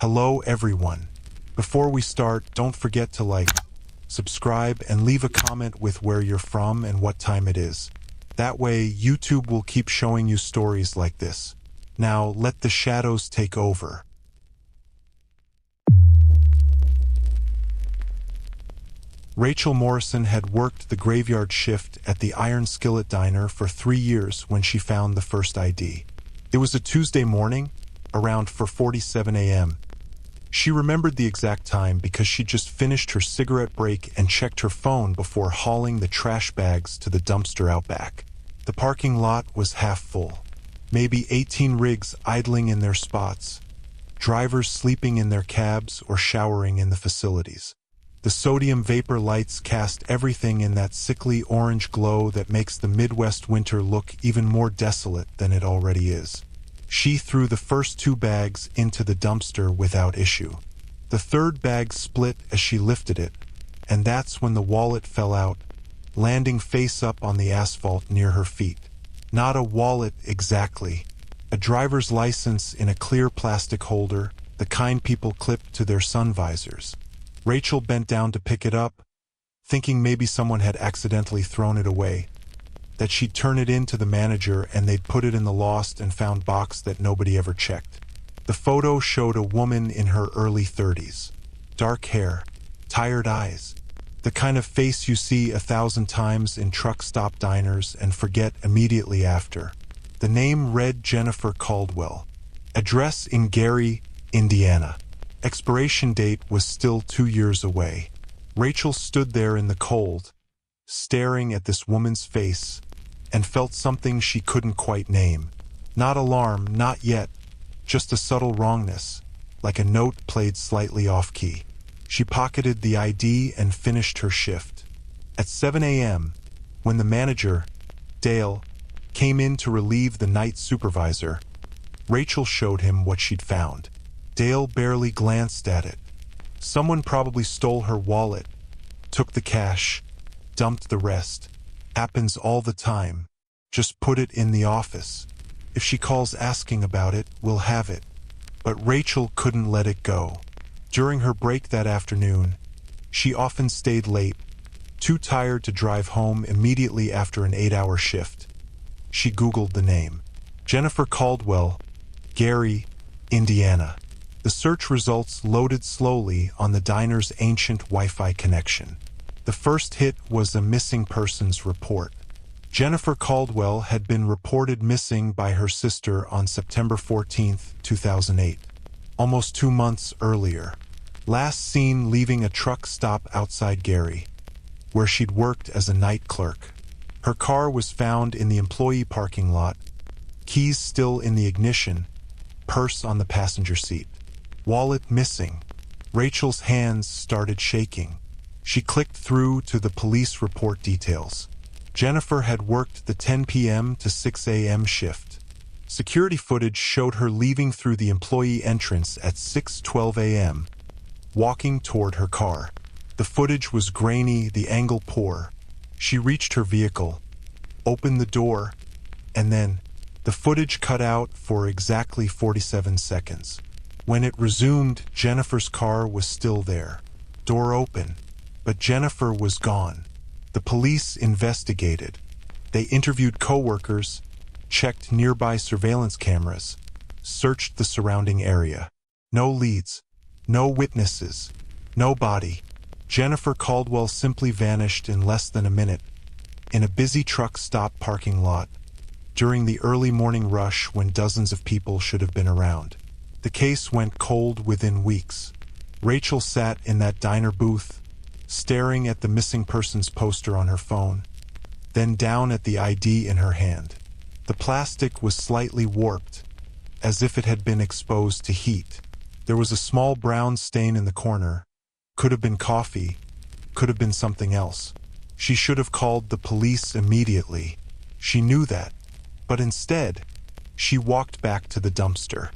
Hello everyone. Before we start, don't forget to like, subscribe, and leave a comment with where you're from and what time it is. That way, YouTube will keep showing you stories like this. Now, let the shadows take over. Rachel Morrison had worked the graveyard shift at the Iron Skillet Diner for 3 years when she found the first ID. It was a Tuesday morning, around 4:47 a.m. She remembered the exact time because she just finished her cigarette break and checked her phone before hauling the trash bags to the dumpster out back. The parking lot was half full. Maybe 18 rigs idling in their spots, drivers sleeping in their cabs or showering in the facilities. The sodium vapor lights cast everything in that sickly orange glow that makes the Midwest winter look even more desolate than it already is. She threw the first 2 bags into the dumpster without issue. The third bag split as she lifted it, and that's when the wallet fell out, landing face up on the asphalt near her feet. Not a wallet exactly. A driver's license in a clear plastic holder, the kind people clip to their sun visors. Rachel bent down to pick it up, thinking maybe someone had accidentally thrown it away, that she'd turn it in to the manager and they'd put it in the lost and found box that nobody ever checked. The photo showed a woman in her early 30s. Dark hair, tired eyes, the kind of face you see 1,000 times in truck stop diners and forget immediately after. The name read Jennifer Caldwell. Address in Gary, Indiana. Expiration date was still 2 years away. Rachel stood there in the cold, staring at this woman's face, and felt something she couldn't quite name. Not alarm, not yet, just a subtle wrongness, like a note played slightly off-key. She pocketed the ID and finished her shift. At 7 a.m., when the manager, Dale, came in to relieve the night supervisor, Rachel showed him what she'd found. Dale barely glanced at it. Someone probably stole her wallet, took the cash, dumped the rest. Happens all the time. Just put it in the office. If she calls asking about it, we'll have it. But Rachel couldn't let it go. During her break that afternoon, she often stayed late, too tired to drive home immediately after an 8-hour shift. She Googled the name. Jennifer Caldwell, Gary, Indiana. The search results loaded slowly on the diner's ancient Wi-Fi connection. The first hit was a missing persons report. Jennifer Caldwell had been reported missing by her sister on September 14, 2008, almost 2 months earlier. Last seen leaving a truck stop outside Gary, where she'd worked as a night clerk. Her car was found in the employee parking lot, keys still in the ignition, purse on the passenger seat. Wallet missing. Rachel's hands started shaking. She clicked through to the police report details. Jennifer had worked the 10 p.m. to 6 a.m. shift. Security footage showed her leaving through the employee entrance at 6:12 a.m., walking toward her car. The footage was grainy, the angle poor. She reached her vehicle, opened the door, and then the footage cut out for exactly 47 seconds. When it resumed, Jennifer's car was still there. Door open. But Jennifer was gone. The police investigated. They interviewed coworkers, checked nearby surveillance cameras, searched the surrounding area. No leads, no witnesses, no body. Jennifer Caldwell simply vanished in less than a minute, in a busy truck stop parking lot, during the early morning rush when dozens of people should have been around. The case went cold within weeks. Rachel sat in that diner booth, staring at the missing persons poster on her phone, then down at the ID in her hand. The plastic was slightly warped, as if it had been exposed to heat. There was a small brown stain in the corner. Could have been coffee, could have been something else. She should have called the police immediately. She knew that, but instead, she walked back to the dumpster.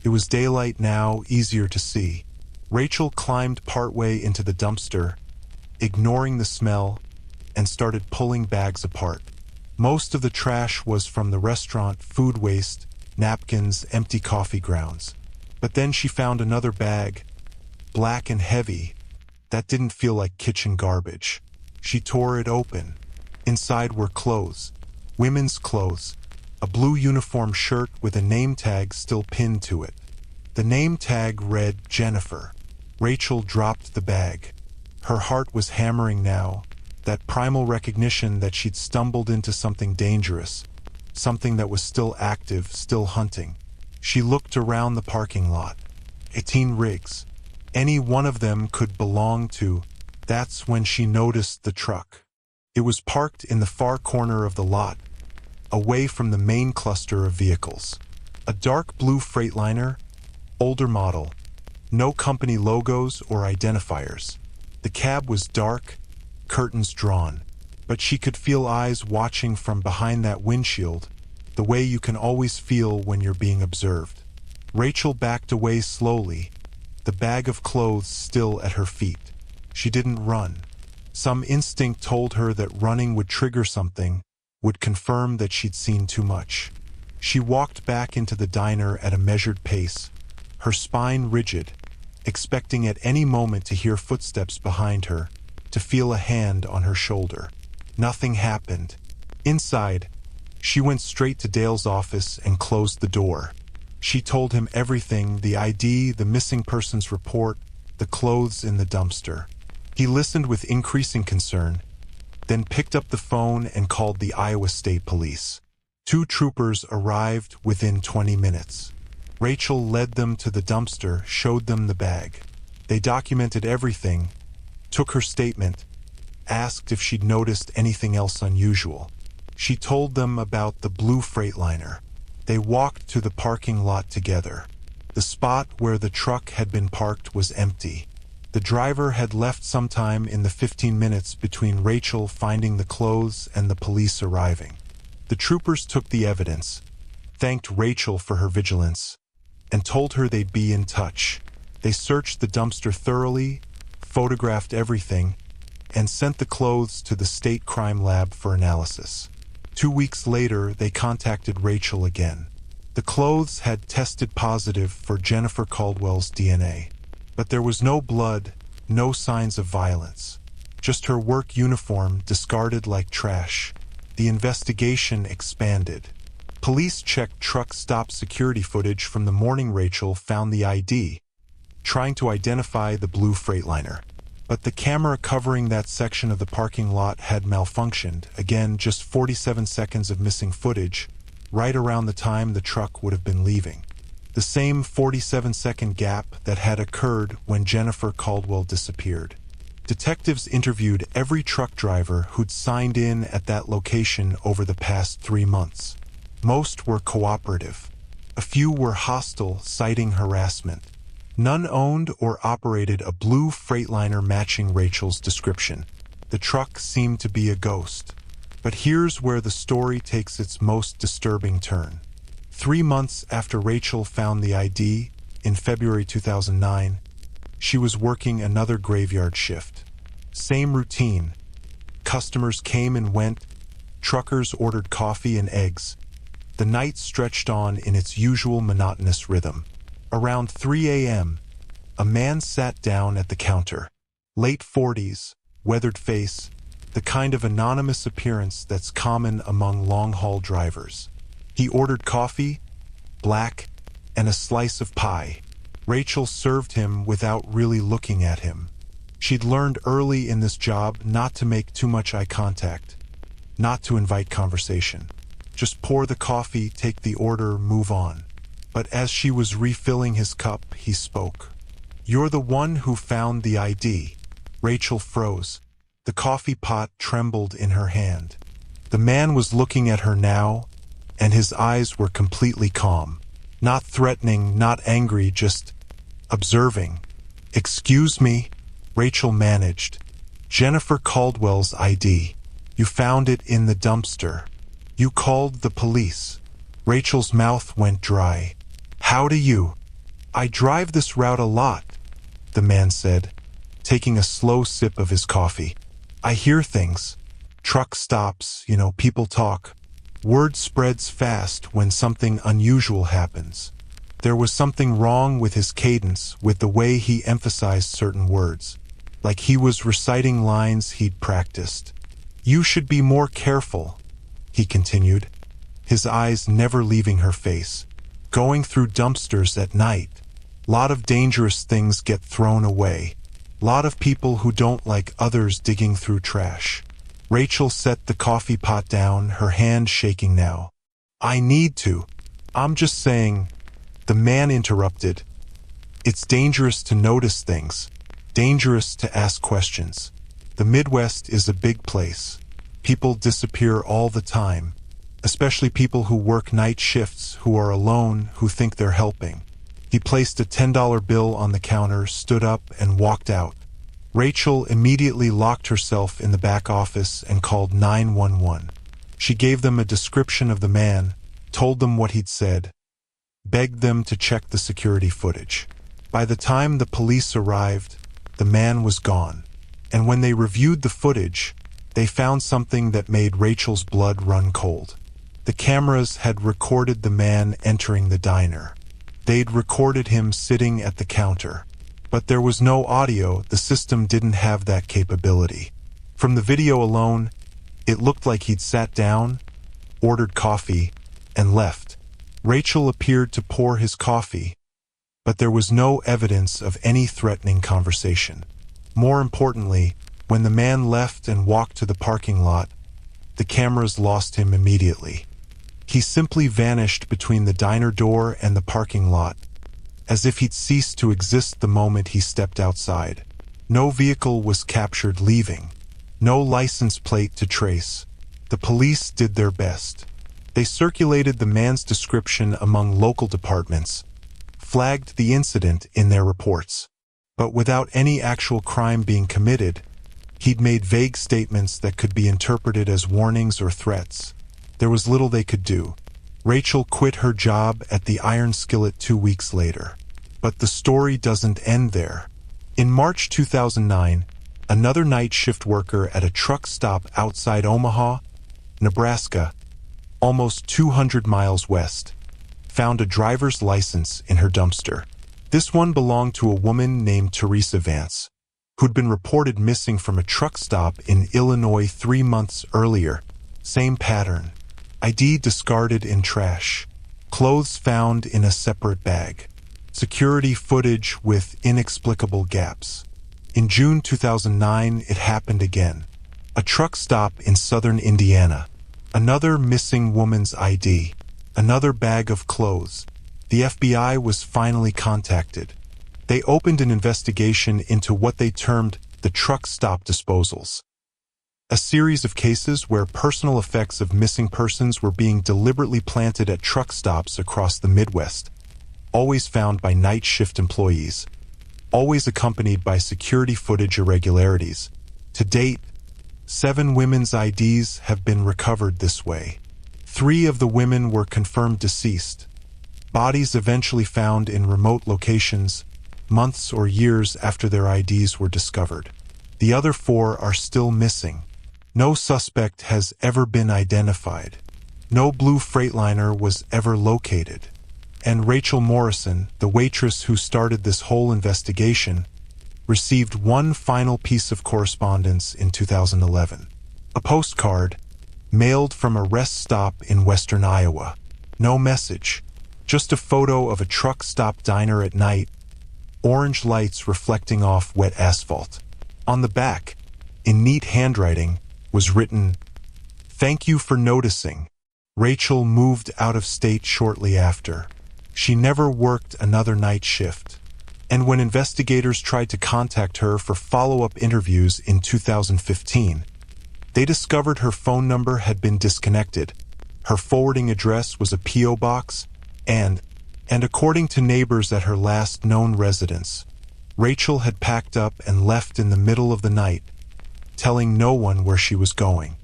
It was daylight now, easier to see. Rachel climbed partway into the dumpster, ignoring the smell, and started pulling bags apart. Most of the trash was from the restaurant, food waste, napkins, empty coffee grounds. But then she found another bag, black and heavy, that didn't feel like kitchen garbage. She tore it open. Inside were clothes, women's clothes, a blue uniform shirt with a name tag still pinned to it. The name tag read Jennifer. Rachel dropped the bag. Her heart was hammering now, that primal recognition that she'd stumbled into something dangerous, something that was still active, still hunting. She looked around the parking lot. 18 rigs. Any one of them could belong to. That's when she noticed the truck. It was parked in the far corner of the lot, away from the main cluster of vehicles. A dark blue Freightliner, older model. No company logos or identifiers. The cab was dark, curtains drawn, but she could feel eyes watching from behind that windshield, the way you can always feel when you're being observed. Rachel backed away slowly, the bag of clothes still at her feet. She didn't run. Some instinct told her that running would trigger something, would confirm that she'd seen too much. She walked back into the diner at a measured pace, her spine rigid, expecting at any moment to hear footsteps behind her, to feel a hand on her shoulder. Nothing happened. Inside, she went straight to Dale's office and closed the door. She told him everything, the ID, the missing persons report, the clothes in the dumpster. He listened with increasing concern, then picked up the phone and called the Iowa State Police. 2 troopers arrived within 20 minutes. Rachel led them to the dumpster, showed them the bag. They documented everything, took her statement, asked if she'd noticed anything else unusual. She told them about the blue Freightliner. They walked to the parking lot together. The spot where the truck had been parked was empty. The driver had left sometime in the 15 minutes between Rachel finding the clothes and the police arriving. The troopers took the evidence, thanked Rachel for her vigilance, and told her they'd be in touch. They searched the dumpster thoroughly, photographed everything, and sent the clothes to the state crime lab for analysis. 2 weeks later, they contacted Rachel again. The clothes had tested positive for Jennifer Caldwell's DNA. But there was no blood, no signs of violence. Just her work uniform discarded like trash. The investigation expanded. Police checked truck stop security footage from the morning Rachel found the ID, trying to identify the blue Freightliner. But the camera covering that section of the parking lot had malfunctioned. Again, just 47 seconds of missing footage, right around the time the truck would have been leaving. The same 47-second gap that had occurred when Jennifer Caldwell disappeared. Detectives interviewed every truck driver who'd signed in at that location over the past 3 months. Most were cooperative. A few were hostile, citing harassment. None owned or operated a blue Freightliner matching Rachel's description. The truck seemed to be a ghost. But here's where the story takes its most disturbing turn. 3 months after Rachel found the ID, in February 2009, she was working another graveyard shift. Same routine. Customers came and went. Truckers ordered coffee and eggs. The night stretched on in its usual monotonous rhythm. Around 3 a.m., a man sat down at the counter. Late 40s, weathered face, the kind of anonymous appearance that's common among long-haul drivers. He ordered coffee, black, and a slice of pie. Rachel served him without really looking at him. She'd learned early in this job not to make too much eye contact, not to invite conversation. Just pour the coffee, take the order, move on. But as she was refilling his cup, he spoke. "You're the one who found the ID." Rachel froze. The coffee pot trembled in her hand. The man was looking at her now, and his eyes were completely calm. Not threatening, not angry, just observing. "Excuse me," Rachel managed. "Jennifer Caldwell's ID. You found it in the dumpster. You called the police." Rachel's mouth went dry. "How do you?" "I drive this route a lot," the man said, taking a slow sip of his coffee. "I hear things. Truck stops, people talk. Word spreads fast when something unusual happens. There was something wrong with his cadence, with the way he emphasized certain words, like he was reciting lines he'd practiced. "You should be more careful," he continued, his eyes never leaving her face. "Going through dumpsters at night. Lot of dangerous things get thrown away. Lot of people who don't like others digging through trash." Rachel set the coffee pot down, her hand shaking now. "I need to. I'm just saying," the man interrupted. "It's dangerous to notice things. Dangerous to ask questions. The Midwest is a big place. People disappear all the time, especially people who work night shifts, who are alone, who think they're helping." He placed a $10 bill on the counter, stood up, and walked out. Rachel immediately locked herself in the back office and called 911. She gave them a description of the man, told them what he'd said, begged them to check the security footage. By the time the police arrived, the man was gone. And when they reviewed the footage, they found something that made Rachel's blood run cold. The cameras had recorded the man entering the diner. They'd recorded him sitting at the counter. But there was no audio. The system didn't have that capability. From the video alone, it looked like he'd sat down, ordered coffee, and left. Rachel appeared to pour his coffee, but there was no evidence of any threatening conversation. More importantly, when the man left and walked to the parking lot, the cameras lost him immediately. He simply vanished between the diner door and the parking lot, as if he'd ceased to exist the moment he stepped outside. No vehicle was captured leaving. No license plate to trace. The police did their best. They circulated the man's description among local departments, flagged the incident in their reports. But without any actual crime being committed, he'd made vague statements that could be interpreted as warnings or threats. There was little they could do. Rachel quit her job at the Iron Skillet 2 weeks later. But the story doesn't end there. In March 2009, another night shift worker at a truck stop outside Omaha, Nebraska, almost 200 miles west, found a driver's license in her dumpster. This one belonged to a woman named Teresa Vance, who'd been reported missing from a truck stop in Illinois 3 months earlier. Same pattern. ID discarded in trash. Clothes found in a separate bag. Security footage with inexplicable gaps. In June 2009, it happened again. A truck stop in southern Indiana. Another missing woman's ID. Another bag of clothes. The FBI was finally contacted. They opened an investigation into what they termed the truck stop disposals. A series of cases where personal effects of missing persons were being deliberately planted at truck stops across the Midwest, always found by night shift employees, always accompanied by security footage irregularities. To date, 7 women's IDs have been recovered this way. 3 of the women were confirmed deceased. Bodies eventually found in remote locations, months or years after their IDs were discovered. The other 4 are still missing. No suspect has ever been identified. No blue Freightliner was ever located. And Rachel Morrison, the waitress who started this whole investigation, received one final piece of correspondence in 2011. A postcard, mailed from a rest stop in western Iowa. No message, just a photo of a truck stop diner at night, orange lights reflecting off wet asphalt. On the back, in neat handwriting, was written, "Thank you for noticing." Rachel moved out of state shortly after. She never worked another night shift. And when investigators tried to contact her for follow-up interviews in 2015, they discovered her phone number had been disconnected. Her forwarding address was a P.O. box, and according to neighbors at her last known residence, Rachel had packed up and left in the middle of the night, telling no one where she was going.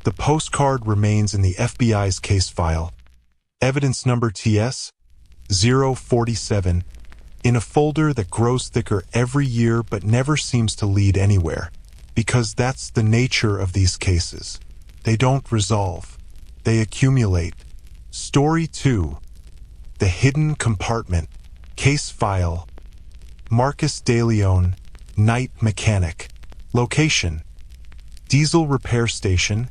The postcard remains in the FBI's case file, evidence number TS 047, in a folder that grows thicker every year but never seems to lead anywhere, because that's the nature of these cases. They don't resolve. They accumulate. Story 2. The hidden compartment. Case file. Marcus De Leon, night mechanic. Location: diesel repair station,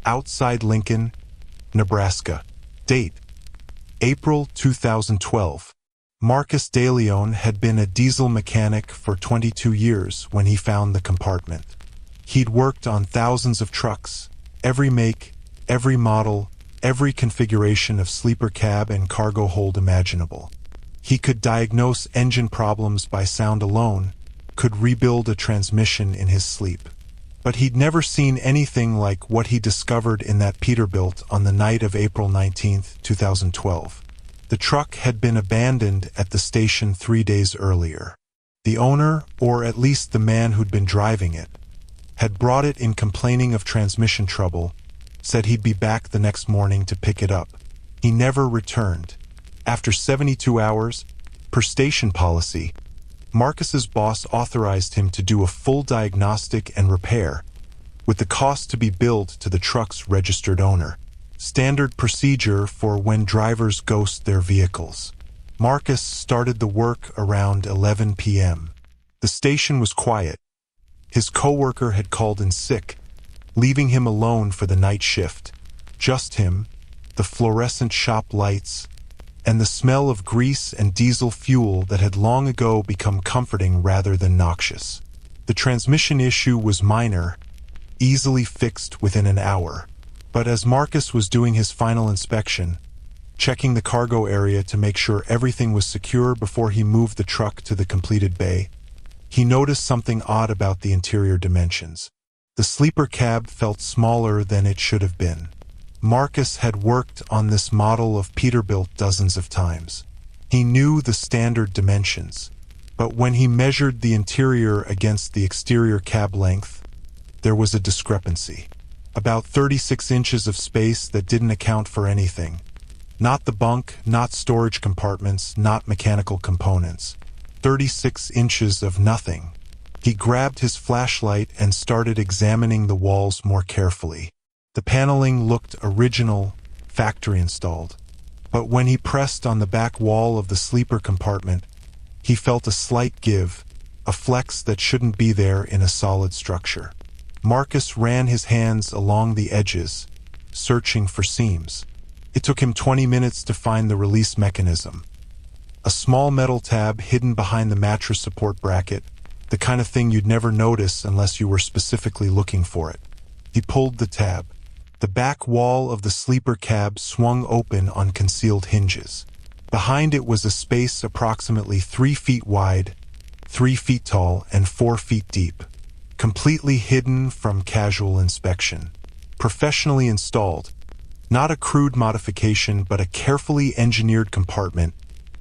outside Lincoln, Nebraska. Date: April 2012. Marcus De Leon had been a diesel mechanic for 22 years when he found the compartment. He'd worked on thousands of trucks, every make, every model, every configuration of sleeper cab and cargo hold imaginable. He could diagnose engine problems by sound alone, could rebuild a transmission in his sleep. But he'd never seen anything like what he discovered in that Peterbilt on the night of April 19, 2012. The truck had been abandoned at the station 3 days earlier. The owner, or at least the man who'd been driving it, had brought it in complaining of transmission trouble, said he'd be back the next morning to pick it up. He never returned. After 72 hours, per station policy, Marcus's boss authorized him to do a full diagnostic and repair, with the cost to be billed to the truck's registered owner. Standard procedure for when drivers ghost their vehicles. Marcus started the work around 11 p.m. The station was quiet. His coworker had called in sick, leaving him alone for the night shift. Just him, the fluorescent shop lights, and the smell of grease and diesel fuel that had long ago become comforting rather than noxious. The transmission issue was minor, easily fixed within an hour. But as Marcus was doing his final inspection, checking the cargo area to make sure everything was secure before he moved the truck to the completed bay, he noticed something odd about the interior dimensions. The sleeper cab felt smaller than it should have been. Marcus had worked on this model of Peterbilt dozens of times. He knew the standard dimensions, but when he measured the interior against the exterior cab length, there was a discrepancy. About 36 inches of space that didn't account for anything. Not the bunk, not storage compartments, not mechanical components. 36 inches of nothing. He grabbed his flashlight and started examining the walls more carefully. The paneling looked original, factory installed. But when he pressed on the back wall of the sleeper compartment, he felt a slight give, a flex that shouldn't be there in a solid structure. Marcus ran his hands along the edges, searching for seams. It took him 20 minutes to find the release mechanism. A small metal tab hidden behind the mattress support bracket, the kind of thing you'd never notice unless you were specifically looking for it. He pulled the tab. The back wall of the sleeper cab swung open on concealed hinges. Behind it was a space approximately 3 feet wide, 3 feet tall, and 4 feet deep. Completely hidden from casual inspection. Professionally installed. Not a crude modification, but a carefully engineered compartment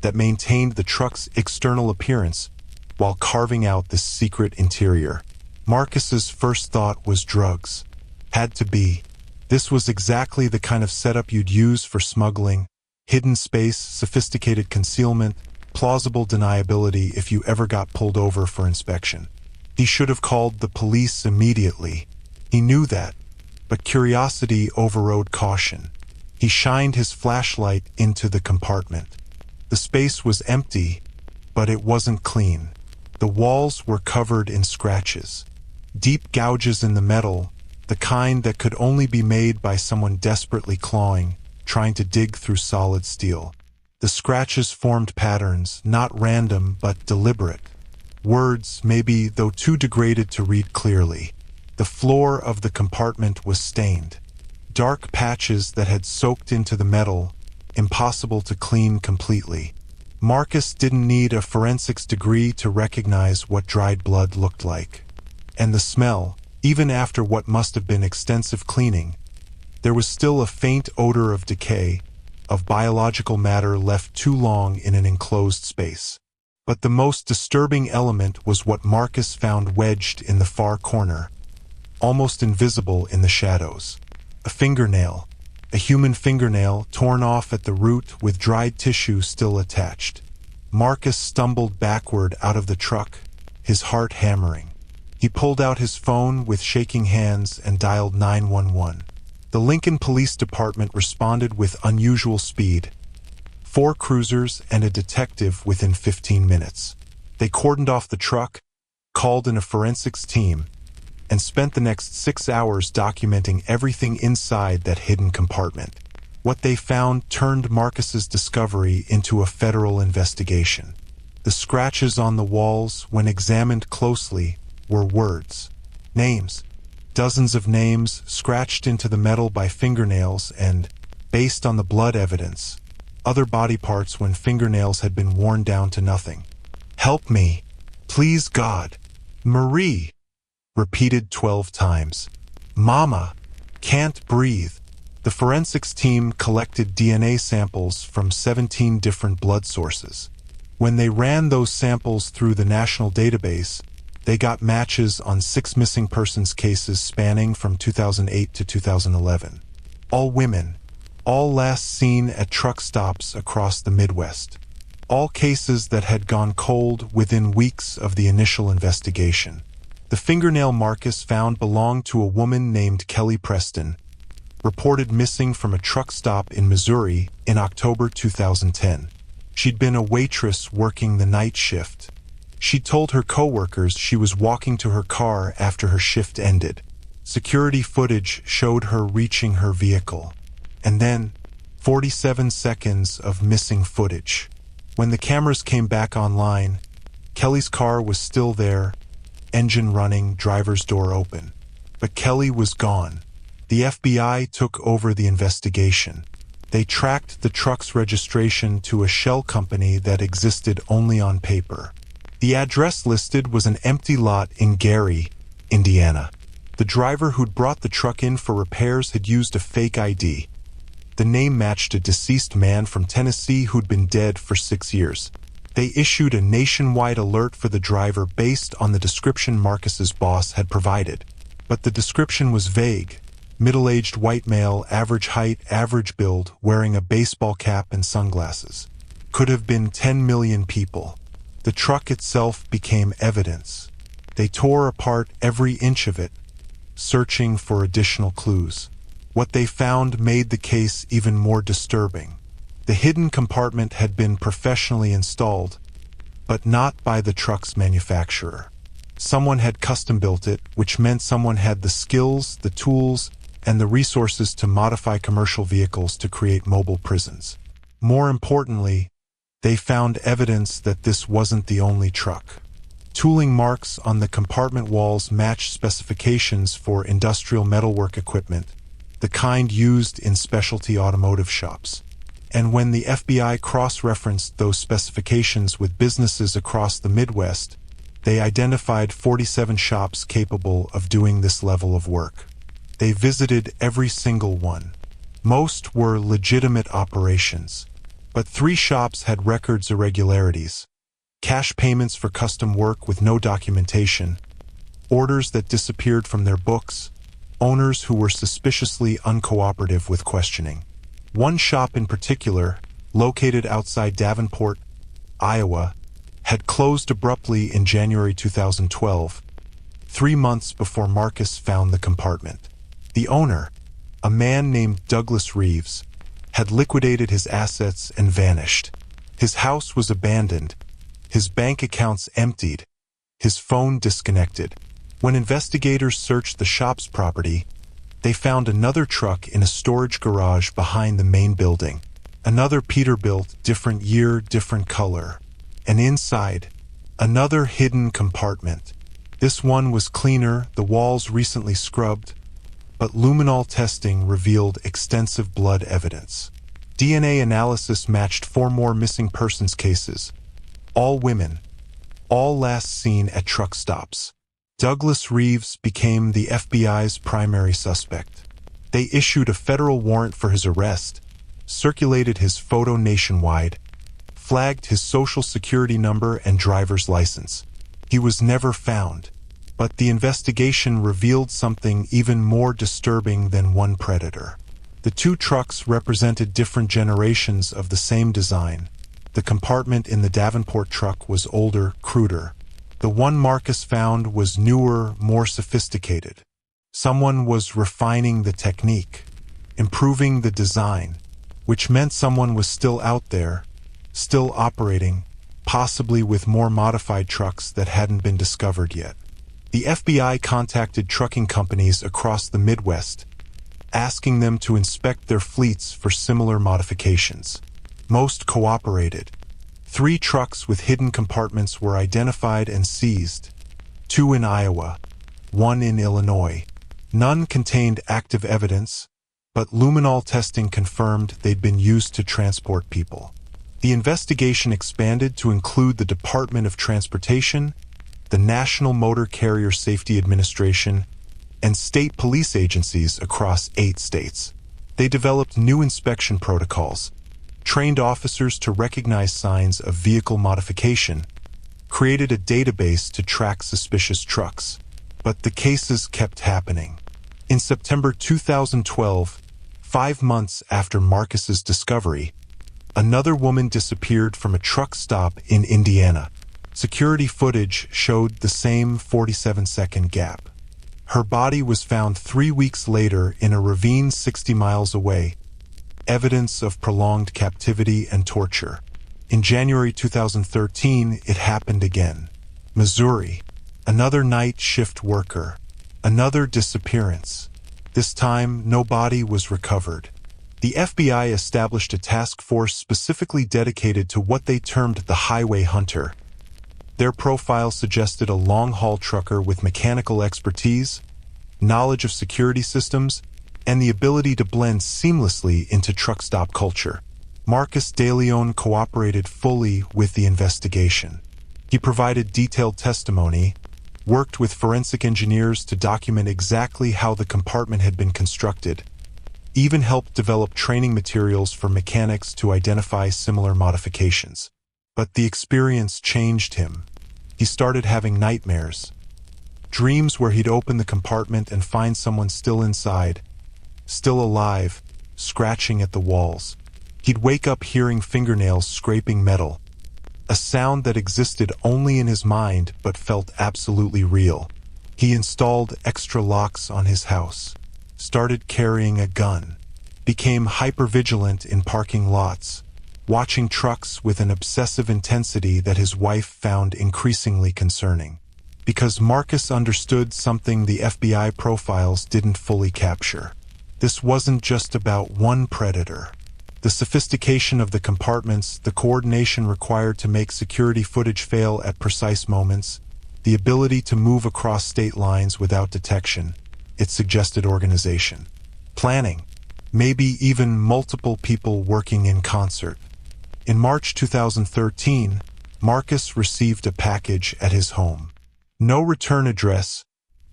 that maintained the truck's external appearance while carving out this secret interior. Marcus's first thought was drugs. Had to be. This was exactly the kind of setup you'd use for smuggling. Hidden space, sophisticated concealment, plausible deniability if you ever got pulled over for inspection. He should have called the police immediately. He knew that, but curiosity overrode caution. He shined his flashlight into the compartment. The space was empty, but it wasn't clean. The walls were covered in scratches. Deep gouges in the metal, the kind that could only be made by someone desperately clawing, trying to dig through solid steel. The scratches formed patterns, not random but deliberate. Words, maybe, though too degraded to read clearly. The floor of the compartment was stained. Dark patches that had soaked into the metal, impossible to clean completely. Marcus didn't need a forensics degree to recognize what dried blood looked like. And the smell, even after what must have been extensive cleaning, there was still a faint odor of decay, of biological matter left too long in an enclosed space. But the most disturbing element was what Marcus found wedged in the far corner, almost invisible in the shadows. A fingernail, a human fingernail torn off at the root with dried tissue still attached. Marcus stumbled backward out of the truck, his heart hammering. He pulled out his phone with shaking hands and dialed 911. The Lincoln Police Department responded with unusual speed. 4 cruisers and a detective within 15 minutes. They cordoned off the truck, called in a forensics team, and spent the next 6 hours documenting everything inside that hidden compartment. What they found turned Marcus's discovery into a federal investigation. The scratches on the walls, when examined closely, were words, names, dozens of names scratched into the metal by fingernails and, based on the blood evidence, other body parts when fingernails had been worn down to nothing. "Help me, please God, Marie," repeated 12 times. "Mama, can't breathe." The forensics team collected DNA samples from 17 different blood sources. When they ran those samples through the national database, they got matches on 6 missing persons cases spanning from 2008 to 2011. All women, all last seen at truck stops across the Midwest. All cases that had gone cold within weeks of the initial investigation. The fingernail Marcus found belonged to a woman named Kelly Preston, reported missing from a truck stop in Missouri in October 2010. She'd been a waitress working the night shift. She told her coworkers she was walking to her car after her shift ended. Security footage showed her reaching her vehicle. And then, 47 seconds of missing footage. When the cameras came back online, Kelly's car was still there, engine running, driver's door open. But Kelly was gone. The FBI took over the investigation. They tracked the truck's registration to a shell company that existed only on paper. The address listed was an empty lot in Gary, Indiana. The driver who'd brought the truck in for repairs had used a fake ID. The name matched a deceased man from Tennessee who'd been dead for 6 years. They issued a nationwide alert for the driver based on the description Marcus's boss had provided. But the description was vague. Middle-aged white male, average height, average build, wearing a baseball cap and sunglasses. Could have been 10 million people. The truck itself became evidence. They tore apart every inch of it, searching for additional clues. What they found made the case even more disturbing. The hidden compartment had been professionally installed, but not by the truck's manufacturer. Someone had custom-built it, which meant someone had the skills, the tools, and the resources to modify commercial vehicles to create mobile prisons. More importantly, they found evidence that this wasn't the only truck. Tooling marks on the compartment walls matched specifications for industrial metalwork equipment, the kind used in specialty automotive shops. And when the FBI cross-referenced those specifications with businesses across the Midwest, they identified 47 shops capable of doing this level of work. They visited every single one. Most were legitimate operations, but 3 shops had records irregularities, cash payments for custom work with no documentation, orders that disappeared from their books, owners who were suspiciously uncooperative with questioning. One shop in particular, located outside Davenport, Iowa, had closed abruptly in January 2012, 3 months before Marcus found the compartment. The owner, a man named Douglas Reeves, had liquidated his assets and vanished. His house was abandoned, his bank accounts emptied, his phone disconnected. When investigators searched the shop's property, they found another truck in a storage garage behind the main building. Another Peterbilt, different year, different color. And inside, another hidden compartment. This one was cleaner, the walls recently scrubbed, but luminol testing revealed extensive blood evidence. DNA analysis matched 4 more missing persons cases. All women, all last seen at truck stops. Douglas Reeves became the FBI's primary suspect. They issued a federal warrant for his arrest, circulated his photo nationwide, flagged his social security number and driver's license. He was never found, but the investigation revealed something even more disturbing than one predator. The 2 trucks represented different generations of the same design. The compartment in the Davenport truck was older, cruder. The one Marcus found was newer, more sophisticated. Someone was refining the technique, improving the design, which meant someone was still out there, still operating, possibly with more modified trucks that hadn't been discovered yet. The FBI contacted trucking companies across the Midwest, asking them to inspect their fleets for similar modifications. Most cooperated. 3 trucks with hidden compartments were identified and seized, 2 in Iowa, 1 in Illinois. None contained active evidence, but luminol testing confirmed they'd been used to transport people. The investigation expanded to include the Department of Transportation, the National Motor Carrier Safety Administration, and state police agencies across 8 states. They developed new inspection protocols, trained officers to recognize signs of vehicle modification, created a database to track suspicious trucks. But the cases kept happening. In September 2012, 5 months after Marcus's discovery, another woman disappeared from a truck stop in Indiana. Security footage showed the same 47-second gap. Her body was found 3 weeks later in a ravine 60 miles away, evidence of prolonged captivity and torture. In January 2013, it happened again. Missouri, another night shift worker, another disappearance. This time, no body was recovered. The FBI established a task force specifically dedicated to what they termed the highway hunter. Their profile suggested a long-haul trucker with mechanical expertise, knowledge of security systems, and the ability to blend seamlessly into truck stop culture. Marcus DeLeon cooperated fully with the investigation. He provided detailed testimony, worked with forensic engineers to document exactly how the compartment had been constructed, even helped develop training materials for mechanics to identify similar modifications. But the experience changed him. He started having nightmares. Dreams where he'd open the compartment and find someone still inside, still alive, scratching at the walls. He'd wake up hearing fingernails scraping metal, a sound that existed only in his mind but felt absolutely real. He installed extra locks on his house, started carrying a gun, became hypervigilant in parking lots, watching trucks with an obsessive intensity that his wife found increasingly concerning. Because Marcus understood something the FBI profiles didn't fully capture. This wasn't just about one predator. The sophistication of the compartments, the coordination required to make security footage fail at precise moments, the ability to move across state lines without detection, it suggested organization, planning, maybe even multiple people working in concert. In March 2013, Marcus received a package at his home. No return address,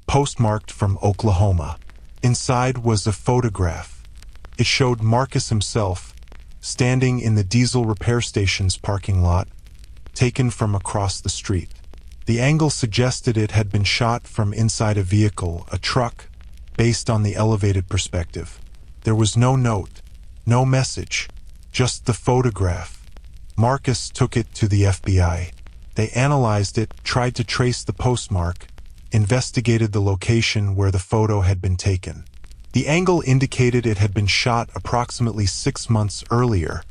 postmarked from Oklahoma. Inside was a photograph. It showed Marcus himself, standing in the diesel repair station's parking lot, taken from across the street. The angle suggested it had been shot from inside a vehicle, a truck, based on the elevated perspective. There was no note, no message, just the photograph. Marcus took it to the FBI. They analyzed it, tried to trace the postmark, investigated the location where the photo had been taken. The angle indicated it had been shot approximately 6 months earlier,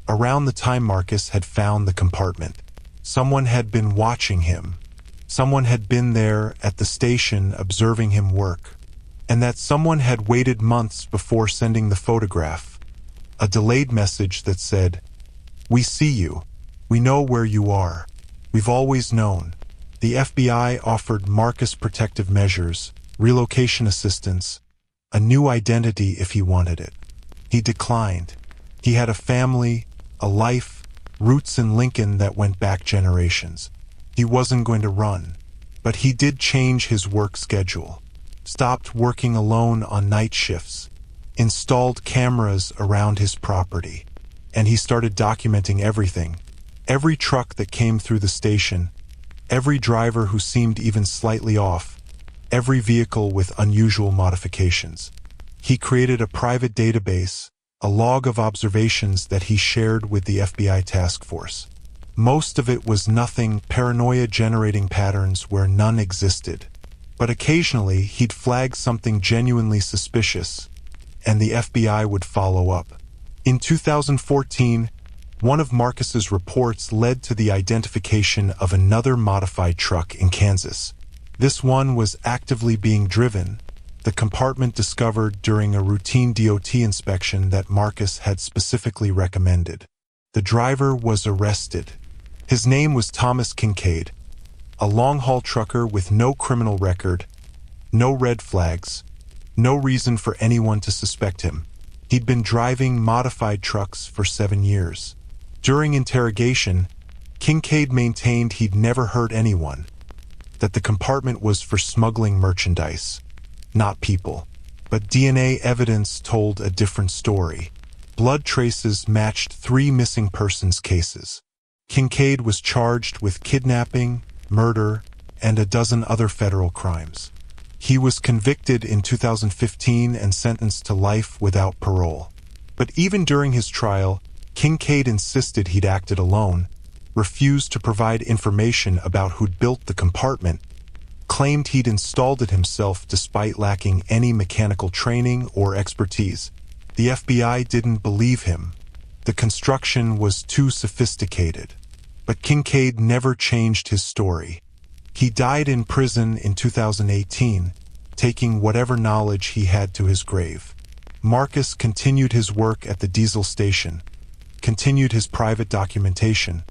around the time Marcus had found the compartment. Someone had been watching him. Someone had been there at the station observing him work. And that someone had waited months before sending the photograph. A delayed message that said, "We see you. We know where you are. We've always known." The FBI offered Marcus protective measures, relocation assistance, a new identity if he wanted it. He declined. He had a family, a life, roots in Lincoln that went back generations. He wasn't going to run, but he did change his work schedule, stopped working alone on night shifts, installed cameras around his property, and he started documenting everything. Every truck that came through the station, every driver who seemed even slightly off, every vehicle with unusual modifications. He created a private database, a log of observations that he shared with the FBI task force. Most of it was nothing, paranoia-generating patterns where none existed. But occasionally he'd flag something genuinely suspicious, and the FBI would follow up. In 2014, one of Marcus's reports led to the identification of another modified truck in Kansas. This one was actively being driven, the compartment discovered during a routine DOT inspection that Marcus had specifically recommended. The driver was arrested. His name was Thomas Kincaid, a long-haul trucker with no criminal record, no red flags, no reason for anyone to suspect him. He'd been driving modified trucks for 7 years. During interrogation, Kincaid maintained he'd never hurt anyone, that the compartment was for smuggling merchandise, not people. But DNA evidence told a different story. Blood traces matched 3 missing persons cases. Kincaid was charged with kidnapping, murder, and a dozen other federal crimes. He was convicted in 2015 and sentenced to life without parole. But even during his trial, Kincaid insisted he'd acted alone, refused to provide information about who'd built the compartment, claimed he'd installed it himself despite lacking any mechanical training or expertise. The FBI didn't believe him. The construction was too sophisticated. But Kincaid never changed his story. He died in prison in 2018, taking whatever knowledge he had to his grave. Marcus continued his work at the diesel station, continued his private documentation,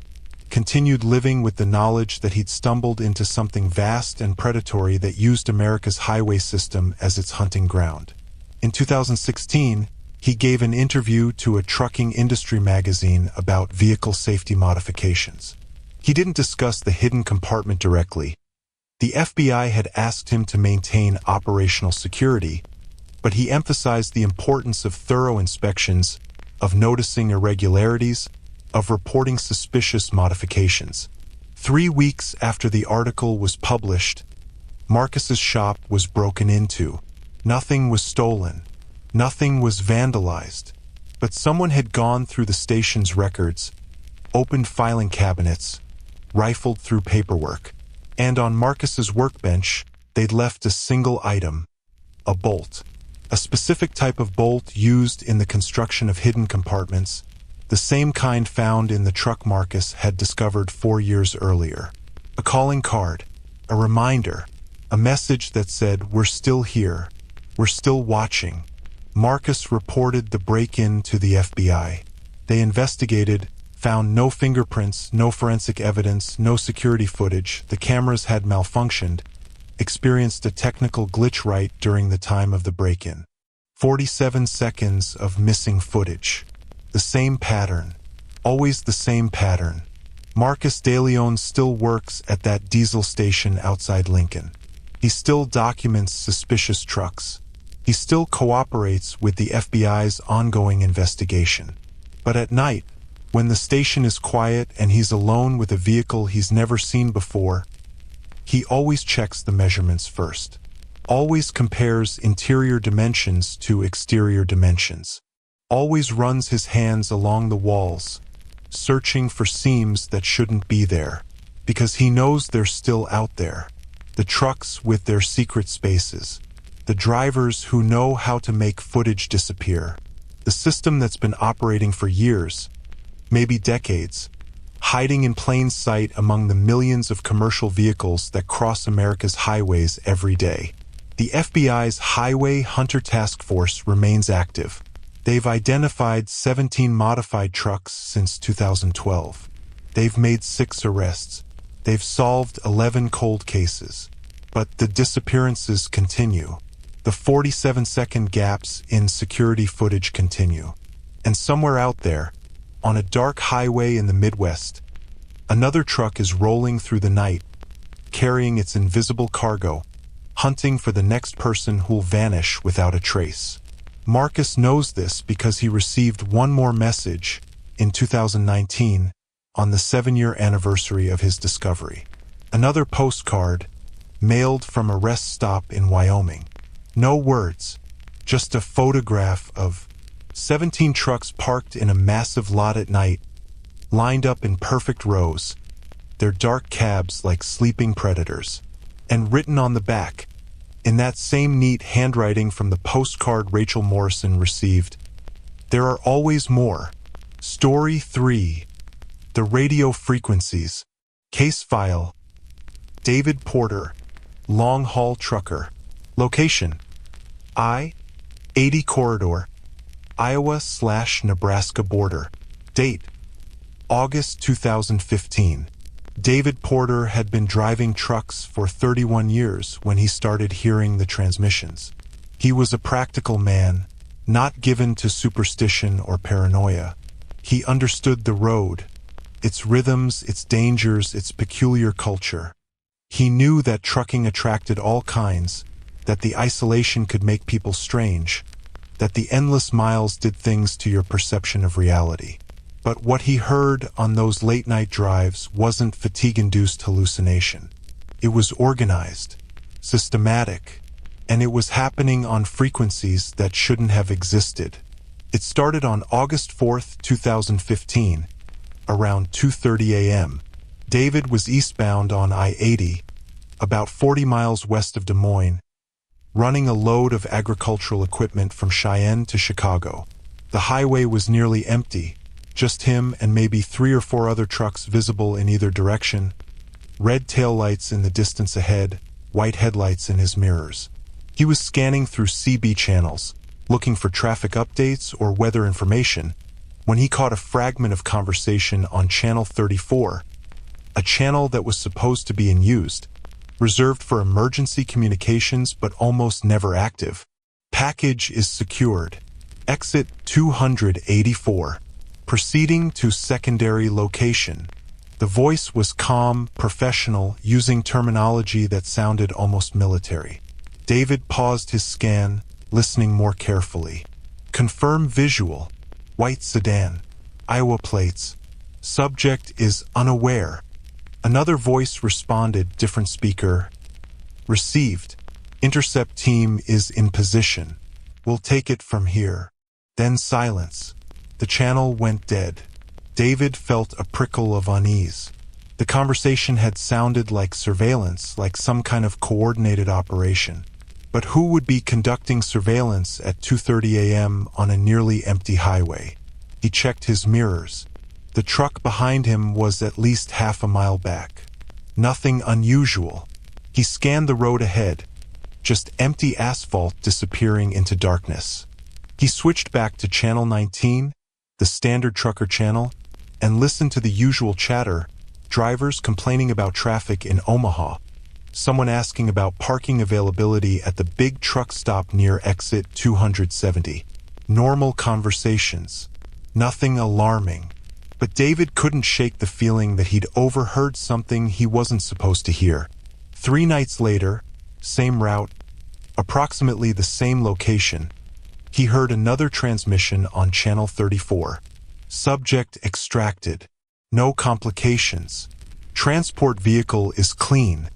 continued living with the knowledge that he'd stumbled into something vast and predatory that used America's highway system as its hunting ground. In 2016, he gave an interview to a trucking industry magazine about vehicle safety modifications. He didn't discuss the hidden compartment directly. The FBI had asked him to maintain operational security, but he emphasized the importance of thorough inspections, of noticing irregularities, of reporting suspicious modifications. 3 weeks after the article was published, Marcus's shop was broken into. Nothing was stolen. Nothing was vandalized. But someone had gone through the station's records, opened filing cabinets, rifled through paperwork, and on Marcus's workbench, they'd left a single item, a bolt. A specific type of bolt used in the construction of hidden compartments, the same kind found in the truck Marcus had discovered 4 years earlier. A calling card, a reminder, a message that said, "We're still here, we're still watching." Marcus reported the break-in to the FBI. They investigated, found no fingerprints, no forensic evidence, no security footage. The cameras had malfunctioned, experienced a technical glitch right during the time of the break-in. 47 seconds of missing footage. The same pattern. Always the same pattern. Marcus DeLeon still works at that diesel station outside Lincoln. He still documents suspicious trucks. He still cooperates with the FBI's ongoing investigation. But at night, when the station is quiet and he's alone with a vehicle he's never seen before, he always checks the measurements first. Always compares interior dimensions to exterior dimensions. Always runs his hands along the walls, searching for seams that shouldn't be there, because he knows they're still out there. The trucks with their secret spaces. The drivers who know how to make footage disappear. The system that's been operating for years, maybe decades, hiding in plain sight among the millions of commercial vehicles that cross America's highways every day. The FBI's Highway Hunter Task Force remains active. They've identified 17 modified trucks since 2012. They've made 6 arrests. They've solved 11 cold cases. But the disappearances continue. The 47-second gaps in security footage continue. And somewhere out there, on a dark highway in the Midwest, another truck is rolling through the night, carrying its invisible cargo, hunting for the next person who'll vanish without a trace. Marcus knows this because he received one more message in 2019 on the 7-year anniversary of his discovery. Another postcard mailed from a rest stop in Wyoming. No words, just a photograph of 17 trucks parked in a massive lot at night, lined up in perfect rows, their dark cabs like sleeping predators. And written on the back, in that same neat handwriting from the postcard Rachel Morrison received, There are always more. Story 3. The radio frequencies. Case file. David Porter, long-haul trucker. Location: I-80 corridor, Iowa/Nebraska border. Date: August 2015. David Porter had been driving trucks for 31 years when he started hearing the transmissions. He was a practical man, not given to superstition or paranoia. He understood the road, its rhythms, its dangers, its peculiar culture. He knew that trucking attracted all kinds, that the isolation could make people strange, that the endless miles did things to your perception of reality. But what he heard on those late-night drives wasn't fatigue-induced hallucination. It was organized, systematic, and it was happening on frequencies that shouldn't have existed. It started on August 4th, 2015, around 2:30 a.m. David was eastbound on I-80, about 40 miles west of Des Moines, running a load of agricultural equipment from Cheyenne to Chicago. The highway was nearly empty, just him and maybe 3 or 4 other trucks visible in either direction, red taillights in the distance ahead, white headlights in his mirrors. He was scanning through CB channels, looking for traffic updates or weather information, when he caught a fragment of conversation on Channel 34, a channel that was supposed to be unused, reserved for emergency communications but almost never active. Package is secured. Exit 284. Proceeding to secondary location. The voice was calm, professional, using terminology that sounded almost military. David paused his scan, listening more carefully. Confirm visual. White sedan. Iowa plates. Subject is unaware. Another voice responded, different speaker. Received. Intercept team is in position. We'll take it from here. Then silence. The channel went dead. David felt a prickle of unease. The conversation had sounded like surveillance, like some kind of coordinated operation. But who would be conducting surveillance at 2:30 a.m. on a nearly empty highway? He checked his mirrors. The truck behind him was at least half a mile back. Nothing unusual. He scanned the road ahead, just empty asphalt disappearing into darkness. He switched back to Channel 19, the standard trucker channel, and listened to the usual chatter, drivers complaining about traffic in Omaha, someone asking about parking availability at the big truck stop near exit 270. Normal conversations. Nothing alarming. But David couldn't shake the feeling that he'd overheard something he wasn't supposed to hear. 3 nights later, same route, approximately the same location, he heard another transmission on Channel 34. Subject extracted. No complications. Transport vehicle is clean.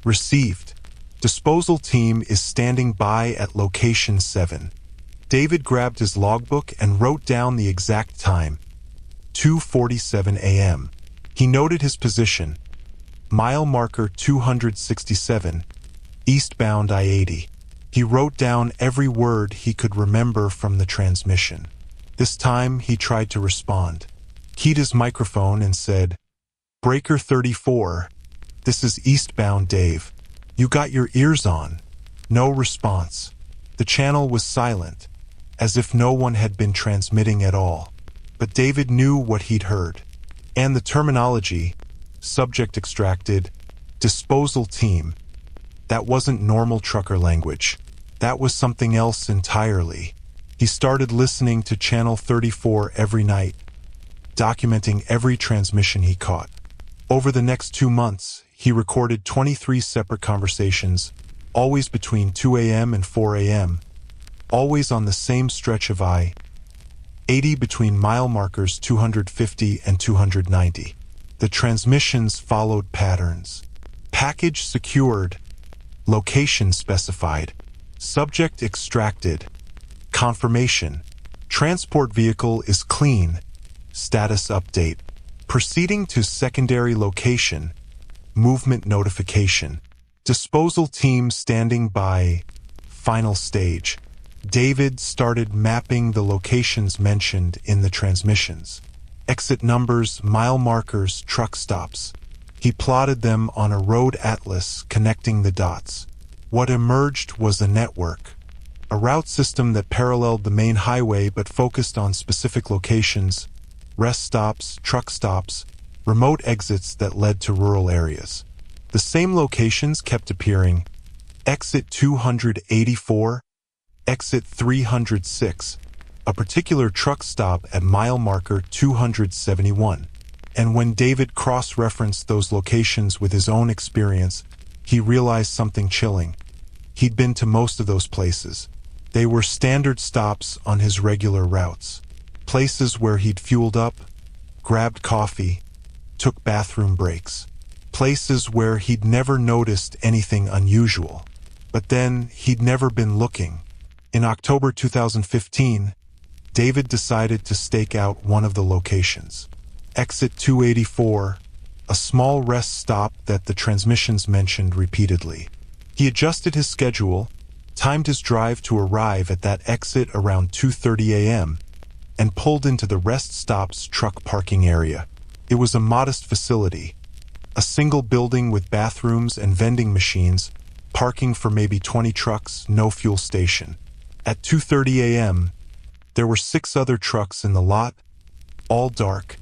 Received. Disposal team is standing by at location 7. David grabbed his logbook and wrote down the exact time. 2:47 a.m. He noted his position. Mile marker 267, eastbound I-80. He wrote down every word he could remember from the transmission. This time he tried to respond. Keyed his microphone and said, "Breaker 34, this is eastbound Dave. You got your ears on." No response. The channel was silent, as if no one had been transmitting at all. But David knew what he'd heard. And the terminology, subject extracted, disposal team, that wasn't normal trucker language. That was something else entirely. He started listening to Channel 34 every night, documenting every transmission he caught. Over the next 2 months, he recorded 23 separate conversations, always between 2 a.m. and 4 a.m., always on the same stretch of I-80 between mile markers 250 and 290. The transmissions followed patterns. Package secured. Location specified. Subject extracted. Confirmation. Transport vehicle is clean. Status update. Proceeding to secondary location. Movement notification. Disposal team standing by. Final stage. David started mapping the locations mentioned in the transmissions. Exit numbers, mile markers, truck stops. He plotted them on a road atlas connecting the dots. What emerged was a network, a route system that paralleled the main highway but focused on specific locations, rest stops, truck stops, remote exits that led to rural areas. The same locations kept appearing: exit 284, exit 306, a particular truck stop at mile marker 271. And when David cross-referenced those locations with his own experience, he realized something chilling. He'd been to most of those places. They were standard stops on his regular routes. Places where he'd fueled up, grabbed coffee, took bathroom breaks. Places where he'd never noticed anything unusual. But then, he'd never been looking. In October 2015, David decided to stake out one of the locations. Exit 284, a small rest stop that the transmissions mentioned repeatedly. He adjusted his schedule, timed his drive to arrive at that exit around 2:30 a.m., and pulled into the rest stop's truck parking area. It was a modest facility, a single building with bathrooms and vending machines, parking for maybe 20 trucks, no fuel station. At 2:30 a.m., there were 6 other trucks in the lot, all dark,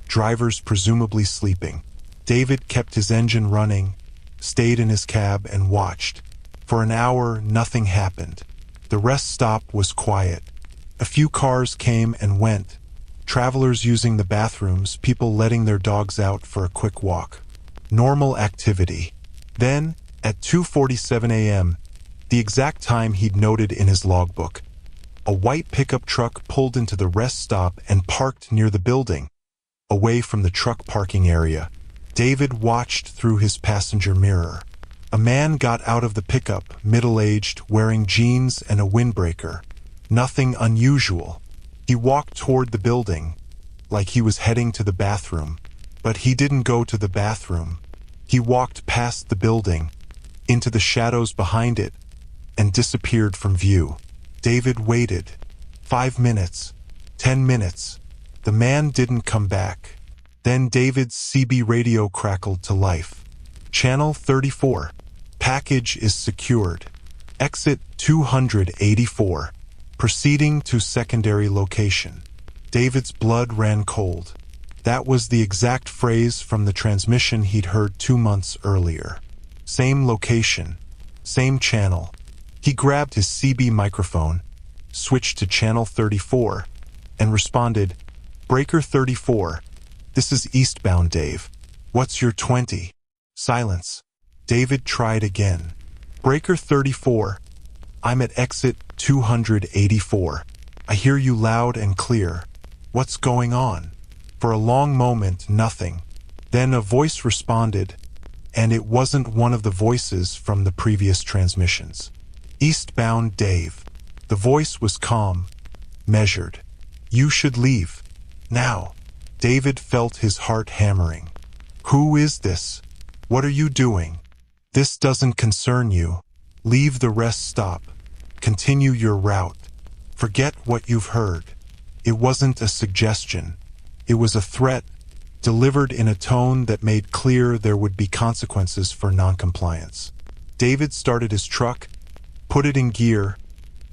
drivers presumably sleeping. David kept his engine running, stayed in his cab, and watched. For an hour, nothing happened. The rest stop was quiet. A few cars came and went, travelers using the bathrooms, people letting their dogs out for a quick walk. Normal activity. Then, at 2:47 a.m., the exact time he'd noted in his logbook, a white pickup truck pulled into the rest stop and parked near the building, away from the truck parking area. David watched through his passenger mirror. A man got out of the pickup, middle-aged, wearing jeans and a windbreaker. Nothing unusual. He walked toward the building, like he was heading to the bathroom. But he didn't go to the bathroom. He walked past the building, into the shadows behind it, and disappeared from view. David waited. 5 minutes. 10 minutes. The man didn't come back. Then David's CB radio crackled to life. Channel 34. Package is secured. Exit 284. Proceeding to secondary location. David's blood ran cold. That was the exact phrase from the transmission he'd heard 2 months earlier. Same location. Same channel. He grabbed his CB microphone, switched to channel 34, and responded, "Breaker 34. This is eastbound, Dave. What's your 20? Silence. David tried again. Breaker 34. I'm at exit 284. I hear you loud and clear. What's going on? For a long moment, nothing. Then a voice responded, and it wasn't one of the voices from the previous transmissions. Eastbound, Dave. The voice was calm, measured. You should leave. Now. David felt his heart hammering. Who is this? What are you doing? This doesn't concern you. Leave the rest stop. Continue your route. Forget what you've heard. It wasn't a suggestion. It was a threat, delivered in a tone that made clear there would be consequences for noncompliance. David started his truck, put it in gear,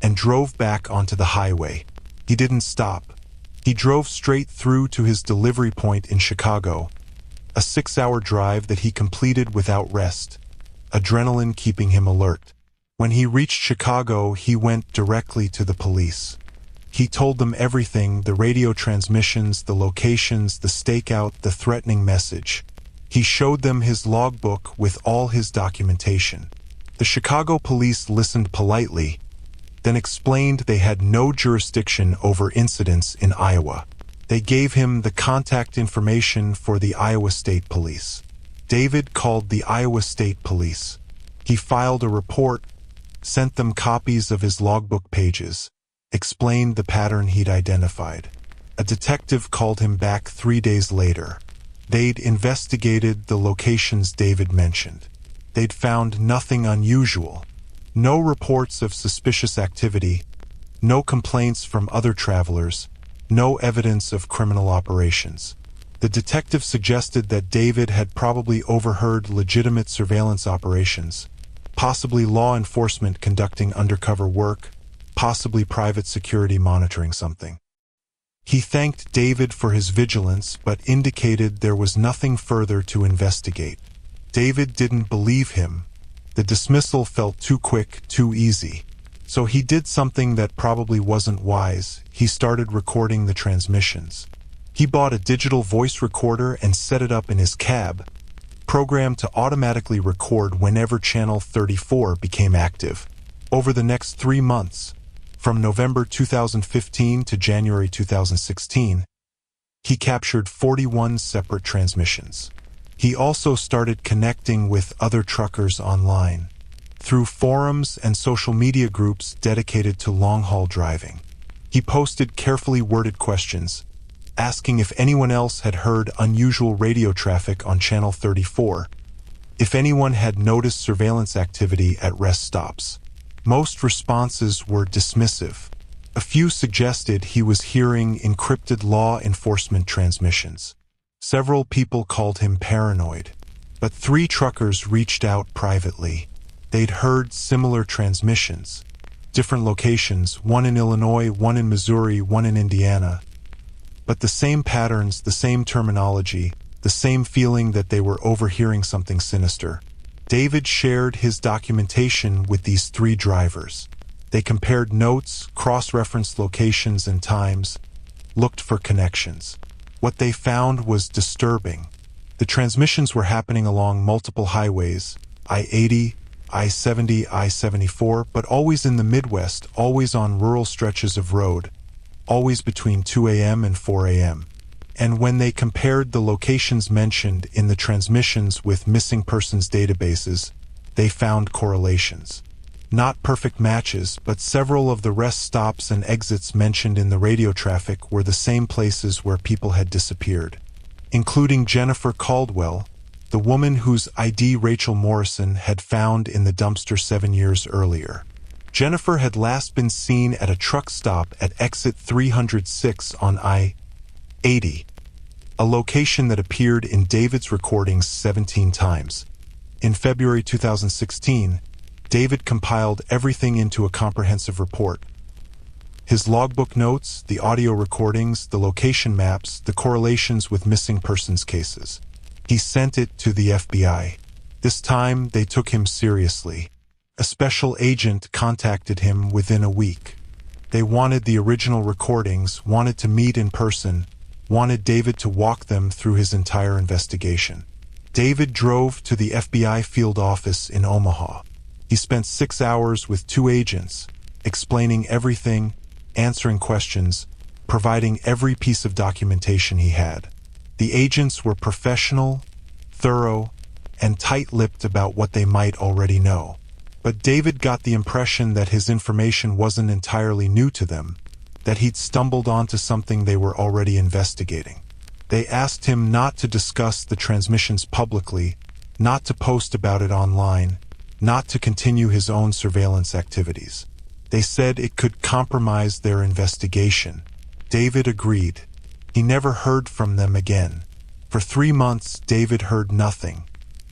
and drove back onto the highway. He didn't stop. He drove straight through to his delivery point in Chicago, a 6-hour drive that he completed without rest, adrenaline keeping him alert. When he reached Chicago, he went directly to the police. He told them everything: the radio transmissions, the locations, the stakeout, the threatening message. He showed them his logbook with all his documentation. The Chicago police listened politely, then explained they had no jurisdiction over incidents in Iowa. They gave him the contact information for the Iowa State Police. David called the Iowa State Police. He filed a report, sent them copies of his logbook pages, explained the pattern he'd identified. A detective called him back 3 days later. They'd investigated the locations David mentioned. They'd found nothing unusual. No reports of suspicious activity, No complaints from other travelers, no evidence of criminal operations. The detective suggested that David had probably overheard legitimate surveillance operations, possibly law enforcement conducting undercover work, possibly private security monitoring something. He thanked David for his vigilance but indicated there was nothing further to investigate. David didn't believe him. The dismissal felt too quick, too easy. So he did something that probably wasn't wise. He started recording the transmissions. He bought a digital voice recorder and set it up in his cab, programmed to automatically record whenever Channel 34 became active. Over the next 3 months, from November 2015 to January 2016, he captured 41 separate transmissions. He also started connecting with other truckers online, through forums and social media groups dedicated to long-haul driving. He posted carefully worded questions, asking if anyone else had heard unusual radio traffic on Channel 34, if anyone had noticed surveillance activity at rest stops. Most responses were dismissive. A few suggested he was hearing encrypted law enforcement transmissions. Several people called him paranoid, but 3 truckers reached out privately. They'd heard similar transmissions, different locations, one in Illinois, one in Missouri, one in Indiana. But the same patterns, the same terminology, the same feeling that they were overhearing something sinister. David shared his documentation with these 3 drivers. They compared notes, cross-referenced locations and times, looked for connections. What they found was disturbing. The transmissions were happening along multiple highways, I-80, I-70, I-74, but always in the Midwest, always on rural stretches of road, always between 2 a.m. and 4 a.m. And when they compared the locations mentioned in the transmissions with missing persons databases, they found correlations. Not perfect matches, but several of the rest stops and exits mentioned in the radio traffic were the same places where people had disappeared, including Jennifer Caldwell, the woman whose ID Rachel Morrison had found in the dumpster 7 years earlier. Jennifer had last been seen at a truck stop at exit 306 on I-80, a location that appeared in David's recordings 17 times. In February 2016, David compiled everything into a comprehensive report. His logbook notes, the audio recordings, the location maps, the correlations with missing persons cases. He sent it to the FBI. This time, they took him seriously. A special agent contacted him within a week. They wanted the original recordings, wanted to meet in person, wanted David to walk them through his entire investigation. David drove to the FBI field office in Omaha. He spent 6 hours with 2 agents, explaining everything, answering questions, providing every piece of documentation he had. The agents were professional, thorough, and tight-lipped about what they might already know. But David got the impression that his information wasn't entirely new to them, that he'd stumbled onto something they were already investigating. They asked him not to discuss the transmissions publicly, not to post about it online, not to continue his own surveillance activities. They said it could compromise their investigation. David agreed. He never heard from them again. For 3 months, David heard nothing.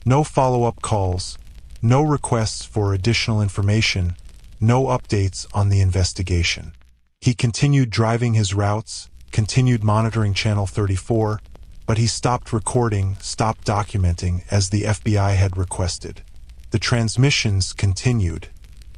No follow-up calls, no requests for additional information, no updates on the investigation. He continued driving his routes, continued monitoring Channel 34, but he stopped recording, stopped documenting as the FBI had requested. The transmissions continued.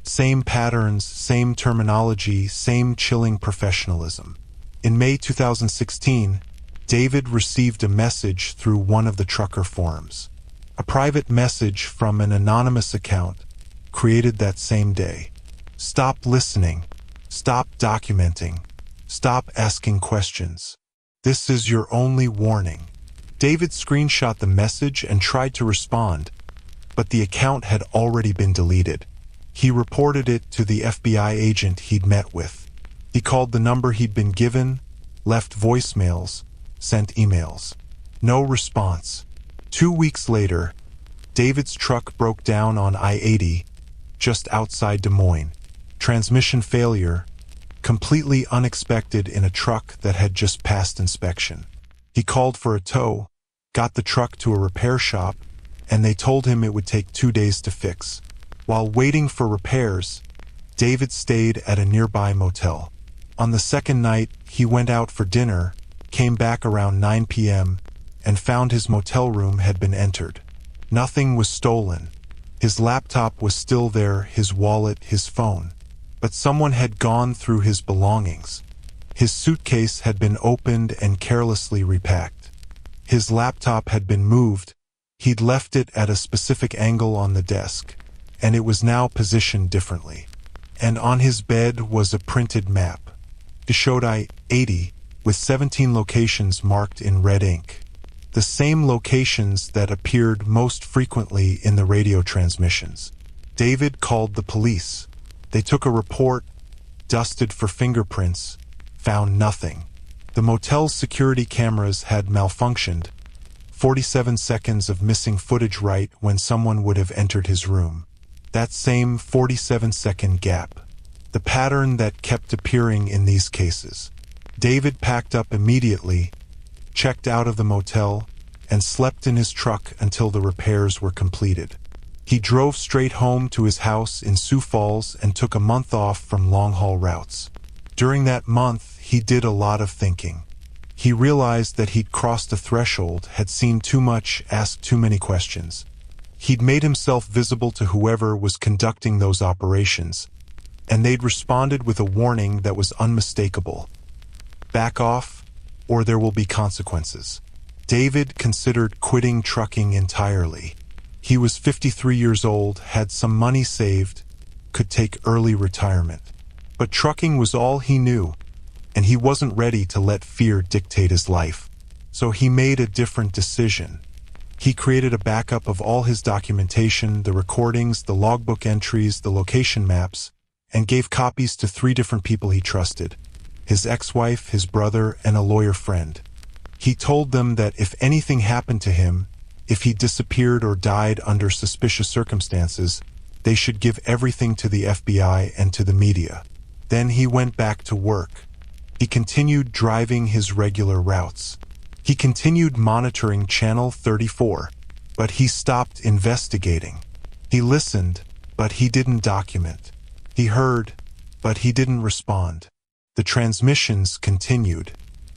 Same patterns, same terminology, same chilling professionalism. In May 2016, David received a message through one of the trucker forums. A private message from an anonymous account, created that same day. Stop listening. Stop documenting. Stop asking questions. This is your only warning. David screenshot the message and tried to respond, but the account had already been deleted. He reported it to the FBI agent he'd met with. He called the number he'd been given, left voicemails, sent emails. No response. 2 weeks later, David's truck broke down on I-80, just outside Des Moines. Transmission failure, completely unexpected in a truck that had just passed inspection. He called for a tow, got the truck to a repair shop, and they told him it would take 2 days to fix. While waiting for repairs, David stayed at a nearby motel. On the second night, he went out for dinner, came back around 9 p.m., and found his motel room had been entered. Nothing was stolen. His laptop was still there, his wallet, his phone. But someone had gone through his belongings. His suitcase had been opened and carelessly repacked. His laptop had been moved. He'd left it at a specific angle on the desk, and it was now positioned differently. And on his bed was a printed map. It showed I-80 with 17 locations marked in red ink. The same locations that appeared most frequently in the radio transmissions. David called the police. They took a report, dusted for fingerprints, found nothing. The motel's security cameras had malfunctioned. 47 seconds of missing footage right when someone would have entered his room. That same 47-second gap. The pattern that kept appearing in these cases. David packed up immediately, checked out of the motel, and slept in his truck until the repairs were completed. He drove straight home to his house in Sioux Falls and took a month off from long-haul routes. During that month, he did a lot of thinking. He realized that he'd crossed a threshold, had seen too much, asked too many questions. He'd made himself visible to whoever was conducting those operations, and they'd responded with a warning that was unmistakable. Back off, or there will be consequences. David considered quitting trucking entirely. He was 53 years old, had some money saved, could take early retirement. But trucking was all he knew, and he wasn't ready to let fear dictate his life. So he made a different decision. He created a backup of all his documentation, the recordings, the logbook entries, the location maps, and gave copies to 3 different people he trusted: his ex-wife, his brother, and a lawyer friend. He told them that if anything happened to him, if he disappeared or died under suspicious circumstances, they should give everything to the FBI and to the media. Then he went back to work. He continued driving his regular routes. He continued monitoring Channel 34, but he stopped investigating. He listened, but he didn't document. He heard, but he didn't respond. The transmissions continued.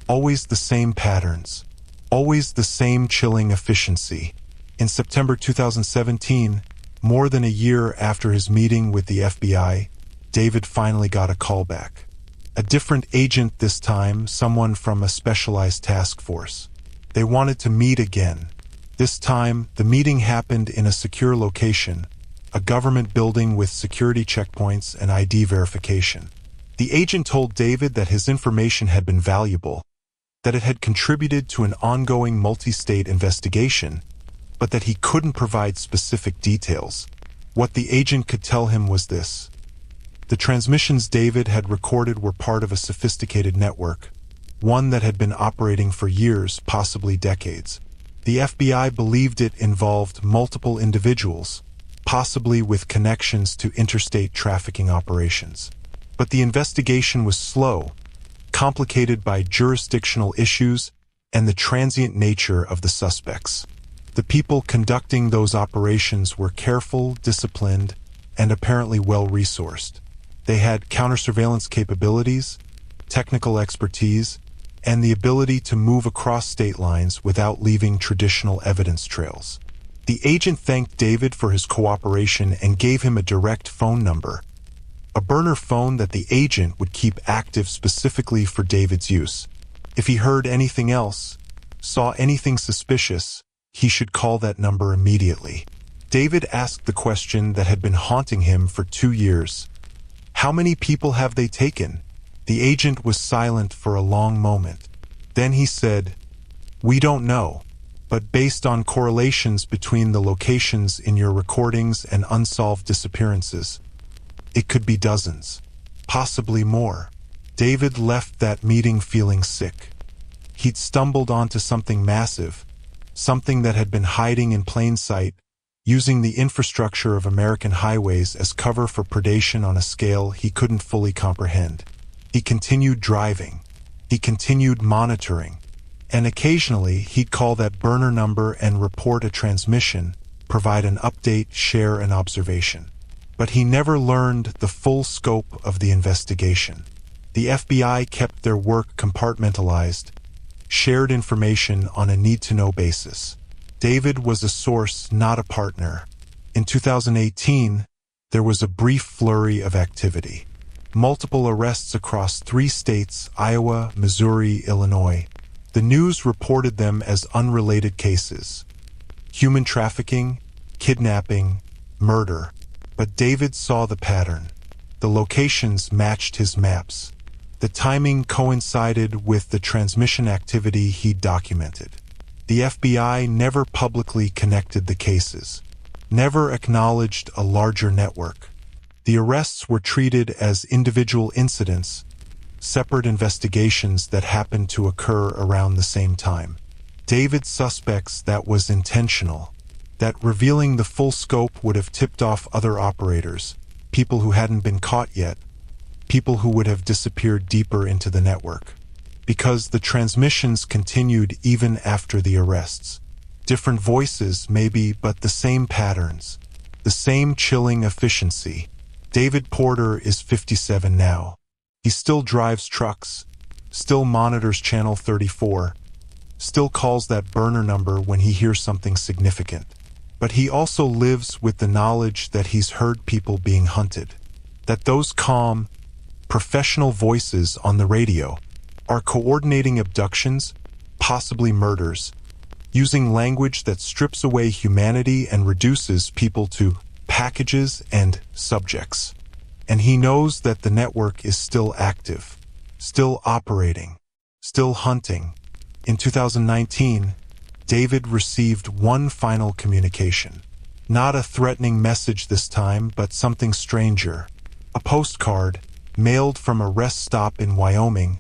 Always the same patterns. Always the same chilling efficiency. In September 2017, more than a year after his meeting with the FBI, David finally got a call back. A different agent this time, someone from a specialized task force. They wanted to meet again. This time, the meeting happened in a secure location, a government building with security checkpoints and ID verification. The agent told David that his information had been valuable, that it had contributed to an ongoing multi-state investigation, but that he couldn't provide specific details. What the agent could tell him was this: the transmissions David had recorded were part of a sophisticated network, one that had been operating for years, possibly decades. The FBI believed it involved multiple individuals, possibly with connections to interstate trafficking operations. But the investigation was slow, complicated by jurisdictional issues and the transient nature of the suspects. The people conducting those operations were careful, disciplined, and apparently well-resourced. They had counter-surveillance capabilities, technical expertise, and the ability to move across state lines without leaving traditional evidence trails. The agent thanked David for his cooperation and gave him a direct phone number, a burner phone that the agent would keep active specifically for David's use. If he heard anything else, saw anything suspicious, he should call that number immediately. David asked the question that had been haunting him for 2 years. How many people have they taken? The agent was silent for a long moment. Then he said, "We don't know, but based on correlations between the locations in your recordings and unsolved disappearances, it could be dozens, possibly more." David left that meeting feeling sick. He'd stumbled onto something massive, something that had been hiding in plain sight, using the infrastructure of American highways as cover for predation on a scale he couldn't fully comprehend. He continued driving. He continued monitoring. And occasionally, he'd call that burner number and report a transmission, provide an update, share an observation. But he never learned the full scope of the investigation. The FBI kept their work compartmentalized, shared information on a need-to-know basis. David was a source, not a partner. In 2018, there was a brief flurry of activity. Multiple arrests across 3 states, Iowa, Missouri, Illinois. The news reported them as unrelated cases. Human trafficking, kidnapping, murder. But David saw the pattern. The locations matched his maps. The timing coincided with the transmission activity he documented. The FBI never publicly connected the cases, never acknowledged a larger network. The arrests were treated as individual incidents, separate investigations that happened to occur around the same time. David suspects that was intentional, that revealing the full scope would have tipped off other operators, people who hadn't been caught yet, people who would have disappeared deeper into the network. Because the transmissions continued even after the arrests. Different voices, maybe, but the same patterns, the same chilling efficiency. David Porter is 57 now. He still drives trucks, still monitors Channel 34, still calls that burner number when he hears something significant. But he also lives with the knowledge that he's heard people being hunted, that those calm, professional voices on the radio are coordinating abductions, possibly murders, using language that strips away humanity and reduces people to packages and subjects. And he knows that the network is still active, still operating, still hunting. In 2019, David received one final communication. Not a threatening message this time, but something stranger. A postcard, mailed from a rest stop in Wyoming,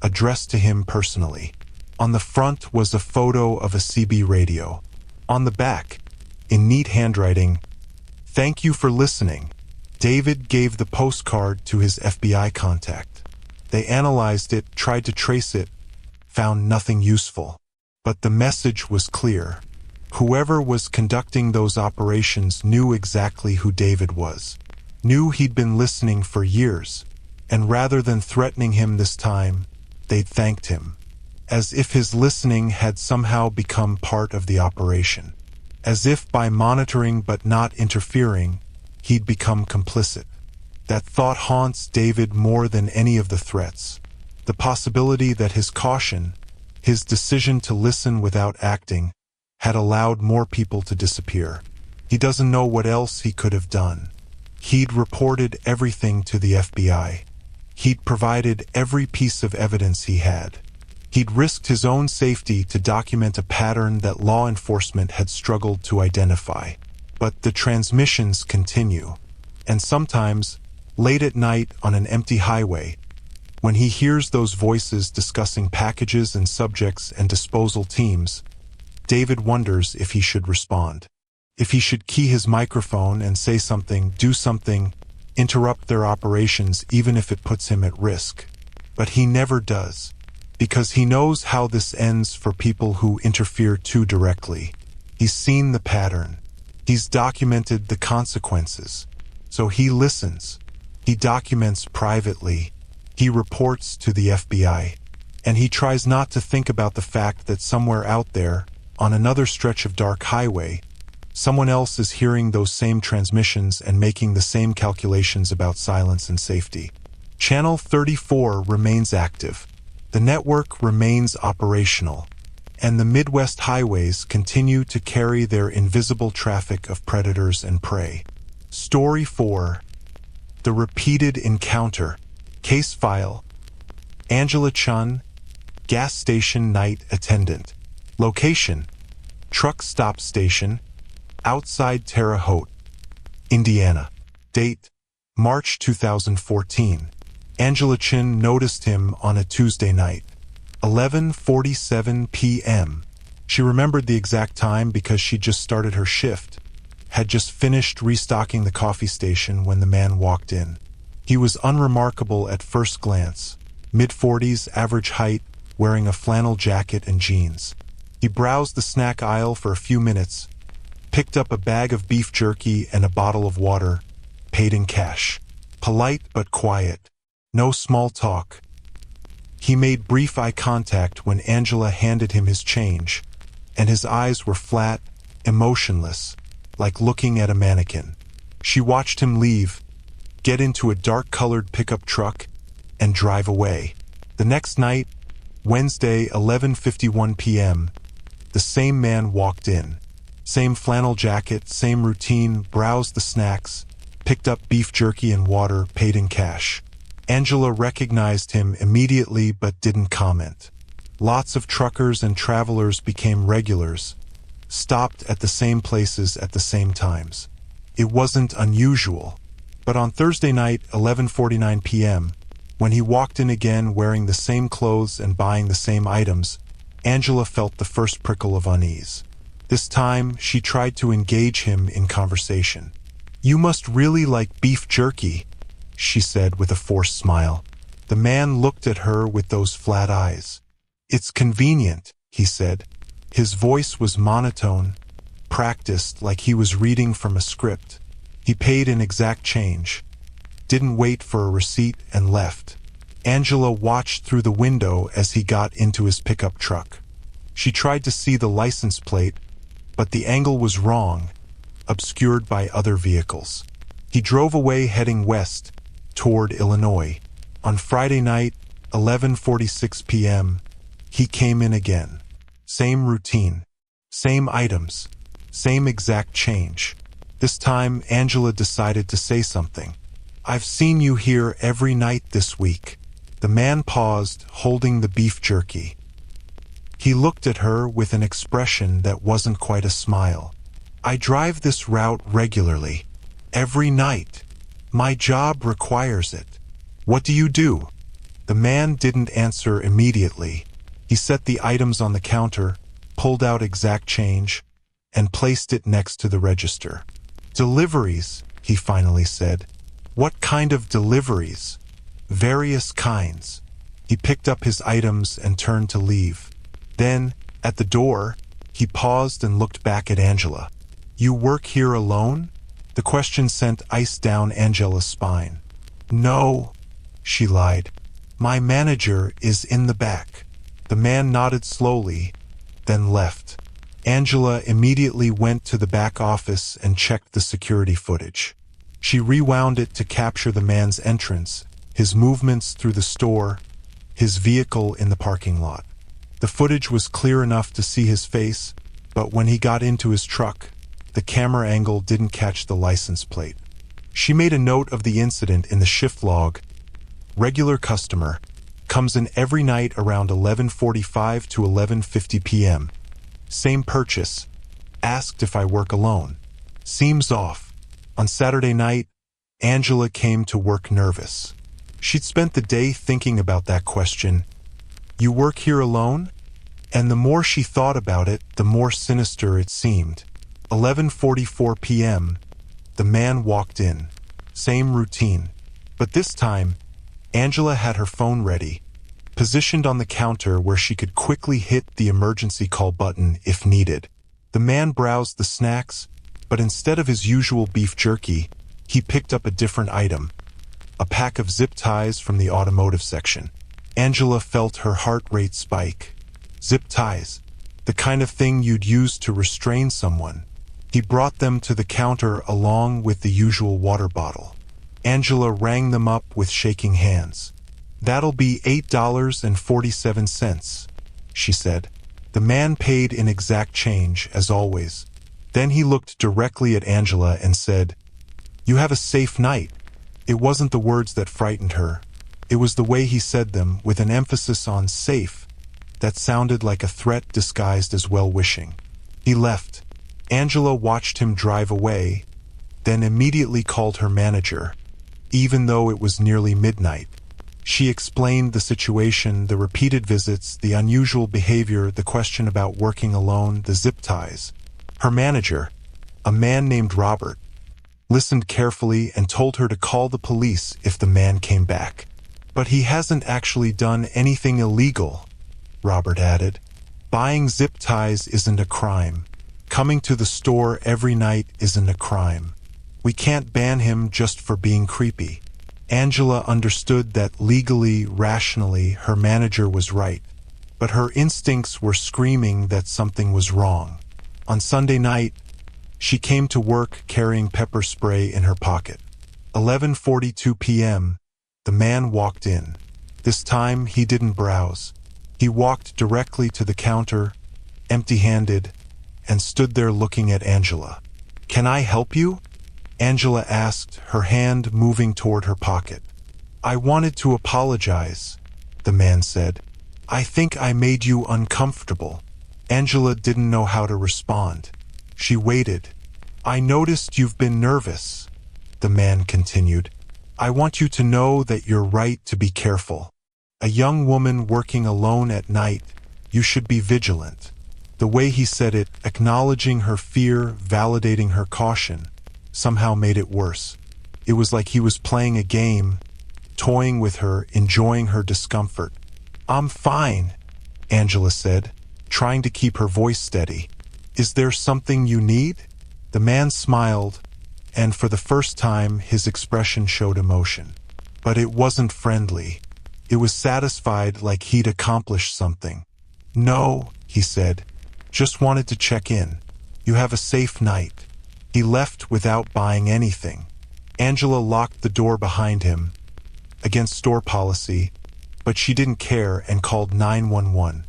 addressed to him personally. On the front was a photo of a CB radio. On the back, in neat handwriting, "Thank you for listening." David gave the postcard to his FBI contact. They analyzed it, tried to trace it, found nothing useful. But the message was clear. Whoever was conducting those operations knew exactly who David was, knew he'd been listening for years, and rather than threatening him this time, they'd thanked him, as if his listening had somehow become part of the operation, as if by monitoring but not interfering, he'd become complicit. That thought haunts David more than any of the threats, the possibility that his caution, his decision to listen without acting, had allowed more people to disappear. He doesn't know what else he could have done. He'd reported everything to the FBI. He'd provided every piece of evidence he had. He'd risked his own safety to document a pattern that law enforcement had struggled to identify. But the transmissions continue. And sometimes, late at night on an empty highway, when he hears those voices discussing packages and subjects and disposal teams, David wonders if he should respond. If he should key his microphone and say something, do something, interrupt their operations even if it puts him at risk. But he never does, because he knows how this ends for people who interfere too directly. He's seen the pattern. He's documented the consequences. So he listens. He documents privately. He reports to the FBI. And he tries not to think about the fact that somewhere out there, on another stretch of dark highway, someone else is hearing those same transmissions and making the same calculations about silence and safety. Channel 34 remains active. The network remains operational. And the Midwest highways continue to carry their invisible traffic of predators and prey. Story 4. The Repeated Encounter. Case file. Angela Chun, gas station night attendant. Location: truck stop station, outside Terre Haute, Indiana. Date: March 2014. Angela Chin noticed him on a Tuesday night, 11:47 p.m. She remembered the exact time because she just started her shift, had just finished restocking the coffee station when the man walked in. He was unremarkable at first glance, mid-40s, average height, wearing a flannel jacket and jeans. He browsed the snack aisle for a few minutes, picked up a bag of beef jerky and a bottle of water, paid in cash. Polite but quiet. No small talk. He made brief eye contact when Angela handed him his change, and his eyes were flat, emotionless, like looking at a mannequin. She watched him leave, get into a dark-colored pickup truck, and drive away. The next night, Wednesday, 11:51 p.m., the same man walked in. Same flannel jacket, same routine, browsed the snacks, picked up beef jerky and water, paid in cash. Angela recognized him immediately but didn't comment. Lots of truckers and travelers became regulars, stopped at the same places at the same times. It wasn't unusual. But on Thursday night, 11:49 p.m., when he walked in again wearing the same clothes and buying the same items, Angela felt the first prickle of unease. This time, she tried to engage him in conversation. "You must really like beef jerky," she said with a forced smile. The man looked at her with those flat eyes. "It's convenient," he said. His voice was monotone, practiced, like he was reading from a script. He paid in exact change, didn't wait for a receipt, and left. Angela watched through the window as he got into his pickup truck. She tried to see the license plate, but the angle was wrong, obscured by other vehicles. He drove away heading west, toward Illinois. On Friday night, 11:46 p.m., he came in again. Same routine, same items, same exact change. This time, Angela decided to say something. "I've seen you here every night this week." The man paused, holding the beef jerky. He looked at her with an expression that wasn't quite a smile. "I drive this route regularly. Every night. My job requires it." "What do you do?" The man didn't answer immediately. He set the items on the counter, pulled out exact change, and placed it next to the register. "Deliveries," he finally said. "What kind of deliveries?" "Various kinds." He picked up his items and turned to leave. Then, at the door, he paused and looked back at Angela. "You work here alone?" The question sent ice down Angela's spine. "No," she lied. "My manager is in the back." The man nodded slowly, then left. Angela immediately went to the back office and checked the security footage. She rewound it to capture the man's entrance, his movements through the store, his vehicle in the parking lot. The footage was clear enough to see his face, but when he got into his truck, the camera angle didn't catch the license plate. She made a note of the incident in the shift log. "Regular customer. Comes in every night around 11:45 to 11:50 p.m. Same purchase. Asked if I work alone. Seems off." On Saturday night, Angela came to work nervous. She'd spent the day thinking about that question. "You work here alone?" And the more she thought about it, the more sinister it seemed. 11:44 p.m., the man walked in. Same routine. But this time, Angela had her phone ready, positioned on the counter where she could quickly hit the emergency call button if needed. The man browsed the snacks, but instead of his usual beef jerky, he picked up a different item, a pack of zip ties from the automotive section. Angela felt her heart rate spike. Zip ties, the kind of thing you'd use to restrain someone. He brought them to the counter along with the usual water bottle. Angela rang them up with shaking hands. "That'll be $8.47, she said. The man paid in exact change, as always. Then he looked directly at Angela and said, "You have a safe night." It wasn't the words that frightened her. It was the way he said them, with an emphasis on safe, that sounded like a threat disguised as well-wishing. He left. Angela watched him drive away, then immediately called her manager, even though it was nearly midnight. She explained the situation, the repeated visits, the unusual behavior, the question about working alone, the zip ties. Her manager, a man named Robert, listened carefully, and told her to call the police if the man came back. "But he hasn't actually done anything illegal," Robert added. "Buying zip ties isn't a crime. Coming to the store every night isn't a crime. We can't ban him just for being creepy." Angela understood that legally, rationally, her manager was right, but her instincts were screaming that something was wrong. On Sunday night, she came to work carrying pepper spray in her pocket. 11:42 p.m., the man walked in. This time, he didn't browse. He walked directly to the counter, empty-handed, and stood there looking at Angela. "Can I help you?" Angela asked, her hand moving toward her pocket. "I wanted to apologize," the man said. "I think I made you uncomfortable." Angela didn't know how to respond. She waited. "I noticed you've been nervous," the man continued. "I want you to know that you're right to be careful. A young woman working alone at night, you should be vigilant." The way he said it, acknowledging her fear, validating her caution, somehow made it worse. It was like he was playing a game, toying with her, enjoying her discomfort. "I'm fine," Angela said, trying to keep her voice steady. "Is there something you need?" The man smiled, and for the first time his expression showed emotion. But it wasn't friendly. It was satisfied, like he'd accomplished something. "No," he said, "just wanted to check in. You have a safe night." He left without buying anything. Angela locked the door behind him, against store policy, but she didn't care and called 911.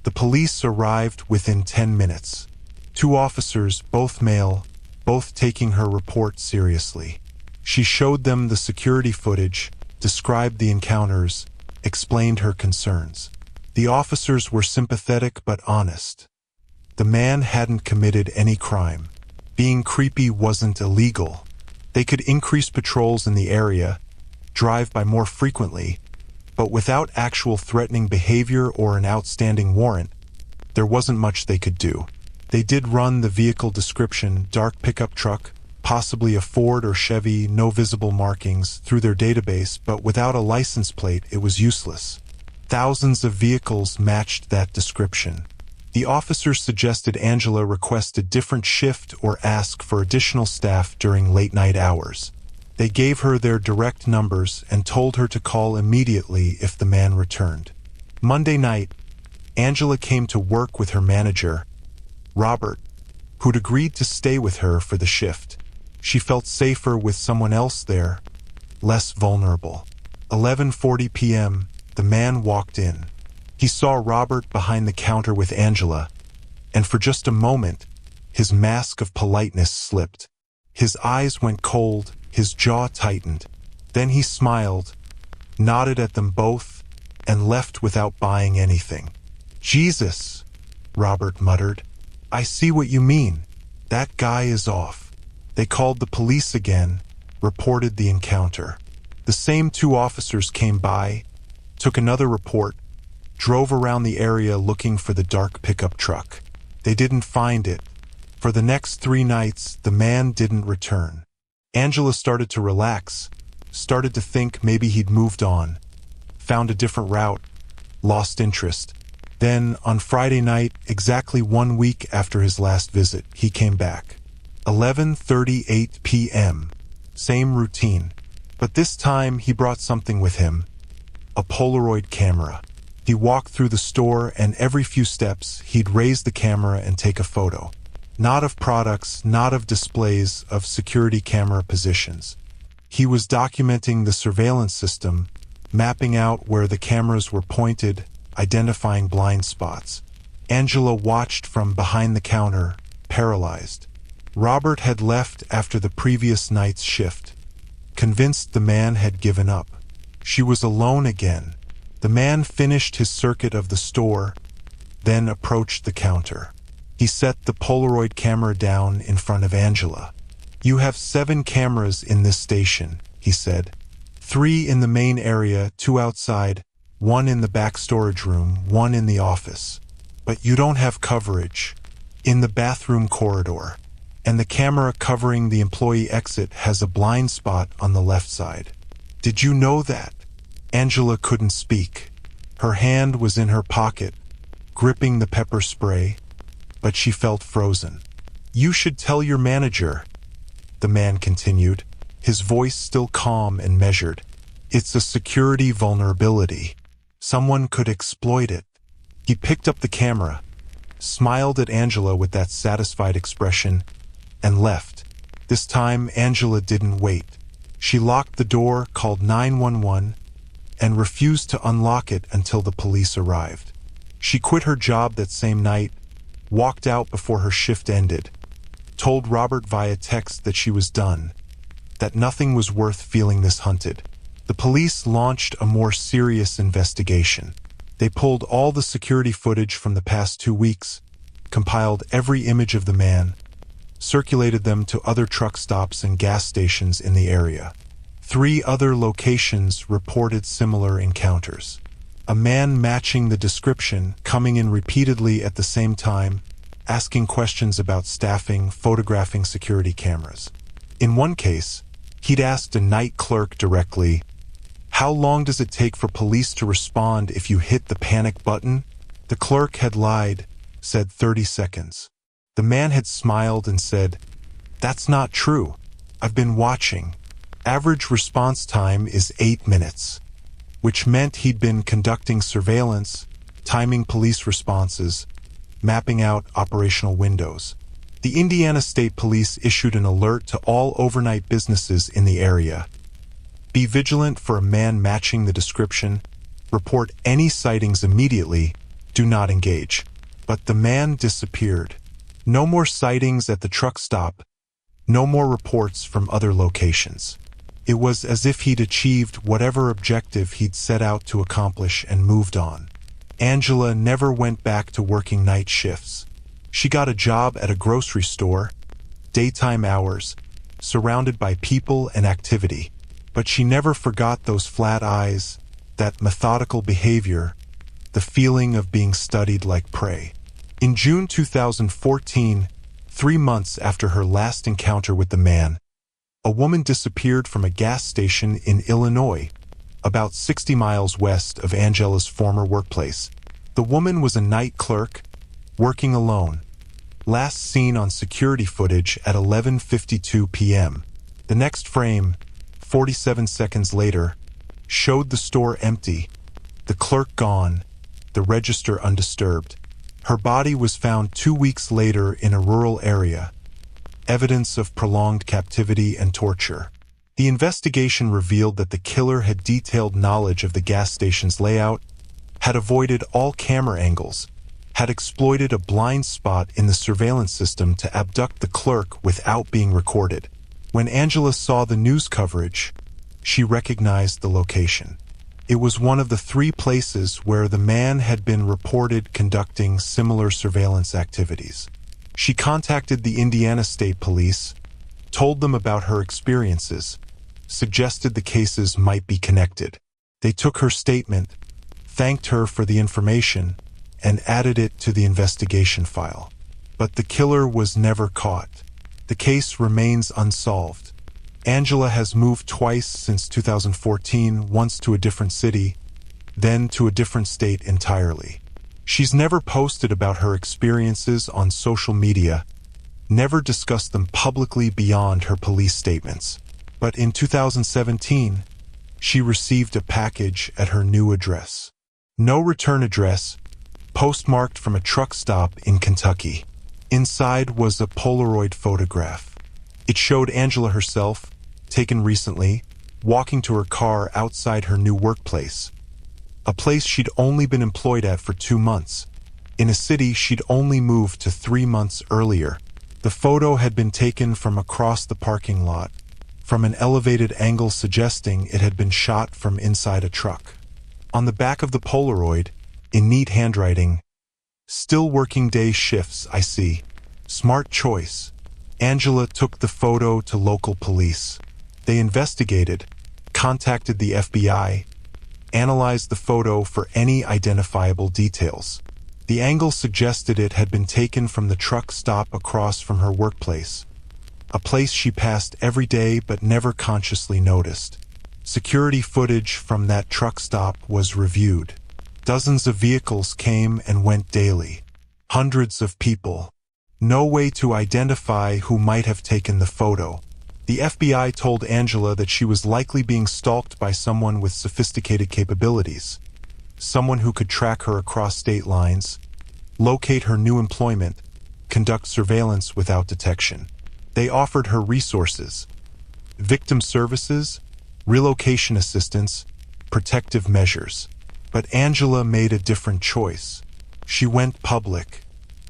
The police arrived within 10 minutes. 2 officers, both male, both taking her report seriously. She showed them the security footage, described the encounters, explained her concerns. The officers were sympathetic but honest. The man hadn't committed any crime. Being creepy wasn't illegal. They could increase patrols in the area, drive by more frequently, but without actual threatening behavior or an outstanding warrant, there wasn't much they could do. They did run the vehicle description, dark pickup truck, possibly a Ford or Chevy, no visible markings, through their database, but without a license plate, it was useless. Thousands of vehicles matched that description. The officers suggested Angela request a different shift or ask for additional staff during late-night hours. They gave her their direct numbers and told her to call immediately if the man returned. Monday night, Angela came to work with her manager, Robert, who'd agreed to stay with her for the shift. She felt safer with someone else there, less vulnerable. 11:40 p.m., the man walked in. He saw Robert behind the counter with Angela, and for just a moment, his mask of politeness slipped. His eyes went cold, his jaw tightened. Then he smiled, nodded at them both, and left without buying anything. "Jesus," Robert muttered. "I see what you mean. That guy is off." They called the police again, reported the encounter. The same 2 officers came by, took another report, drove around the area looking for the dark pickup truck. They didn't find it. For the next 3 nights, the man didn't return. Angela started to relax, started to think maybe he'd moved on, found a different route, lost interest. Then, on Friday night, exactly 1 week after his last visit, he came back. 11:38 p.m. Same routine. But this time, he brought something with him. A Polaroid camera. He walked through the store, and every few steps, he'd raise the camera and take a photo. Not of products, not of displays, of security camera positions. He was documenting the surveillance system, mapping out where the cameras were pointed, identifying blind spots. Angela watched from behind the counter, paralyzed. Robert had left after the previous night's shift, convinced the man had given up. She was alone again. The man finished his circuit of the store, then approached the counter. He set the Polaroid camera down in front of Angela. "You have 7 cameras in this station," he said. 3 in the main area, 2 outside, 1 in the back storage room, 1 in the office. But you don't have coverage in the bathroom corridor. and the camera covering the employee exit has a blind spot on the left side. Did you know that? Angela couldn't speak. Her hand was in her pocket, gripping the pepper spray, but she felt frozen. You should tell your manager, the man continued, his voice still calm and measured. It's a security vulnerability. Someone could exploit it. He picked up the camera, smiled at Angela with that satisfied expression, and left. This time, Angela didn't wait. She locked the door, called 911, and refused to unlock it until the police arrived. She quit her job that same night, walked out before her shift ended, told Robert via text that she was done, that nothing was worth feeling this hunted. The police launched a more serious investigation. They pulled all the security footage from the past 2 weeks, compiled every image of the man, circulated them to other truck stops and gas stations in the area. 3 other locations reported similar encounters. A man matching the description, coming in repeatedly at the same time, asking questions about staffing, photographing security cameras. In one case, he'd asked a night clerk directly, "How long does it take for police to respond if you hit the panic button?" The clerk had lied, said 30 seconds. The man had smiled and said, "That's not true. I've been watching. Average response time is 8 minutes, which meant he'd been conducting surveillance, timing police responses, mapping out operational windows. The Indiana State Police issued an alert to all overnight businesses in the area. Be vigilant for a man matching the description. Report any sightings immediately. Do not engage. But the man disappeared. No more sightings at the truck stop. No more reports from other locations. It was as if he'd achieved whatever objective he'd set out to accomplish and moved on. Angela never went back to working night shifts. She got a job at a grocery store, daytime hours, surrounded by people and activity. But she never forgot those flat eyes, that methodical behavior, the feeling of being studied like prey. In June 2014, 3 months after her last encounter with the man, a woman disappeared from a gas station in Illinois, about 60 miles west of Angela's former workplace. The woman was a night clerk, working alone, last seen on security footage at 11:52 p.m. The next frame, 47 seconds later, showed the store empty, the clerk gone, the register undisturbed. Her body was found 2 weeks later in a rural area, evidence of prolonged captivity and torture. The investigation revealed that the killer had detailed knowledge of the gas station's layout, had avoided all camera angles, had exploited a blind spot in the surveillance system to abduct the clerk without being recorded. When Angela saw the news coverage, she recognized the location. It was one of the 3 places where the man had been reported conducting similar surveillance activities. She contacted the Indiana State Police, told them about her experiences, suggested the cases might be connected. They took her statement, thanked her for the information, and added it to the investigation file. But the killer was never caught. The case remains unsolved. Angela has moved twice since 2014, once to a different city, then to a different state entirely. She's never posted about her experiences on social media, never discussed them publicly beyond her police statements. But in 2017, she received a package at her new address. No return address, postmarked from a truck stop in Kentucky. Inside was a Polaroid photograph. It showed Angela herself, taken recently, walking to her car outside her new workplace, a place she'd only been employed at for 2 months, in a city she'd only moved to 3 months earlier. The photo had been taken from across the parking lot, from an elevated angle suggesting it had been shot from inside a truck. On the back of the Polaroid, in neat handwriting, "Still working day shifts, I see. Smart choice." Angela took the photo to local police. They investigated, contacted the FBI, analyzed the photo for any identifiable details. The angle suggested it had been taken from the truck stop across from her workplace, a place she passed every day but never consciously noticed. Security footage from that truck stop was reviewed. Dozens of vehicles came and went daily. Hundreds of people. No way to identify who might have taken the photo. The FBI told Angela that she was likely being stalked by someone with sophisticated capabilities. Someone who could track her across state lines, locate her new employment, conduct surveillance without detection. They offered her resources, victim services, relocation assistance, protective measures. But Angela made a different choice. She went public.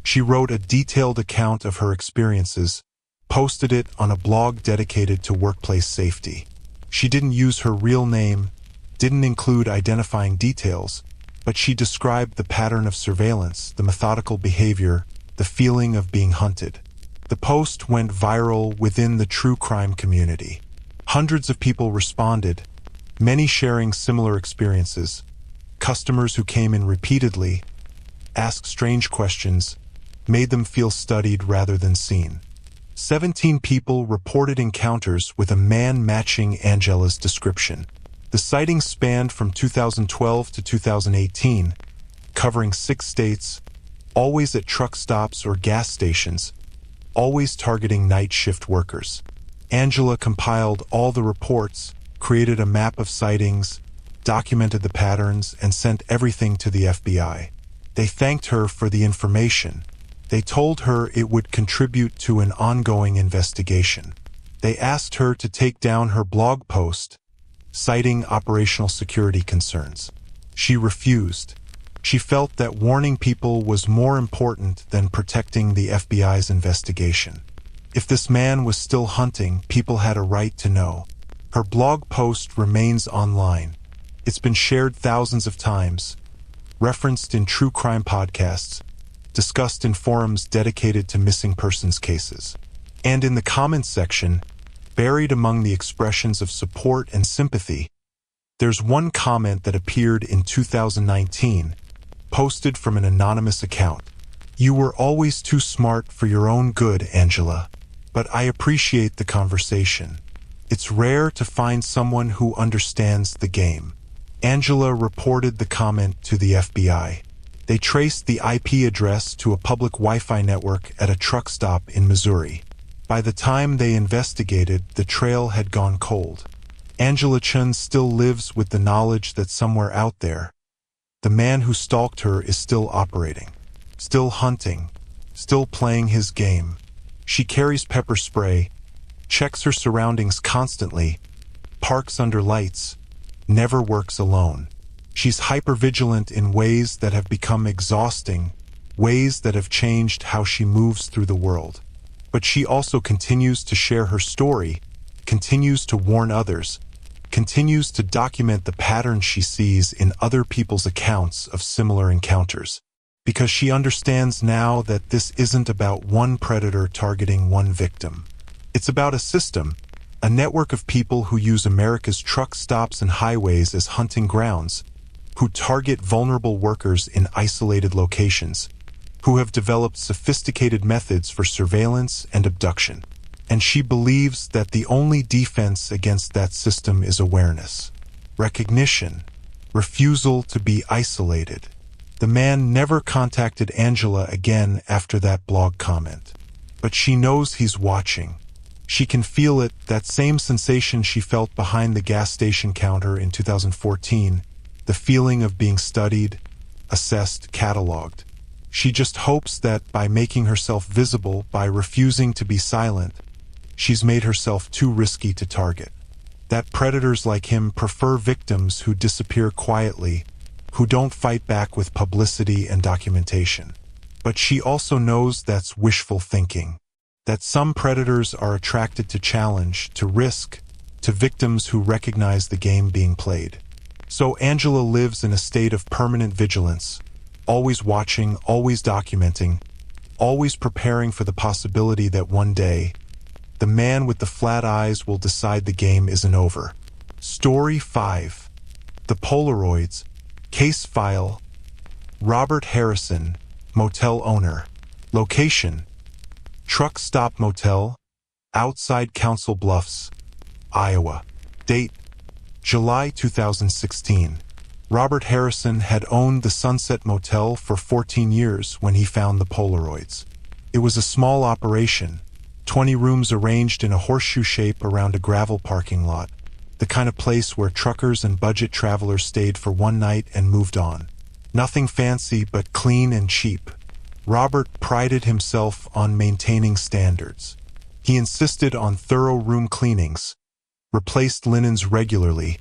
She wrote a detailed account of her experiences, posted it on a blog dedicated to workplace safety. She didn't use her real name, didn't include identifying details, but she described the pattern of surveillance, the methodical behavior, the feeling of being hunted. The post went viral within the true crime community. Hundreds of people responded, many sharing similar experiences. Customers who came in repeatedly, asked strange questions, made them feel studied rather than seen. 17 people reported encounters with a man matching Angela's description. The sightings spanned from 2012 to 2018, covering 6 states, always at truck stops or gas stations, always targeting night shift workers. Angela compiled all the reports, created a map of sightings, documented the patterns, and sent everything to the FBI. They thanked her for the information. They told her it would contribute to an ongoing investigation. They asked her to take down her blog post, citing operational security concerns. She refused. She felt that warning people was more important than protecting the FBI's investigation. If this man was still hunting, people had a right to know. Her blog post remains online. It's been shared thousands of times, referenced in true crime podcasts, discussed in forums dedicated to missing persons cases. And in the comments section, buried among the expressions of support and sympathy, there's one comment that appeared in 2019, posted from an anonymous account. "You were always too smart for your own good, Angela, but I appreciate the conversation. It's rare to find someone who understands the game." Angela reported the comment to the FBI. They traced the IP address to a public Wi-Fi network at a truck stop in Missouri. By the time they investigated, the trail had gone cold. Angela Chun still lives with the knowledge that somewhere out there, the man who stalked her is still operating, still hunting, still playing his game. She carries pepper spray, checks her surroundings constantly, parks under lights, never works alone. She's hypervigilant in ways that have become exhausting, ways that have changed how she moves through the world. But she also continues to share her story, continues to warn others, continues to document the patterns she sees in other people's accounts of similar encounters. Because she understands now that this isn't about one predator targeting one victim. It's about a system, a network of people who use America's truck stops and highways as hunting grounds, who target vulnerable workers in isolated locations, who have developed sophisticated methods for surveillance and abduction. And she believes that the only defense against that system is awareness, recognition, refusal to be isolated. The man never contacted Angela again after that blog comment. But she knows he's watching. She can feel it, that same sensation she felt behind the gas station counter in 2014, the feeling of being studied, assessed, cataloged. She just hopes that by making herself visible, by refusing to be silent, she's made herself too risky to target. That predators like him prefer victims who disappear quietly, who don't fight back with publicity and documentation. But she also knows that's wishful thinking, that some predators are attracted to challenge, to risk, to victims who recognize the game being played. So Angela lives in a state of permanent vigilance, always watching, always documenting, always preparing for the possibility that one day, the man with the flat eyes will decide the game isn't over. Story 5. The Polaroids. Case file. Robert Harrison, motel owner. Location: Truck Stop Motel, outside Council Bluffs, Iowa. Date: July 2016. Robert Harrison had owned the Sunset Motel for 14 years when he found the Polaroids. It was a small operation, 20 rooms arranged in a horseshoe shape around a gravel parking lot, the kind of place where truckers and budget travelers stayed for one night and moved on. Nothing fancy, but clean and cheap. Robert prided himself on maintaining standards. He insisted on thorough room cleanings, replaced linens regularly,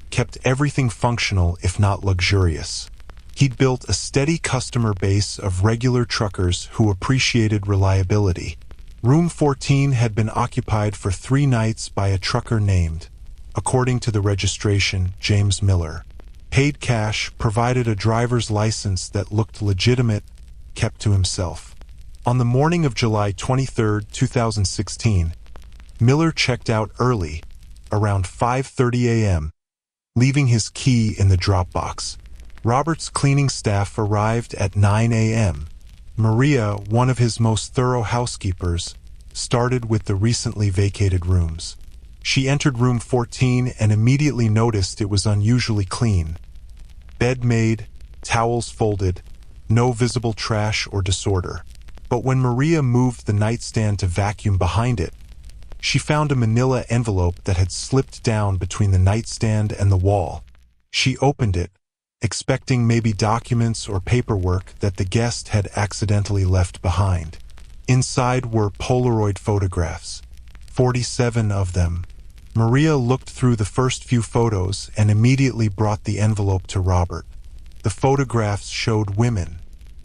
kept everything functional if not luxurious. He'd built a steady customer base of regular truckers who appreciated reliability. Room 14 had been occupied for 3 nights by a trucker named, according to the registration, James Miller. Paid cash, provided a driver's license that looked legitimate, kept to himself. On the morning of July 23, 2016, Miller checked out early, around 5:30 a.m., leaving his key in the drop box. Robert's cleaning staff arrived at 9 a.m. Maria, one of his most thorough housekeepers, started with the recently vacated rooms. She entered room 14 and immediately noticed it was unusually clean. Bed made, towels folded, no visible trash or disorder. But when Maria moved the nightstand to vacuum behind it, she found a manila envelope that had slipped down between the nightstand and the wall. She opened it, expecting maybe documents or paperwork that the guest had accidentally left behind. Inside were Polaroid photographs, 47 of them. Maria looked through the first few photos and immediately brought the envelope to Robert. The photographs showed women,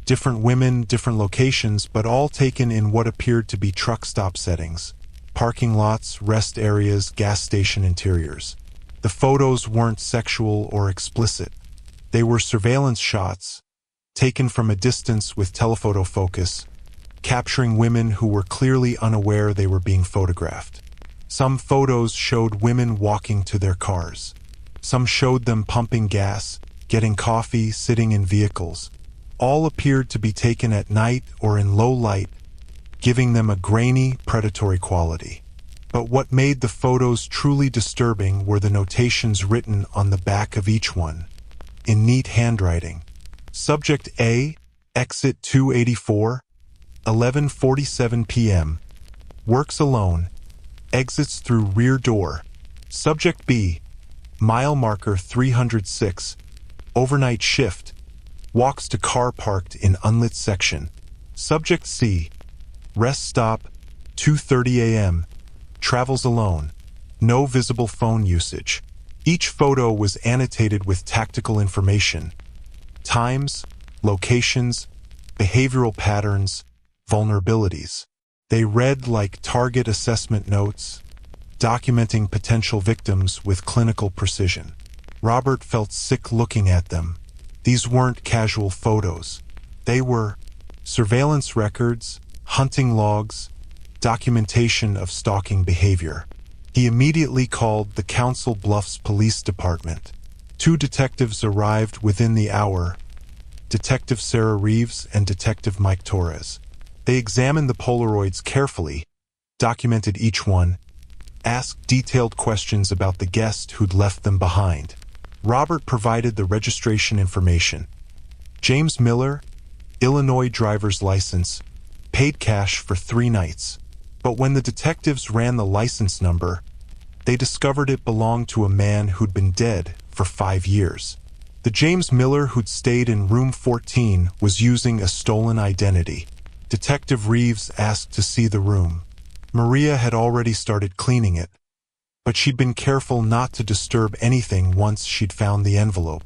different locations, but all taken in what appeared to be truck stop settings. Parking lots, rest areas, gas station interiors. The photos weren't sexual or explicit. They were surveillance shots, taken from a distance with telephoto focus, capturing women who were clearly unaware they were being photographed. Some photos showed women walking to their cars. Some showed them pumping gas, getting coffee, sitting in vehicles. All appeared to be taken at night or in low light, giving them a grainy, predatory quality. But what made the photos truly disturbing were the notations written on the back of each one, in neat handwriting. Subject A, exit 284, 11:47 p.m. Works alone, exits through rear door. Subject B, mile marker 306, overnight shift, walks to car parked in unlit section. Subject C, rest stop, 2:30 a.m., travels alone, no visible phone usage. Each photo was annotated with tactical information: times, locations, behavioral patterns, vulnerabilities. They read like target assessment notes, documenting potential victims with clinical precision. Robert felt sick looking at them. These weren't casual photos. They were surveillance records, hunting logs, documentation of stalking behavior. He immediately called the Council Bluffs Police Department. 2 detectives arrived within the hour, Detective Sarah Reeves and Detective Mike Torres. They examined the Polaroids carefully, documented each one, asked detailed questions about the guest who'd left them behind. Robert provided the registration information: James Miller, Illinois driver's license, paid cash for 3 nights. But when the detectives ran the license number, they discovered it belonged to a man who'd been dead for 5 years. The James Miller who'd stayed in room 14 was using a stolen identity. Detective Reeves asked to see the room. Maria had already started cleaning it, but she'd been careful not to disturb anything once she'd found the envelope.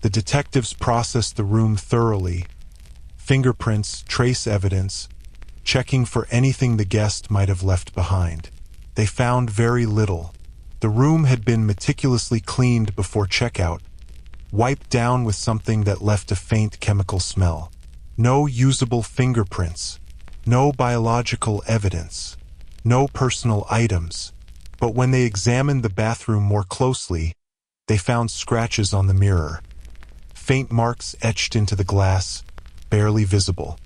The detectives processed the room thoroughly: fingerprints, trace evidence, checking for anything the guest might have left behind. They found very little. The room had been meticulously cleaned before checkout, wiped down with something that left a faint chemical smell. No usable fingerprints, no biological evidence, no personal items. But when they examined the bathroom more closely, they found scratches on the mirror, faint marks etched into the glass, barely visible.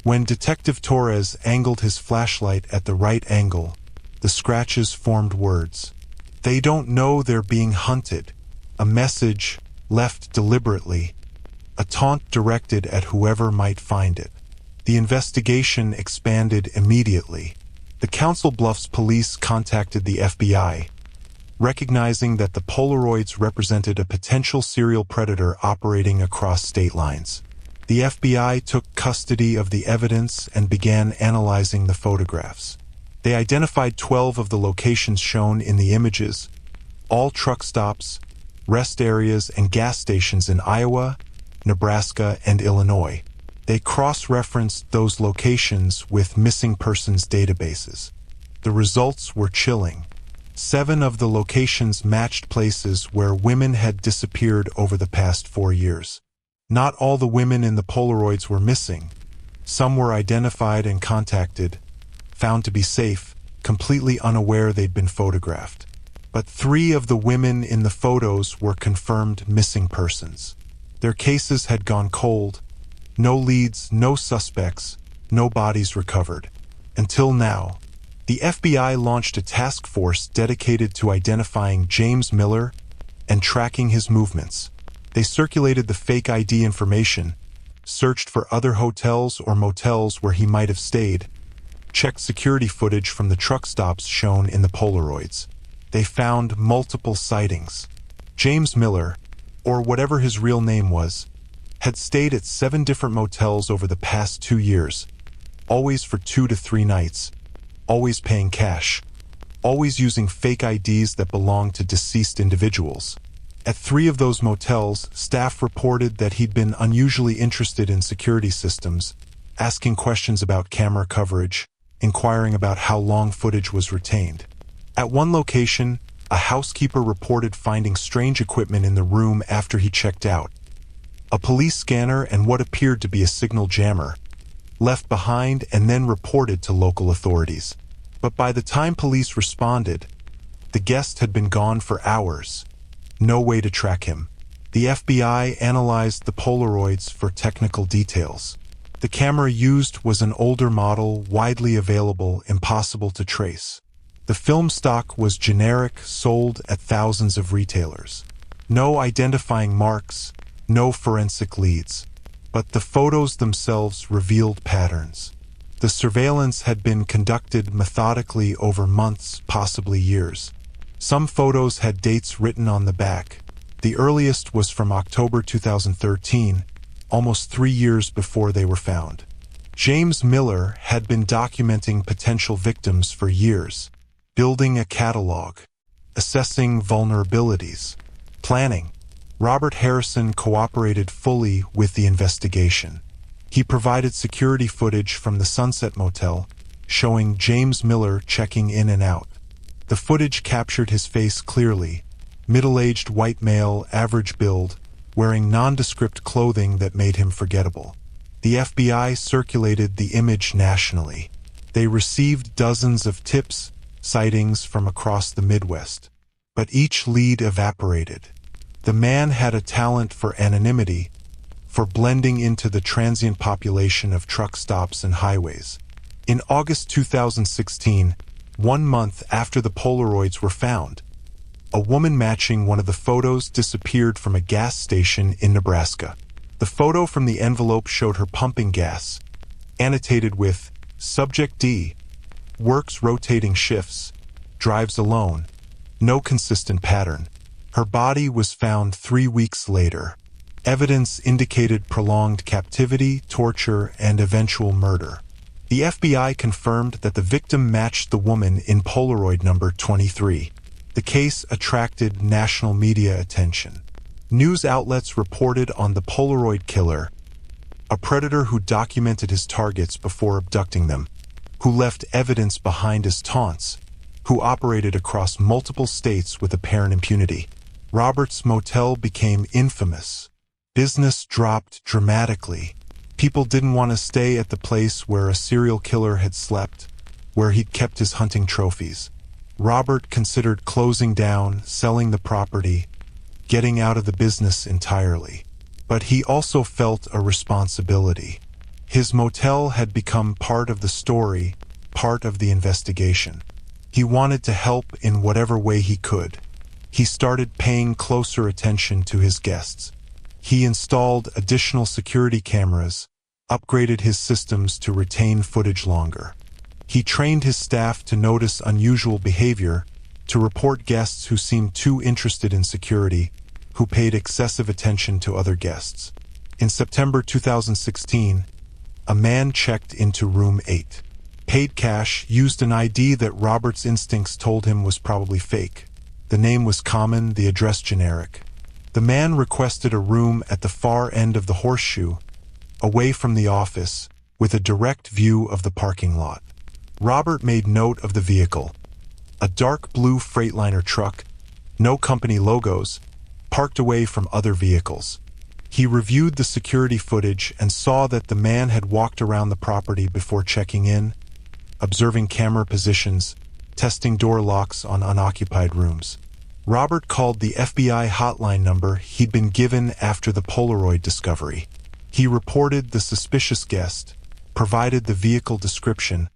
When Detective Torres angled his flashlight at the right angle, The scratches formed words. They don't know they're being hunted. A message left deliberately. A taunt directed at whoever might find it. The investigation expanded immediately. The Council Bluffs police contacted the FBI, recognizing that the Polaroids represented a potential serial predator operating across state lines. The FBI took custody of the evidence and began analyzing the photographs. They identified 12 of the locations shown in the images, all truck stops, rest areas, and gas stations in Iowa, Nebraska, and Illinois. They cross-referenced those locations with missing persons databases. The results were chilling. 7 of the locations matched places where women had disappeared over the past 4 years. Not all the women in the Polaroids were missing. Some were identified and contacted, found to be safe, completely unaware they'd been photographed. But 3 of the women in the photos were confirmed missing persons. Their cases had gone cold. No leads, no suspects, no bodies recovered. Until now. The FBI launched a task force dedicated to identifying James Miller and tracking his movements. They circulated the fake ID information, searched for other hotels or motels where he might have stayed, checked security footage from the truck stops shown in the Polaroids. They found multiple sightings. James Miller, or whatever his real name was, had stayed at 7 different motels over the past 2 years, always for 2 to 3 nights, always paying cash, always using fake IDs that belonged to deceased individuals. At 3 of those motels, staff reported that he'd been unusually interested in security systems, asking questions about camera coverage, inquiring about how long footage was retained. At one location, a housekeeper reported finding strange equipment in the room after he checked out. A police scanner and what appeared to be a signal jammer, left behind and then reported to local authorities. But by the time police responded, the guest had been gone for hours. No way to track him. The FBI analyzed the Polaroids for technical details. The camera used was an older model, widely available, impossible to trace. The film stock was generic, sold at thousands of retailers. No identifying marks, no forensic leads. But the photos themselves revealed patterns. The surveillance had been conducted methodically over months, possibly years. Some photos had dates written on the back. The earliest was from October 2013, almost 3 years before they were found. James Miller had been documenting potential victims for years, building a catalog, assessing vulnerabilities, planning. Robert Harrison cooperated fully with the investigation. He provided security footage from the Sunset Motel, showing James Miller checking in and out. The footage captured his face clearly, middle-aged white male, average build, wearing nondescript clothing that made him forgettable. The FBI circulated the image nationally. They received dozens of tips, sightings from across the Midwest. But each lead evaporated. The man had a talent for anonymity, for blending into the transient population of truck stops and highways. In August 2016, 1 month after the Polaroids were found, a woman matching one of the photos disappeared from a gas station in Nebraska. The photo from the envelope showed her pumping gas, annotated with Subject D, works rotating shifts, drives alone, no consistent pattern. Her body was found 3 weeks later. Evidence indicated prolonged captivity, torture, and eventual murder. The FBI confirmed that the victim matched the woman in Polaroid number 23. The case attracted national media attention. News outlets reported on the Polaroid killer, a predator who documented his targets before abducting them, who left evidence behind as taunts, who operated across multiple states with apparent impunity. Robert's motel became infamous. Business dropped dramatically. People didn't want to stay at the place where a serial killer had slept, where he'd kept his hunting trophies. Robert considered closing down, selling the property, getting out of the business entirely. But he also felt a responsibility. His motel had become part of the story, part of the investigation. He wanted to help in whatever way he could. He started paying closer attention to his guests. He installed additional security cameras, upgraded his systems to retain footage longer. He trained his staff to notice unusual behavior, to report guests who seemed too interested in security, who paid excessive attention to other guests. In September 2016, a man checked into room 8. Paid cash, used an ID that Robert's instincts told him was probably fake. The name was common, the address generic. The man requested a room at the far end of the horseshoe, away from the office, with a direct view of the parking lot. Robert made note of the vehicle. A dark blue Freightliner truck, no company logos, parked away from other vehicles. He reviewed the security footage and saw that the man had walked around the property before checking in, observing camera positions, testing door locks on unoccupied rooms. Robert called the FBI hotline number he'd been given after the Polaroid discovery. He reported the suspicious guest, provided the vehicle description,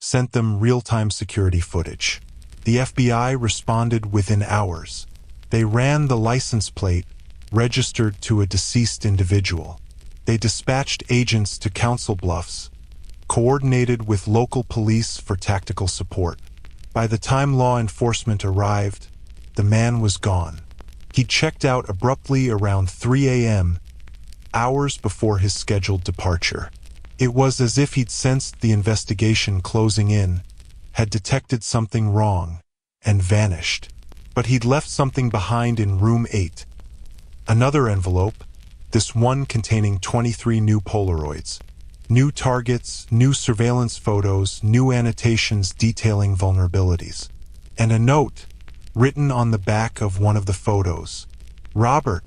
sent them real-time security footage. The FBI responded within hours. They ran the license plate, registered to a deceased individual. They dispatched agents to Council Bluffs, coordinated with local police for tactical support. By the time law enforcement arrived, the man was gone. He checked out abruptly around 3 a.m., hours before his scheduled departure. It was as if he'd sensed the investigation closing in, had detected something wrong, and vanished. But he'd left something behind in room 8. Another envelope, this one containing 23 new Polaroids. New targets, new surveillance photos, new annotations detailing vulnerabilities. And a note, written on the back of one of the photos. Robert,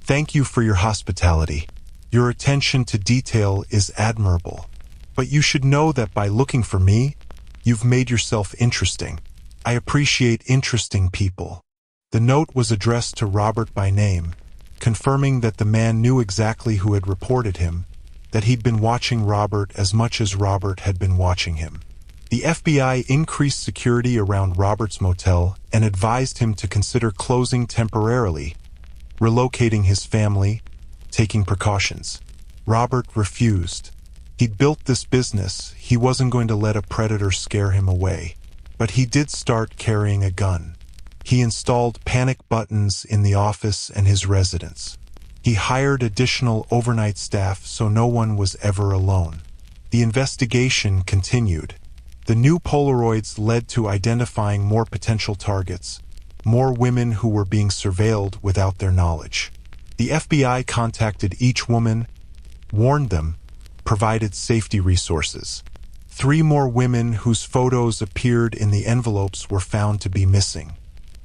thank you for your hospitality. Your attention to detail is admirable. But you should know that by looking for me, you've made yourself interesting. I appreciate interesting people. The note was addressed to Robert by name, confirming that the man knew exactly who had reported him, that he'd been watching Robert as much as Robert had been watching him. The FBI increased security around Robert's motel and advised him to consider closing temporarily, relocating his family, taking precautions. Robert refused. He'd built this business, he wasn't going to let a predator scare him away. But he did start carrying a gun. He installed panic buttons in the office and his residence. He hired additional overnight staff so no one was ever alone. The investigation continued. The new Polaroids led to identifying more potential targets, more women who were being surveilled without their knowledge. The FBI contacted each woman, warned them, provided safety resources. 3 more women whose photos appeared in the envelopes were found to be missing.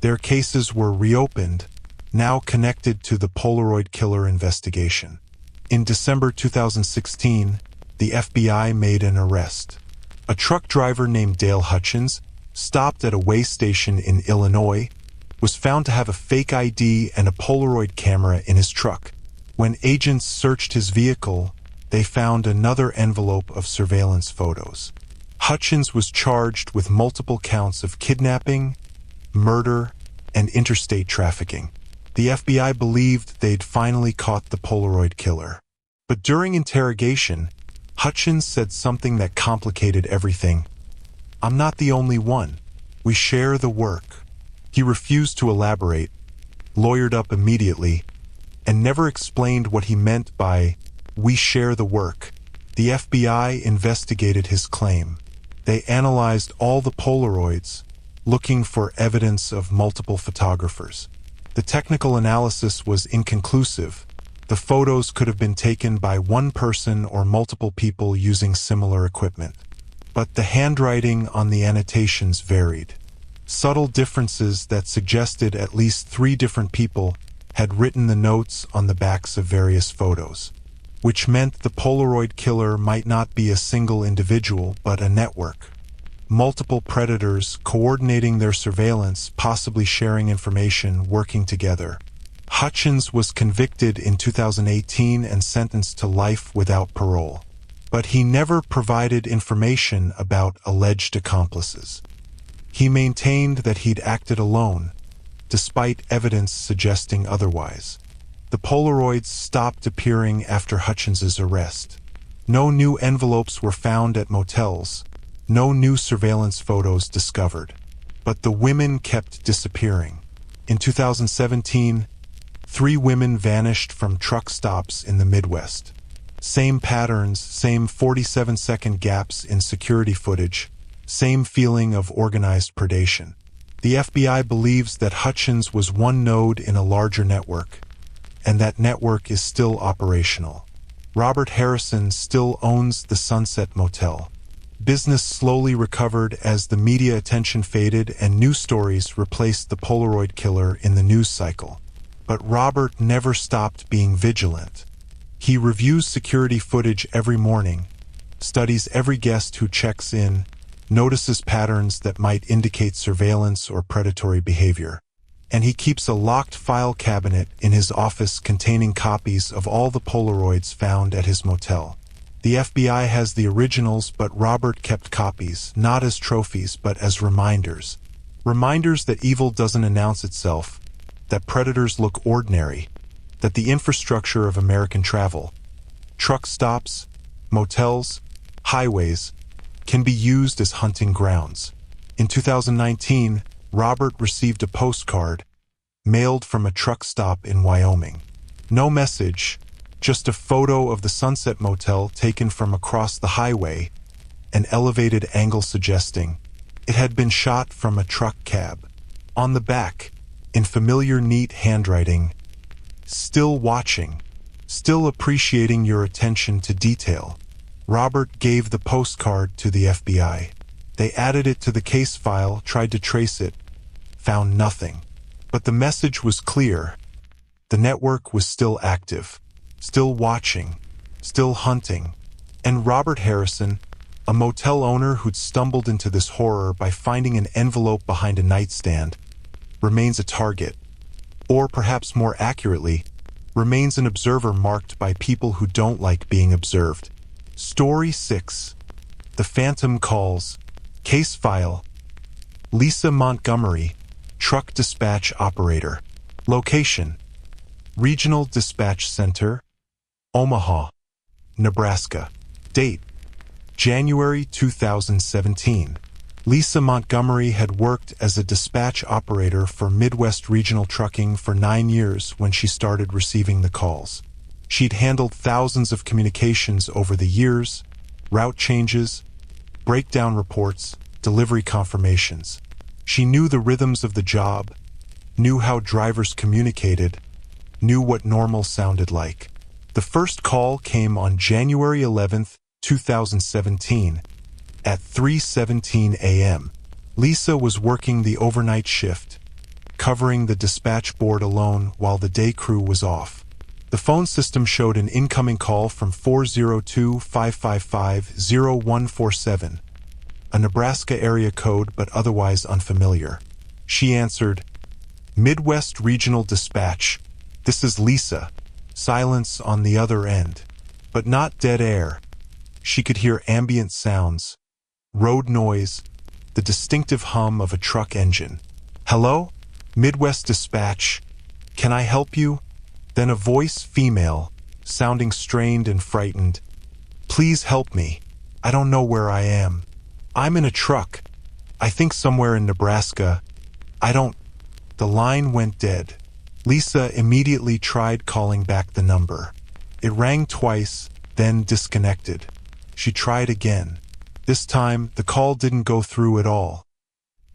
Their cases were reopened, now connected to the Polaroid killer investigation. In December 2016, the FBI made an arrest. A truck driver named Dale Hutchins, stopped at a way station in Illinois, was found to have a fake ID and a Polaroid camera in his truck. When agents searched his vehicle, they found another envelope of surveillance photos. Hutchins was charged with multiple counts of kidnapping, murder, and interstate trafficking. The FBI believed they'd finally caught the Polaroid killer. But during interrogation, Hutchins said something that complicated everything. "I'm not the only one. We share the work." He refused to elaborate, lawyered up immediately, and never explained what he meant by "we share the work." The FBI investigated his claim. They analyzed all the Polaroids, looking for evidence of multiple photographers. The technical analysis was inconclusive. The photos could have been taken by one person or multiple people using similar equipment. But the handwriting on the annotations varied. Subtle differences that suggested at least 3 different people had written the notes on the backs of various photos, which meant the Polaroid killer might not be a single individual but a network. Multiple predators coordinating their surveillance, possibly sharing information, working together. Hutchins was convicted in 2018 and sentenced to life without parole. But he never provided information about alleged accomplices. He maintained that he'd acted alone, despite evidence suggesting otherwise. The Polaroids stopped appearing after Hutchins's arrest. No new envelopes were found at motels, no new surveillance photos discovered. But the women kept disappearing. In 2017, 3 women vanished from truck stops in the Midwest. Same patterns, same 47-second gaps in security footage, same feeling of organized predation. The FBI believes that Hutchins was one node in a larger network, and that network is still operational. Robert Harrison still owns the Sunset Motel. Business slowly recovered as the media attention faded and news stories replaced the Polaroid killer in the news cycle. But Robert never stopped being vigilant. He reviews security footage every morning, studies every guest who checks in, notices patterns that might indicate surveillance or predatory behavior. And he keeps a locked file cabinet in his office containing copies of all the Polaroids found at his motel. The FBI has the originals, but Robert kept copies, not as trophies, but as reminders. Reminders that evil doesn't announce itself, that predators look ordinary, that the infrastructure of American travel, truck stops, motels, highways, can be used as hunting grounds. In 2019, Robert received a postcard mailed from a truck stop in Wyoming. No message, just a photo of the Sunset Motel taken from across the highway, an elevated angle suggesting it had been shot from a truck cab. On the back, in familiar neat handwriting, "Still watching, still appreciating your attention to detail." Robert gave the postcard to the FBI. They added it to the case file, tried to trace it, found nothing. But the message was clear. The network was still active, still watching, still hunting. And Robert Harrison, a motel owner who'd stumbled into this horror by finding an envelope behind a nightstand, remains a target. Or perhaps more accurately, remains an observer marked by people who don't like being observed. Story 6. The Phantom Calls. Case file. Lisa Montgomery, truck dispatch operator. Location: Regional Dispatch Center, Omaha, Nebraska. Date: January 2017. Lisa Montgomery had worked as a dispatch operator for Midwest Regional Trucking for 9 years when she started receiving the calls. She'd handled thousands of communications over the years, route changes, breakdown reports, delivery confirmations. She knew the rhythms of the job, knew how drivers communicated, knew what normal sounded like. The first call came on January 11th, 2017, at 3:17 a.m. Lisa was working the overnight shift, covering the dispatch board alone while the day crew was off. The phone system showed an incoming call from 402-555-0147, a Nebraska area code but otherwise unfamiliar. She answered, "Midwest Regional Dispatch, this is Lisa." Silence on the other end, but not dead air. She could hear ambient sounds, road noise, the distinctive hum of a truck engine. "Hello? Midwest Dispatch. Can I help you?" Then a voice, female, sounding strained and frightened. "Please help me. I don't know where I am. I'm in a truck. I think somewhere in Nebraska. I don't..." The line went dead. Lisa immediately tried calling back the number. It rang twice, then disconnected. She tried again. This time, the call didn't go through at all.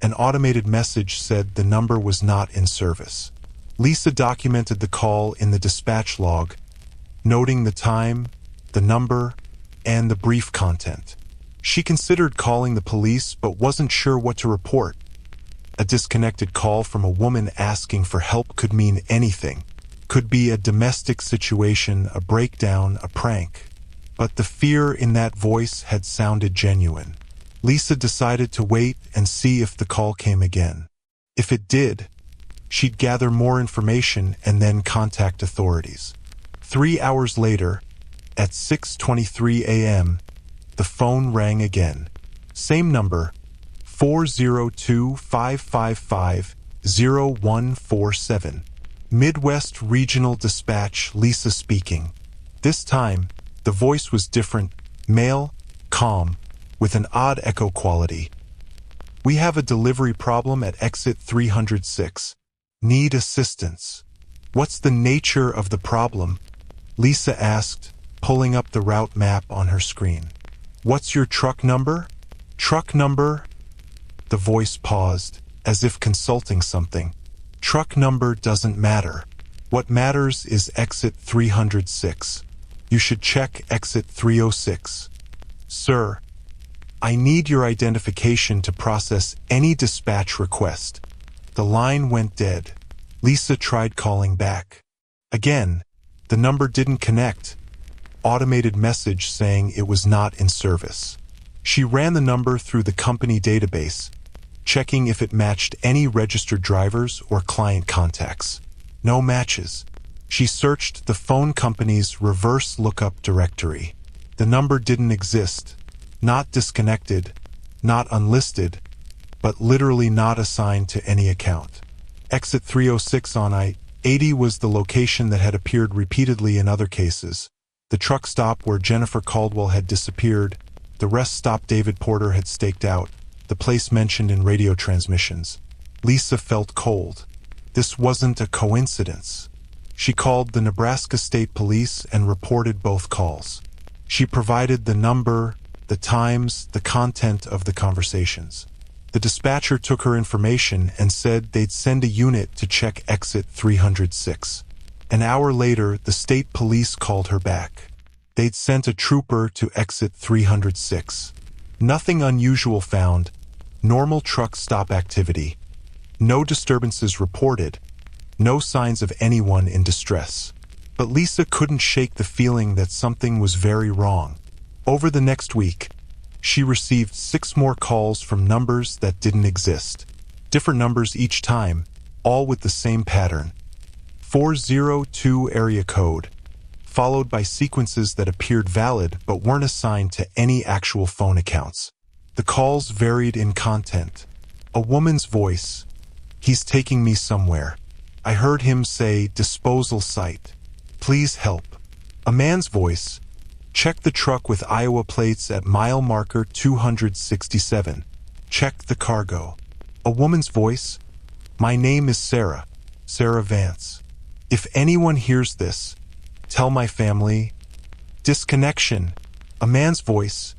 An automated message said the number was not in service. Lisa documented the call in the dispatch log, noting the time, the number, and the brief content. She considered calling the police but wasn't sure what to report. A disconnected call from a woman asking for help could mean anything. Could be a domestic situation, a breakdown, a prank. But the fear in that voice had sounded genuine. Lisa decided to wait and see if the call came again. If it did, she'd gather more information and then contact authorities. 3 hours later, at 6:23 a.m., the phone rang again. Same number, 402-555-0147. Midwest Regional Dispatch, Lisa speaking. This time, the voice was different, male, calm, with an odd echo quality. We have a delivery problem at exit 306. Need assistance. What's the nature of the problem? Lisa asked, pulling up the route map on her screen. What's your truck number? Truck number? The voice paused, as if consulting something. Truck number doesn't matter. What matters is exit 306. You should check exit 306. Sir, I need your identification to process any dispatch request. The line went dead. Lisa tried calling back. Again, the number didn't connect. Automated message saying it was not in service. She ran the number through the company database, checking if it matched any registered drivers or client contacts. No matches. She searched the phone company's reverse lookup directory. The number didn't exist. Not disconnected, not unlisted, but literally not assigned to any account. Exit 306 on I-80 was the location that had appeared repeatedly in other cases. The truck stop where Jennifer Caldwell had disappeared, the rest stop David Porter had staked out, the place mentioned in radio transmissions. Lisa felt cold. This wasn't a coincidence. She called the Nebraska State Police and reported both calls. She provided the number, the times, the content of the conversations. The dispatcher took her information and said they'd send a unit to check exit 306. An hour later, the state police called her back. They'd sent a trooper to exit 306. Nothing unusual found. Normal truck stop activity. No disturbances reported. No signs of anyone in distress. But Lisa couldn't shake the feeling that something was very wrong. Over the next week, she received 6 more calls from numbers that didn't exist. Different numbers each time, all with the same pattern. 402 area code, followed by sequences that appeared valid but weren't assigned to any actual phone accounts. The calls varied in content. A woman's voice, "He's taking me somewhere. I heard him say disposal site. Please help." A man's voice, "Check the truck with Iowa plates at mile marker 267. Check the cargo." A woman's voice, "My name is Sarah, Sarah Vance. If anyone hears this, tell my family." Disconnection. A man's voice,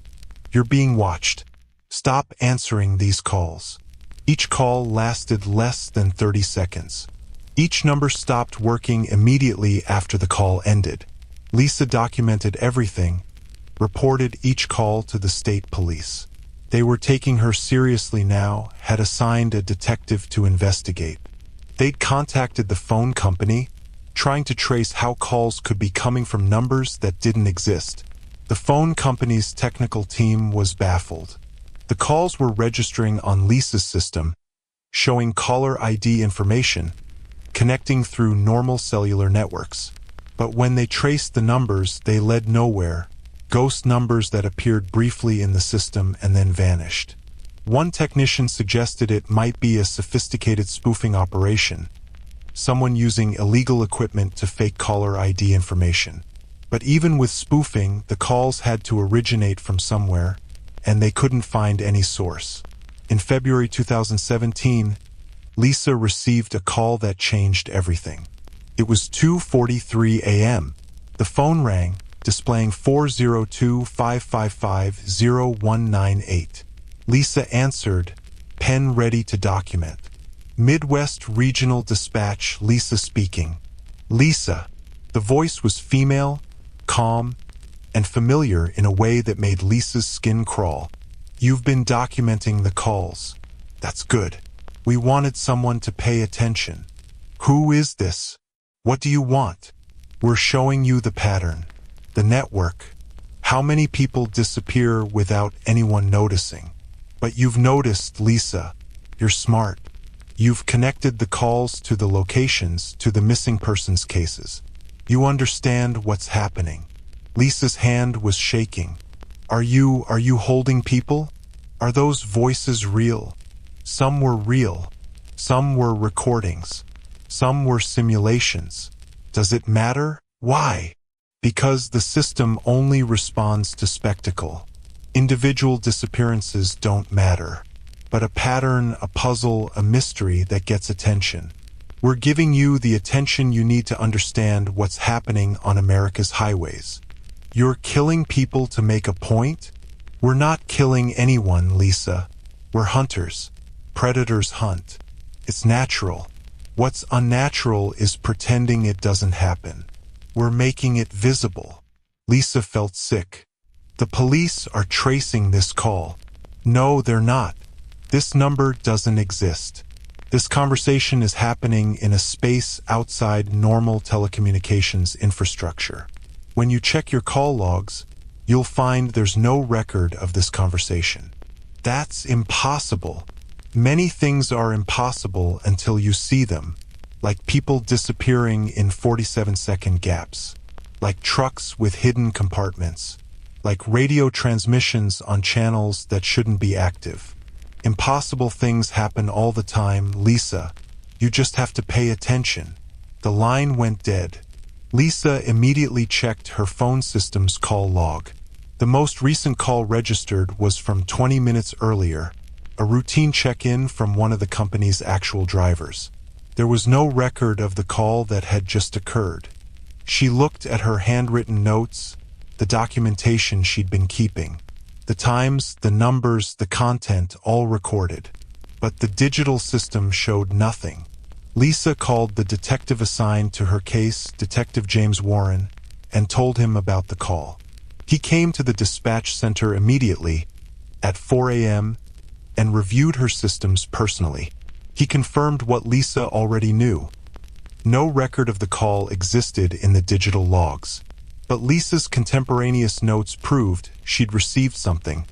"You're being watched. Stop answering these calls." Each call lasted less than 30 seconds. Each number stopped working immediately after the call ended. Lisa documented everything, reported each call to the state police. They were taking her seriously now, had assigned a detective to investigate. They'd contacted the phone company, trying to trace how calls could be coming from numbers that didn't exist. The phone company's technical team was baffled. The calls were registering on Lisa's system, showing caller ID information, connecting through normal cellular networks. But when they traced the numbers, they led nowhere. Ghost numbers that appeared briefly in the system and then vanished. One technician suggested it might be a sophisticated spoofing operation, someone using illegal equipment to fake caller ID information. But even with spoofing, the calls had to originate from somewhere, and they couldn't find any source. In February 2017, Lisa received a call that changed everything. It was 2:43 a.m. The phone rang, displaying 402-555-0198. Lisa answered, pen ready to document. Midwest Regional Dispatch, Lisa speaking. Lisa. The voice was female, calm, and familiar in a way that made Lisa's skin crawl. You've been documenting the calls. That's good. We wanted someone to pay attention. Who is this? What do you want? We're showing you the pattern. The network. How many people disappear without anyone noticing? But you've noticed, Lisa. You're smart. You've connected the calls to the locations, to the missing persons cases. You understand what's happening. Lisa's hand was shaking. Are you holding people? Are those voices real? Some were real. Some were recordings. Some were simulations. Does it matter? Why? Because the system only responds to spectacle. Individual disappearances don't matter, but a pattern, a puzzle, a mystery that gets attention. We're giving you the attention you need to understand what's happening on America's highways. You're killing people to make a point? We're not killing anyone, Lisa. We're hunters. Predators hunt. It's natural. What's unnatural is pretending it doesn't happen. We're making it visible. Lisa felt sick. The police are tracing this call. No, they're not. This number doesn't exist. This conversation is happening in a space outside normal telecommunications infrastructure. When you check your call logs, you'll find there's no record of this conversation. That's impossible. Many things are impossible until you see them, like people disappearing in 47-second gaps, like trucks with hidden compartments, like radio transmissions on channels that shouldn't be active. Impossible things happen all the time, Lisa. You just have to pay attention. The line went dead. Lisa immediately checked her phone system's call log. The most recent call registered was from 20 minutes earlier, a routine check-in from one of the company's actual drivers. There was no record of the call that had just occurred. She looked at her handwritten notes, the documentation she'd been keeping. The times, the numbers, the content, all recorded. But the digital system showed nothing. Lisa called the detective assigned to her case, Detective James Warren, and told him about the call. He came to the dispatch center immediately, at 4 a.m., and reviewed her systems personally. He confirmed what Lisa already knew. No record of the call existed in the digital logs. But Lisa's contemporaneous notes proved she'd received something,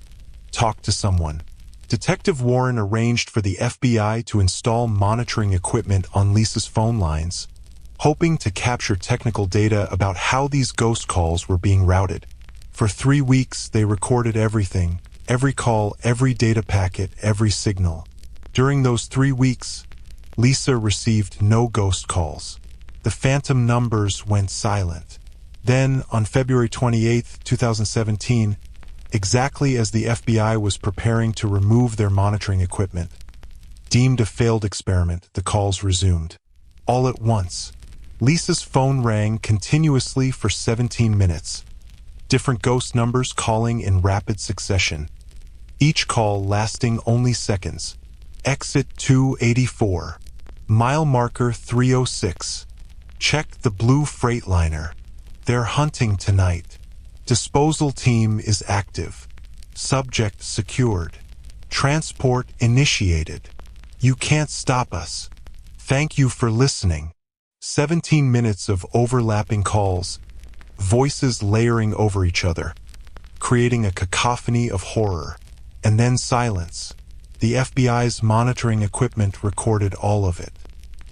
talked to someone. Detective Warren arranged for the FBI to install monitoring equipment on Lisa's phone lines, hoping to capture technical data about how these ghost calls were being routed. For 3 weeks, they recorded everything, every call, every data packet, every signal. During those 3 weeks, Lisa received no ghost calls. The phantom numbers went silent. Then, on February 28, 2017, exactly as the FBI was preparing to remove their monitoring equipment, deemed a failed experiment, the calls resumed. All at once, Lisa's phone rang continuously for 17 minutes. Different ghost numbers calling in rapid succession. Each call lasting only seconds. Exit 284. Mile marker 306. Check the blue Freightliner. They're hunting tonight. Disposal team is active. Subject secured. Transport initiated. You can't stop us. Thank you for listening. 17 minutes of overlapping calls, voices layering over each other, creating a cacophony of horror, and then silence. The FBI's monitoring equipment recorded all of it.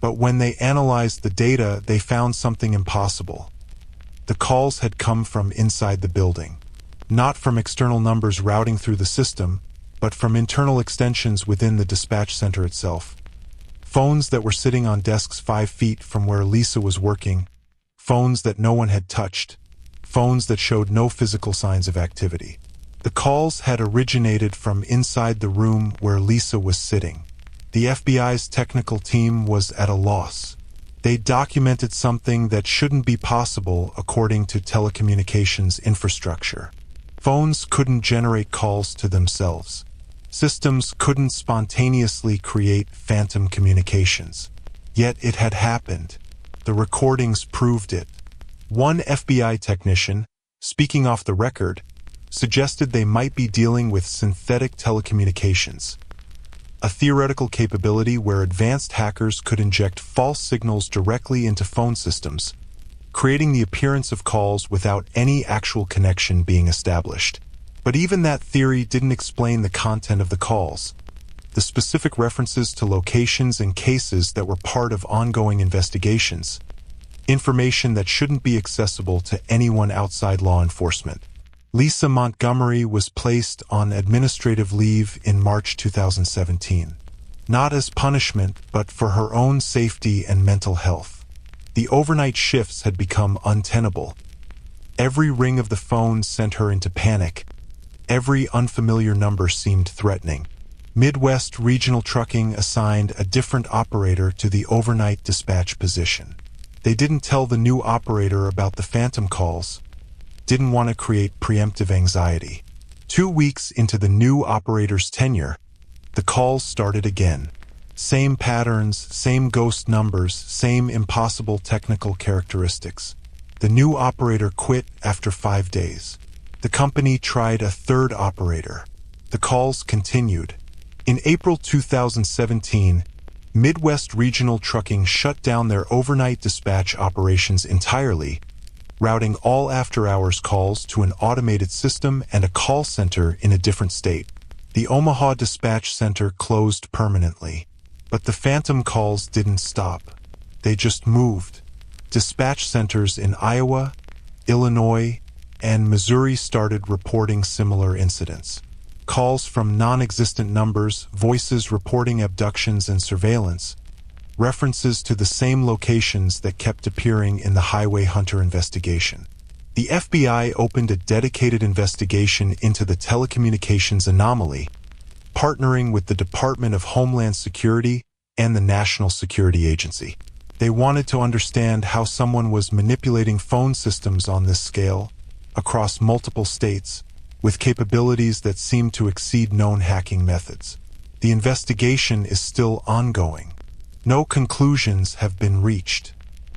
But when they analyzed the data, they found something impossible. The calls had come from inside the building, not from external numbers routing through the system, but from internal extensions within the dispatch center itself. Phones that were sitting on desks 5 feet from where Lisa was working, phones that no one had touched, phones that showed no physical signs of activity. The calls had originated from inside the room where Lisa was sitting. The FBI's technical team was at a loss. They documented something that shouldn't be possible according to telecommunications infrastructure. Phones couldn't generate calls to themselves. Systems couldn't spontaneously create phantom communications. Yet it had happened. The recordings proved it. One FBI technician, speaking off the record, suggested they might be dealing with synthetic telecommunications, a theoretical capability where advanced hackers could inject false signals directly into phone systems, creating the appearance of calls without any actual connection being established. But even that theory didn't explain the content of the calls, the specific references to locations and cases that were part of ongoing investigations, information that shouldn't be accessible to anyone outside law enforcement. Lisa Montgomery was placed on administrative leave in March 2017. Not as punishment, but for her own safety and mental health. The overnight shifts had become untenable. Every ring of the phone sent her into panic. Every unfamiliar number seemed threatening. Midwest Regional Trucking assigned a different operator to the overnight dispatch position. They didn't tell the new operator about the phantom calls, didn't want to create preemptive anxiety. 2 weeks into the new operator's tenure, the calls started again. Same patterns, same ghost numbers, same impossible technical characteristics. The new operator quit after 5 days. The company tried a third operator. The calls continued. In April 2017, Midwest Regional Trucking shut down their overnight dispatch operations entirely, routing all after-hours calls to an automated system and a call center in a different state. The Omaha Dispatch Center closed permanently. But the phantom calls didn't stop. They just moved. Dispatch centers in Iowa, Illinois, and Missouri started reporting similar incidents. Calls from non-existent numbers, voices reporting abductions and surveillance, references to the same locations that kept appearing in the Highway Hunter investigation. The FBI opened a dedicated investigation into the telecommunications anomaly, partnering with the Department of Homeland Security and the National Security Agency. They wanted to understand how someone was manipulating phone systems on this scale, across multiple states, with capabilities that seemed to exceed known hacking methods. The investigation is still ongoing. No conclusions have been reached.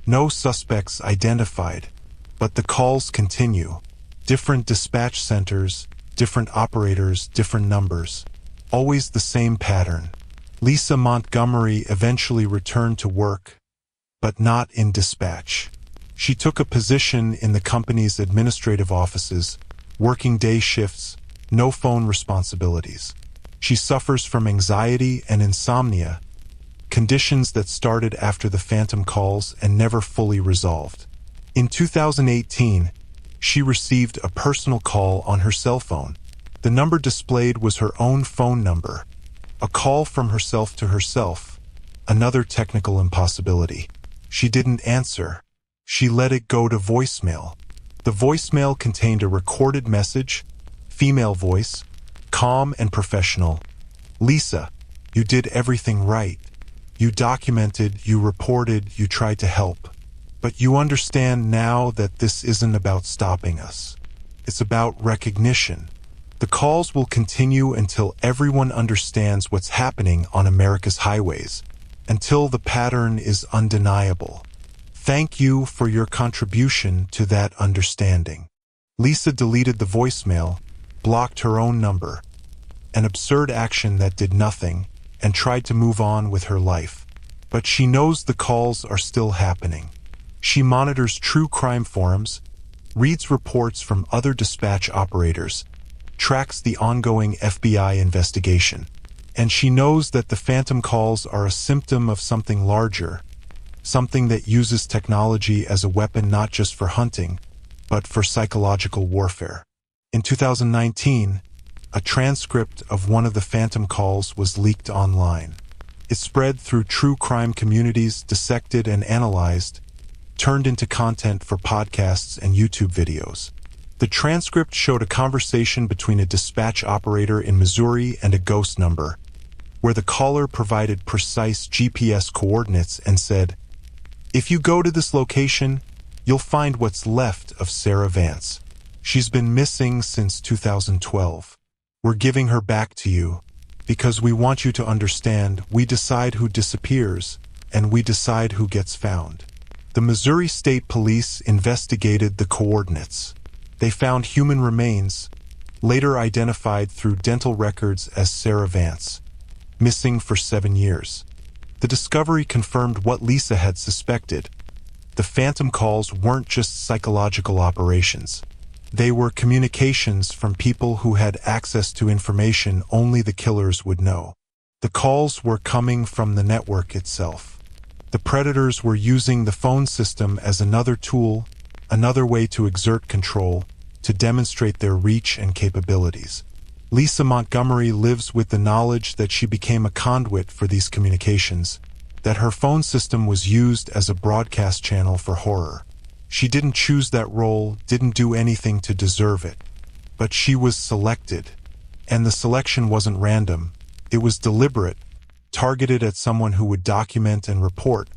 No suspects identified. But the calls continue. Different dispatch centers, different operators, different numbers. Always the same pattern. Lisa Montgomery eventually returned to work, but not in dispatch. She took a position in the company's administrative offices, working day shifts, no phone responsibilities. She suffers from anxiety and insomnia, conditions that started after the phantom calls and never fully resolved. In 2018, she received a personal call on her cell phone. The number displayed was her own phone number, a call from herself to herself, another technical impossibility. She didn't answer. She let it go to voicemail. The voicemail contained a recorded message, female voice, calm and professional. Lisa, you did everything right. You documented, you reported, you tried to help. But you understand now that this isn't about stopping us. It's about recognition. The calls will continue until everyone understands what's happening on America's highways, until the pattern is undeniable. Thank you for your contribution to that understanding. Lisa deleted the voicemail, blocked her own number, an absurd action that did nothing, and tried to move on with her life. But she knows the calls are still happening. She monitors true crime forums, reads reports from other dispatch operators, tracks the ongoing FBI investigation, and she knows that the phantom calls are a symptom of something larger, something that uses technology as a weapon not just for hunting, but for psychological warfare. In 2019, a transcript of one of the phantom calls was leaked online. It spread through true crime communities, dissected and analyzed, turned into content for podcasts and YouTube videos. The transcript showed a conversation between a dispatch operator in Missouri and a ghost number, where the caller provided precise GPS coordinates and said, "If you go to this location, you'll find what's left of Sarah Vance. She's been missing since 2012. We're giving her back to you, because we want you to understand we decide who disappears, and we decide who gets found." The Missouri State Police investigated the coordinates. They found human remains, later identified through dental records as Sarah Vance, missing for 7 years. The discovery confirmed what Lisa had suspected. The phantom calls weren't just psychological operations. They were communications from people who had access to information only the killers would know. The calls were coming from the network itself. The predators were using the phone system as another tool, another way to exert control, to demonstrate their reach and capabilities. Lisa Montgomery lives with the knowledge that she became a conduit for these communications, that her phone system was used as a broadcast channel for horror. She didn't choose that role, didn't do anything to deserve it, but she was selected. And the selection wasn't random, it was deliberate, targeted at someone who would document and report,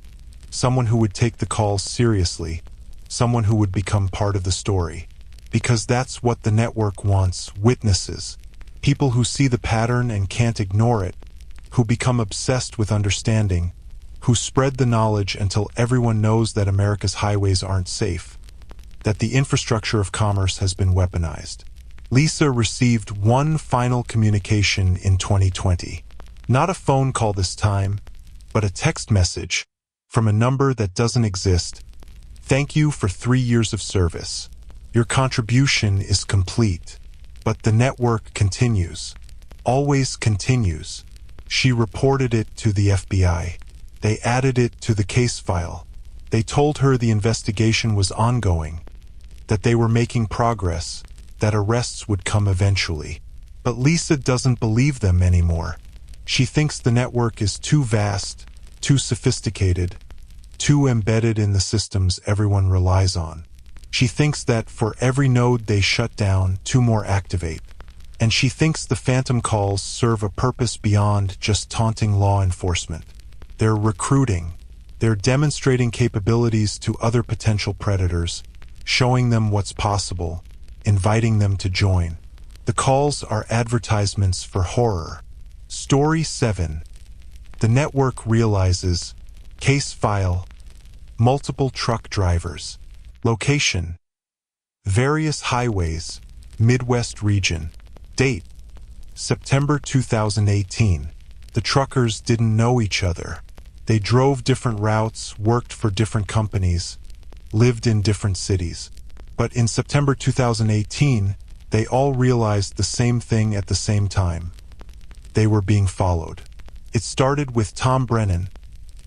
someone who would take the calls seriously, someone who would become part of the story. Because that's what the network wants: witnesses. People who see the pattern and can't ignore it, who become obsessed with understanding, who spread the knowledge until everyone knows that America's highways aren't safe, that the infrastructure of commerce has been weaponized. Lisa received one final communication in 2020. Not a phone call this time, but a text message from a number that doesn't exist. Thank you for 3 years of service. Your contribution is complete. But the network continues. Always continues. She reported it to the FBI. They added it to the case file. They told her the investigation was ongoing, that they were making progress, that arrests would come eventually. But Lisa doesn't believe them anymore. She thinks the network is too vast, too sophisticated, too embedded in the systems everyone relies on. She thinks that for every node they shut down, 2 more activate. And she thinks the phantom calls serve a purpose beyond just taunting law enforcement. They're recruiting. They're demonstrating capabilities to other potential predators, showing them what's possible, inviting them to join. The calls are advertisements for horror. Story 7. The network realizes. Case file. Multiple truck drivers. Location: various highways, Midwest region. Date: September 2018. The truckers didn't know each other. They drove different routes, worked for different companies, lived in different cities. But in September 2018, they all realized the same thing at the same time. They were being followed. It started with Tom Brennan,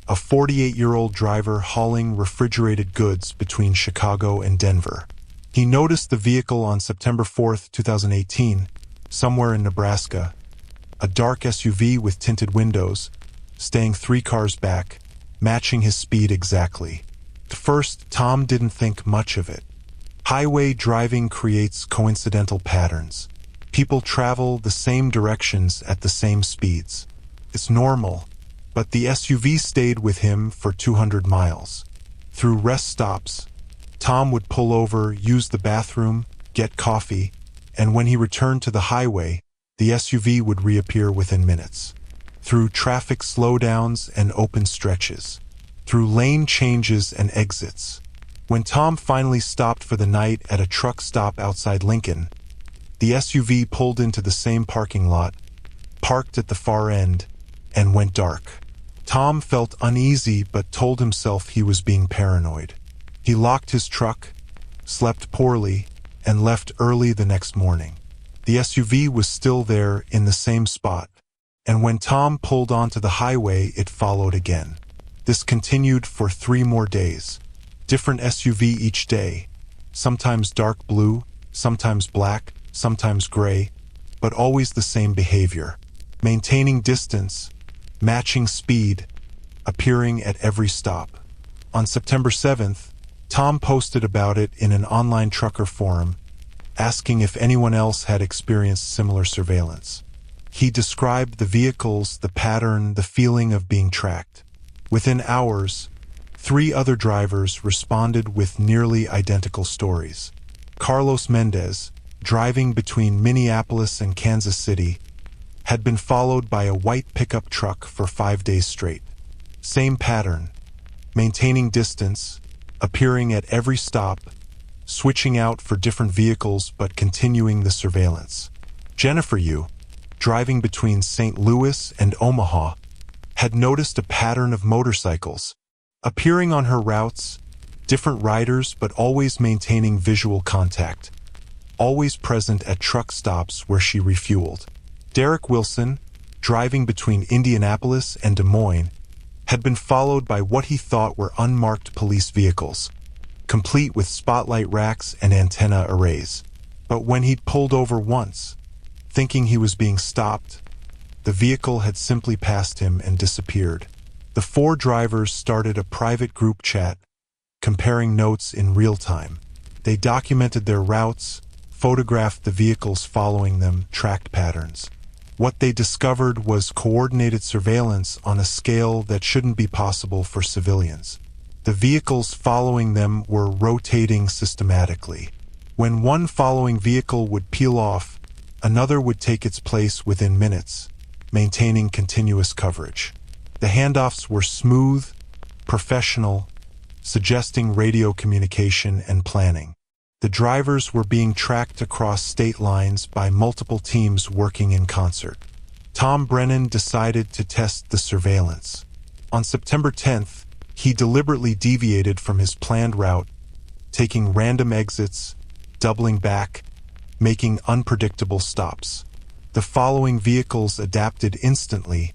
a 48-year-old driver hauling refrigerated goods between Chicago and Denver. He noticed the vehicle on September 4, 2018, somewhere in Nebraska, a dark SUV with tinted windows, staying 3 cars back, matching his speed exactly. At first, Tom didn't think much of it. Highway driving creates coincidental patterns. People travel the same directions at the same speeds. It's normal. But the SUV stayed with him for 200 miles. Through rest stops, Tom would pull over, use the bathroom, get coffee, and when he returned to the highway, the SUV would reappear within minutes. Through traffic slowdowns and open stretches. Through lane changes and exits. When Tom finally stopped for the night at a truck stop outside Lincoln, the SUV pulled into the same parking lot, parked at the far end, and went dark. Tom felt uneasy but told himself he was being paranoid. He locked his truck, slept poorly, and left early the next morning. The SUV was still there in the same spot, and when Tom pulled onto the highway, it followed again. This continued for 3 more days. Different SUV each day, sometimes dark blue, sometimes black, sometimes gray, but always the same behavior. Maintaining distance, matching speed, appearing at every stop. On September 7th, Tom posted about it in an online trucker forum, asking if anyone else had experienced similar surveillance. He described the vehicles, the pattern, the feeling of being tracked. Within hours, 3 other drivers responded with nearly identical stories. Carlos Mendez, driving between Minneapolis and Kansas City, had been followed by a white pickup truck for 5 days straight. Same pattern, maintaining distance, appearing at every stop, switching out for different vehicles but continuing the surveillance. Jennifer Yu, driving between St. Louis and Omaha, had noticed a pattern of motorcycles, appearing on her routes, different riders but always maintaining visual contact, always present at truck stops where she refueled. Derek Wilson, driving between Indianapolis and Des Moines, had been followed by what he thought were unmarked police vehicles, complete with spotlight racks and antenna arrays. But when he'd pulled over once, thinking he was being stopped, the vehicle had simply passed him and disappeared. The four drivers started a private group chat, comparing notes in real time. They documented their routes, photographed the vehicles following them, tracked patterns. What they discovered was coordinated surveillance on a scale that shouldn't be possible for civilians. The vehicles following them were rotating systematically. When one following vehicle would peel off, another would take its place within minutes, maintaining continuous coverage. The handoffs were smooth, professional, suggesting radio communication and planning. The drivers were being tracked across state lines by multiple teams working in concert. Tom Brennan decided to test the surveillance. On September 10th, he deliberately deviated from his planned route, taking random exits, doubling back, making unpredictable stops. The following vehicles adapted instantly,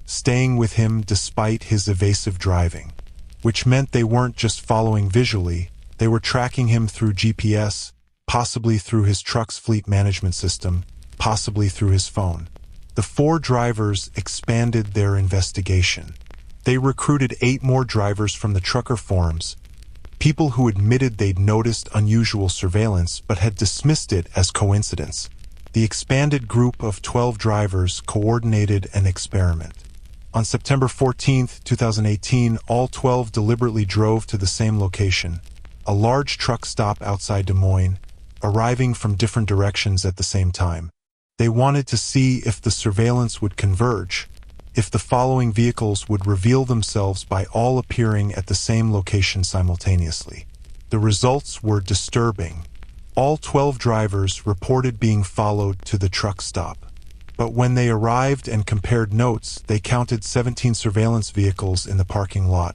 staying with him despite his evasive driving, which meant they weren't just following visually, they were tracking him through GPS, possibly through his truck's fleet management system, possibly through his phone. The four drivers expanded their investigation. They recruited 8 more drivers from the trucker forums, people who admitted they'd noticed unusual surveillance but had dismissed it as coincidence. The expanded group of 12 drivers coordinated an experiment. On September 14, 2018, all 12 deliberately drove to the same location, a large truck stop outside Des Moines, arriving from different directions at the same time. They wanted to see if the surveillance would converge, if the following vehicles would reveal themselves by all appearing at the same location simultaneously. The results were disturbing. All 12 drivers reported being followed to the truck stop. But when they arrived and compared notes, they counted 17 surveillance vehicles in the parking lot,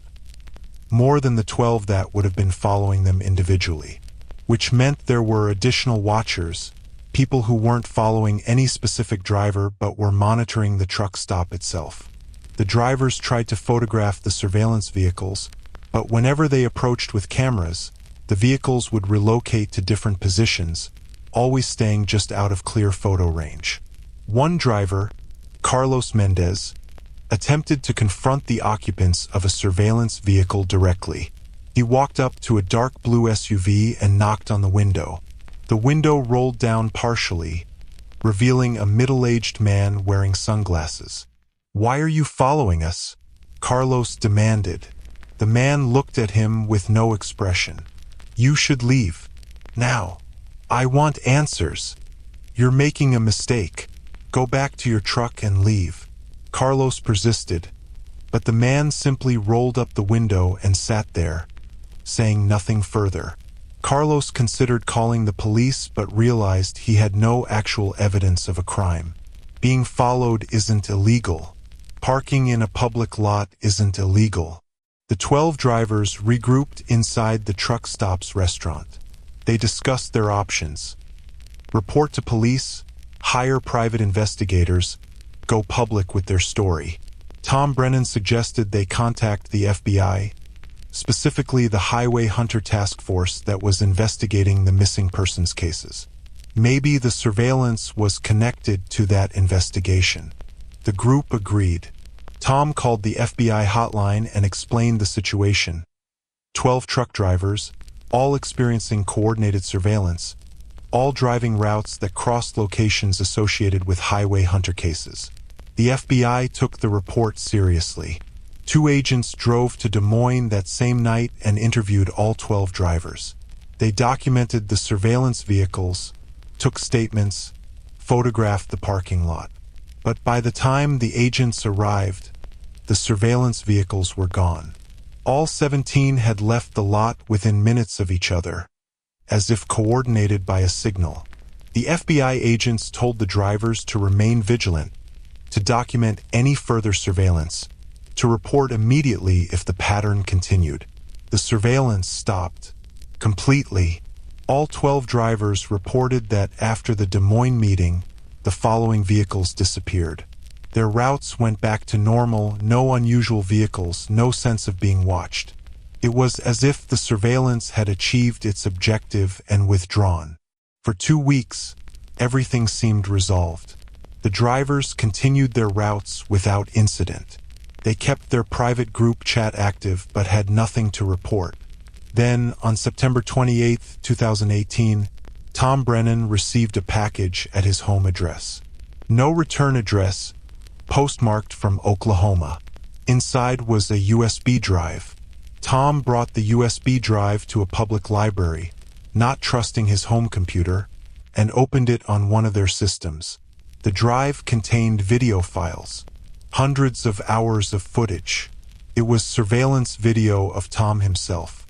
more than the 12 that would have been following them individually, which meant there were additional watchers, people who weren't following any specific driver but were monitoring the truck stop itself. The drivers tried to photograph the surveillance vehicles, but whenever they approached with cameras, the vehicles would relocate to different positions, always staying just out of clear photo range. One driver, Carlos Mendez, attempted to confront the occupants of a surveillance vehicle directly. He walked up to a dark blue SUV and knocked on the window. The window rolled down partially, revealing a middle-aged man wearing sunglasses. "Why are you following us?" Carlos demanded. The man looked at him with no expression. "You should leave. Now. I want answers. You're making a mistake. Go back to your truck and leave." Carlos persisted, but the man simply rolled up the window and sat there, saying nothing further. Carlos considered calling the police but realized he had no actual evidence of a crime. Being followed isn't illegal. Parking in a public lot isn't illegal. The 12 drivers regrouped inside the truck stop's restaurant. They discussed their options: report to police, hire private investigators, go public with their story. Tom Brennan suggested they contact the FBI, specifically the Highway Hunter Task Force that was investigating the missing persons cases. Maybe the surveillance was connected to that investigation. The group agreed. Tom called the FBI hotline and explained the situation. 12 truck drivers, all experiencing coordinated surveillance, all driving routes that crossed locations associated with Highway Hunter cases. The FBI took the report seriously. 2 agents drove to Des Moines that same night and interviewed all 12 drivers. They documented the surveillance vehicles, took statements, photographed the parking lot. But by the time the agents arrived, the surveillance vehicles were gone. All 17 had left the lot within minutes of each other, as if coordinated by a signal. The FBI agents told the drivers to remain vigilant, to document any further surveillance, to report immediately if the pattern continued. The surveillance stopped completely. All 12 drivers reported that after the Des Moines meeting, the following vehicles disappeared. Their routes went back to normal, no unusual vehicles, no sense of being watched. It was as if the surveillance had achieved its objective and withdrawn. For 2 weeks, everything seemed resolved. The drivers continued their routes without incident. They kept their private group chat active but had nothing to report. Then, on September 28, 2018, Tom Brennan received a package at his home address. No return address, postmarked from Oklahoma. Inside was a USB drive. Tom brought the USB drive to a public library, not trusting his home computer, and opened it on one of their systems. The drive contained video files, hundreds of hours of footage. It was surveillance video of Tom himself.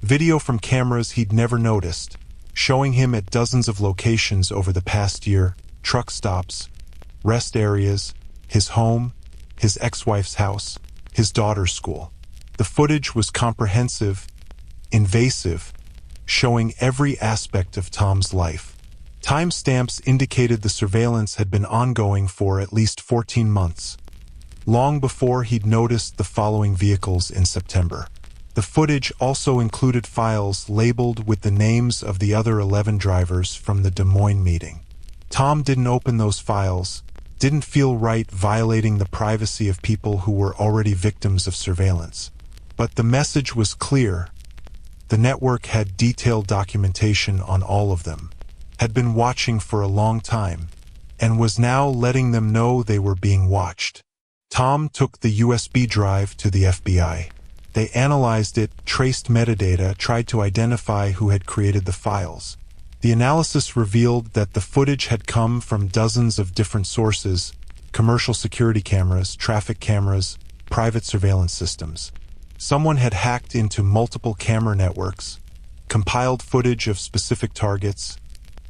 Video from cameras he'd never noticed, showing him at dozens of locations over the past year, truck stops, rest areas, his home, his ex-wife's house, his daughter's school. The footage was comprehensive, invasive, showing every aspect of Tom's life. Timestamps indicated the surveillance had been ongoing for at least 14 months, long before he'd noticed the following vehicles in September. The footage also included files labeled with the names of the other 11 drivers from the Des Moines meeting. Tom didn't open those files, didn't feel right violating the privacy of people who were already victims of surveillance. But the message was clear. The network had detailed documentation on all of them, had been watching for a long time, and was now letting them know they were being watched. Tom took the USB drive to the FBI. They analyzed it, traced metadata, tried to identify who had created the files. The analysis revealed that the footage had come from dozens of different sources: commercial security cameras, traffic cameras, private surveillance systems. Someone had hacked into multiple camera networks, compiled footage of specific targets,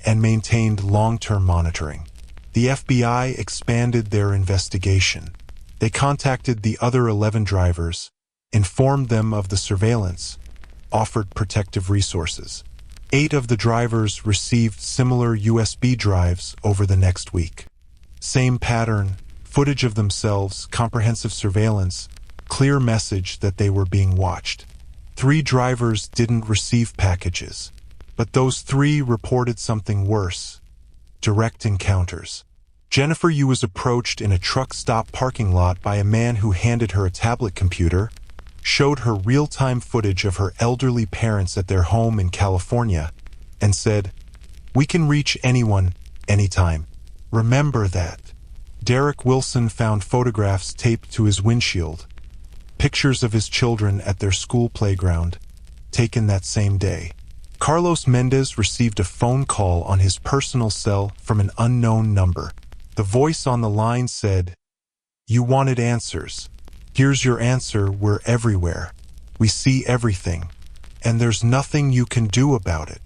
and maintained long-term monitoring. The FBI expanded their investigation. They contacted the other 11 drivers, informed them of the surveillance, offered protective resources. 8 of the drivers received similar USB drives over the next week. Same pattern, footage of themselves, comprehensive surveillance, clear message that they were being watched. 3 drivers didn't receive packages, but those 3 reported something worse: direct encounters. Jennifer Yu was approached in a truck stop parking lot by a man who handed her a tablet computer, showed her real-time footage of her elderly parents at their home in California, and said, "We can reach anyone, anytime. Remember that." Derek Wilson found photographs taped to his windshield, pictures of his children at their school playground, taken that same day. Carlos Mendez received a phone call on his personal cell from an unknown number. The voice on the line said, "You wanted answers. Here's your answer. We're everywhere. We see everything, and there's nothing you can do about it."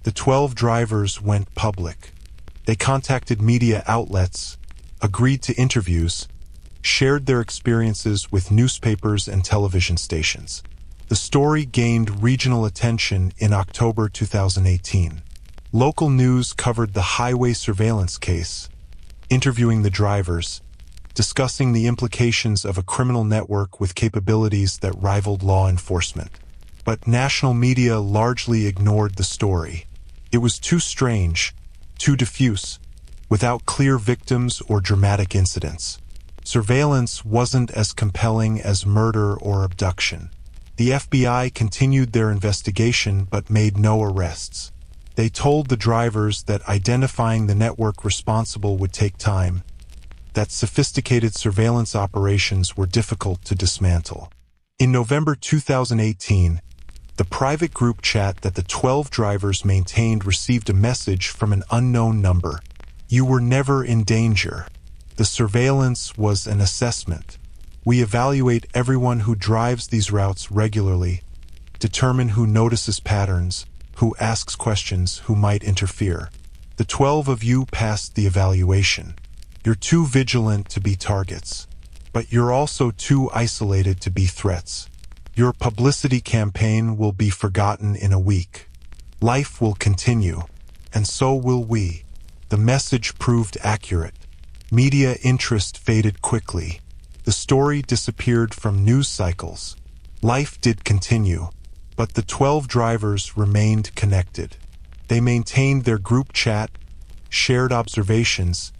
The 12 drivers went public. They contacted media outlets, agreed to interviews, shared their experiences with newspapers and television stations. The story gained regional attention in October 2018. Local news covered the highway surveillance case, interviewing the drivers, discussing the implications of a criminal network with capabilities that rivaled law enforcement. But national media largely ignored the story. It was too strange, too diffuse, without clear victims or dramatic incidents. Surveillance wasn't as compelling as murder or abduction. The FBI continued their investigation but made no arrests. They told the drivers that identifying the network responsible would take time, that sophisticated surveillance operations were difficult to dismantle. In November 2018, the private group chat that the 12 drivers maintained received a message from an unknown number. "You were never in danger. The surveillance was an assessment. We evaluate everyone who drives these routes regularly, determine who notices patterns, who asks questions, who might interfere. The 12 of you passed the evaluation. You're too vigilant to be targets, but you're also too isolated to be threats. Your publicity campaign will be forgotten in a week. Life will continue, and so will we." The message proved accurate. Media interest faded quickly. The story disappeared from news cycles. Life did continue, but the 12 drivers remained connected. They maintained their group chat, shared observations,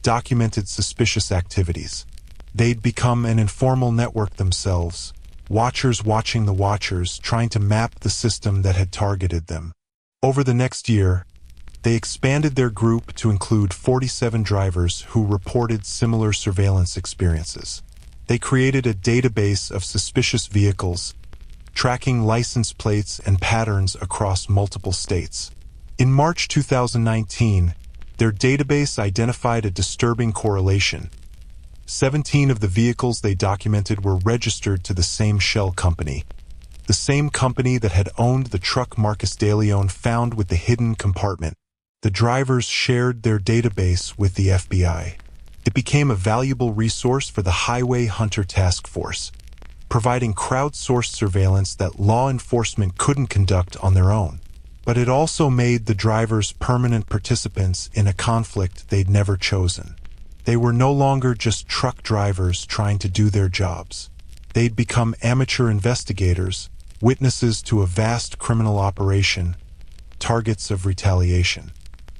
documented suspicious activities. They'd become an informal network themselves, watchers watching the watchers, trying to map the system that had targeted them. Over the next year, they expanded their group to include 47 drivers who reported similar surveillance experiences. They created a database of suspicious vehicles, tracking license plates and patterns across multiple states. In March 2019, their database identified a disturbing correlation. 17 of the vehicles they documented were registered to the same shell company, the same company that had owned the truck Marcus DeLeon found with the hidden compartment. The drivers shared their database with the FBI. It became a valuable resource for the Highway Hunter Task Force, providing crowdsourced surveillance that law enforcement couldn't conduct on their own. But it also made the drivers permanent participants in a conflict they'd never chosen. They were no longer just truck drivers trying to do their jobs. They'd become amateur investigators, witnesses to a vast criminal operation, targets of retaliation.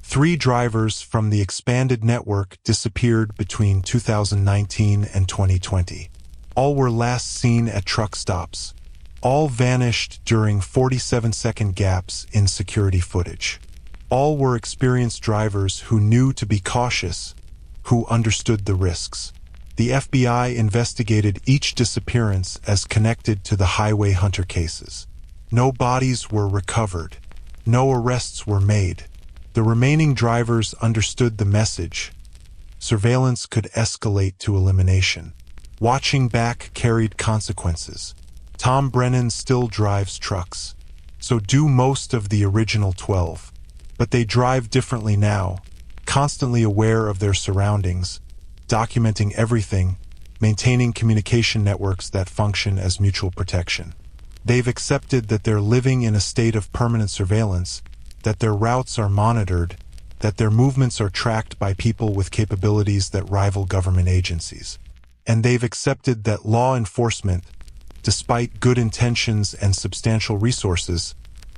3 drivers from the expanded network disappeared between 2019 and 2020. All were last seen at truck stops. All vanished during 47-second gaps in security footage. All were experienced drivers who knew to be cautious, who understood the risks. The FBI investigated each disappearance as connected to the Highway Hunter cases. No bodies were recovered. No arrests were made. The remaining drivers understood the message. Surveillance could escalate to elimination. Watching back carried consequences. Tom Brennan still drives trucks. So do most of the original 12. But they drive differently now, constantly aware of their surroundings, documenting everything, maintaining communication networks that function as mutual protection. They've accepted that they're living in a state of permanent surveillance, that their routes are monitored, that their movements are tracked by people with capabilities that rival government agencies. And they've accepted that law enforcement, despite good intentions and substantial resources,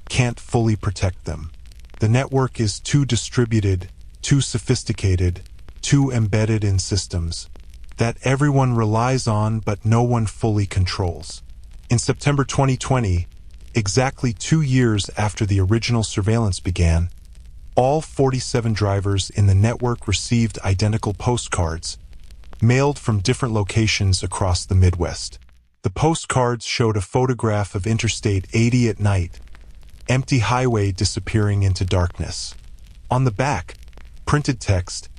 can't fully protect them. The network is too distributed, too sophisticated, too embedded in systems that everyone relies on but no one fully controls. In September 2020, exactly 2 years after the original surveillance began, all 47 drivers in the network received identical postcards, mailed from different locations across the Midwest. The postcards showed a photograph of Interstate 80 at night, empty highway disappearing into darkness. On the back, printed text,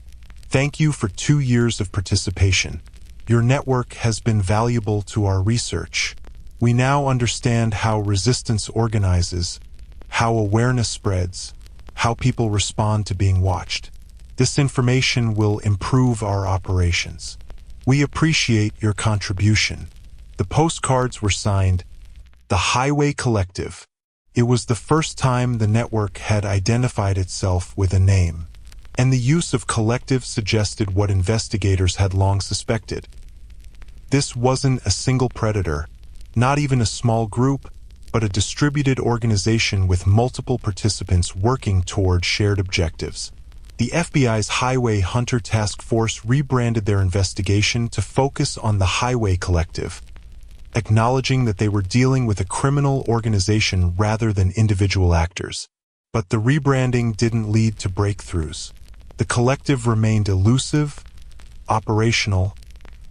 "Thank you for 2 years of participation. Your network has been valuable to our research. We now understand how resistance organizes, how awareness spreads, how people respond to being watched. This information will improve our operations. We appreciate your contribution." The postcards were signed, "The Highway Collective." It was the first time the network had identified itself with a name, and the use of collective suggested what investigators had long suspected. This wasn't a single predator, not even a small group, but a distributed organization with multiple participants working toward shared objectives. The FBI's Highway Hunter Task Force rebranded their investigation to focus on the Highway Collective, acknowledging that they were dealing with a criminal organization rather than individual actors. But the rebranding didn't lead to breakthroughs. The collective remained elusive, operational,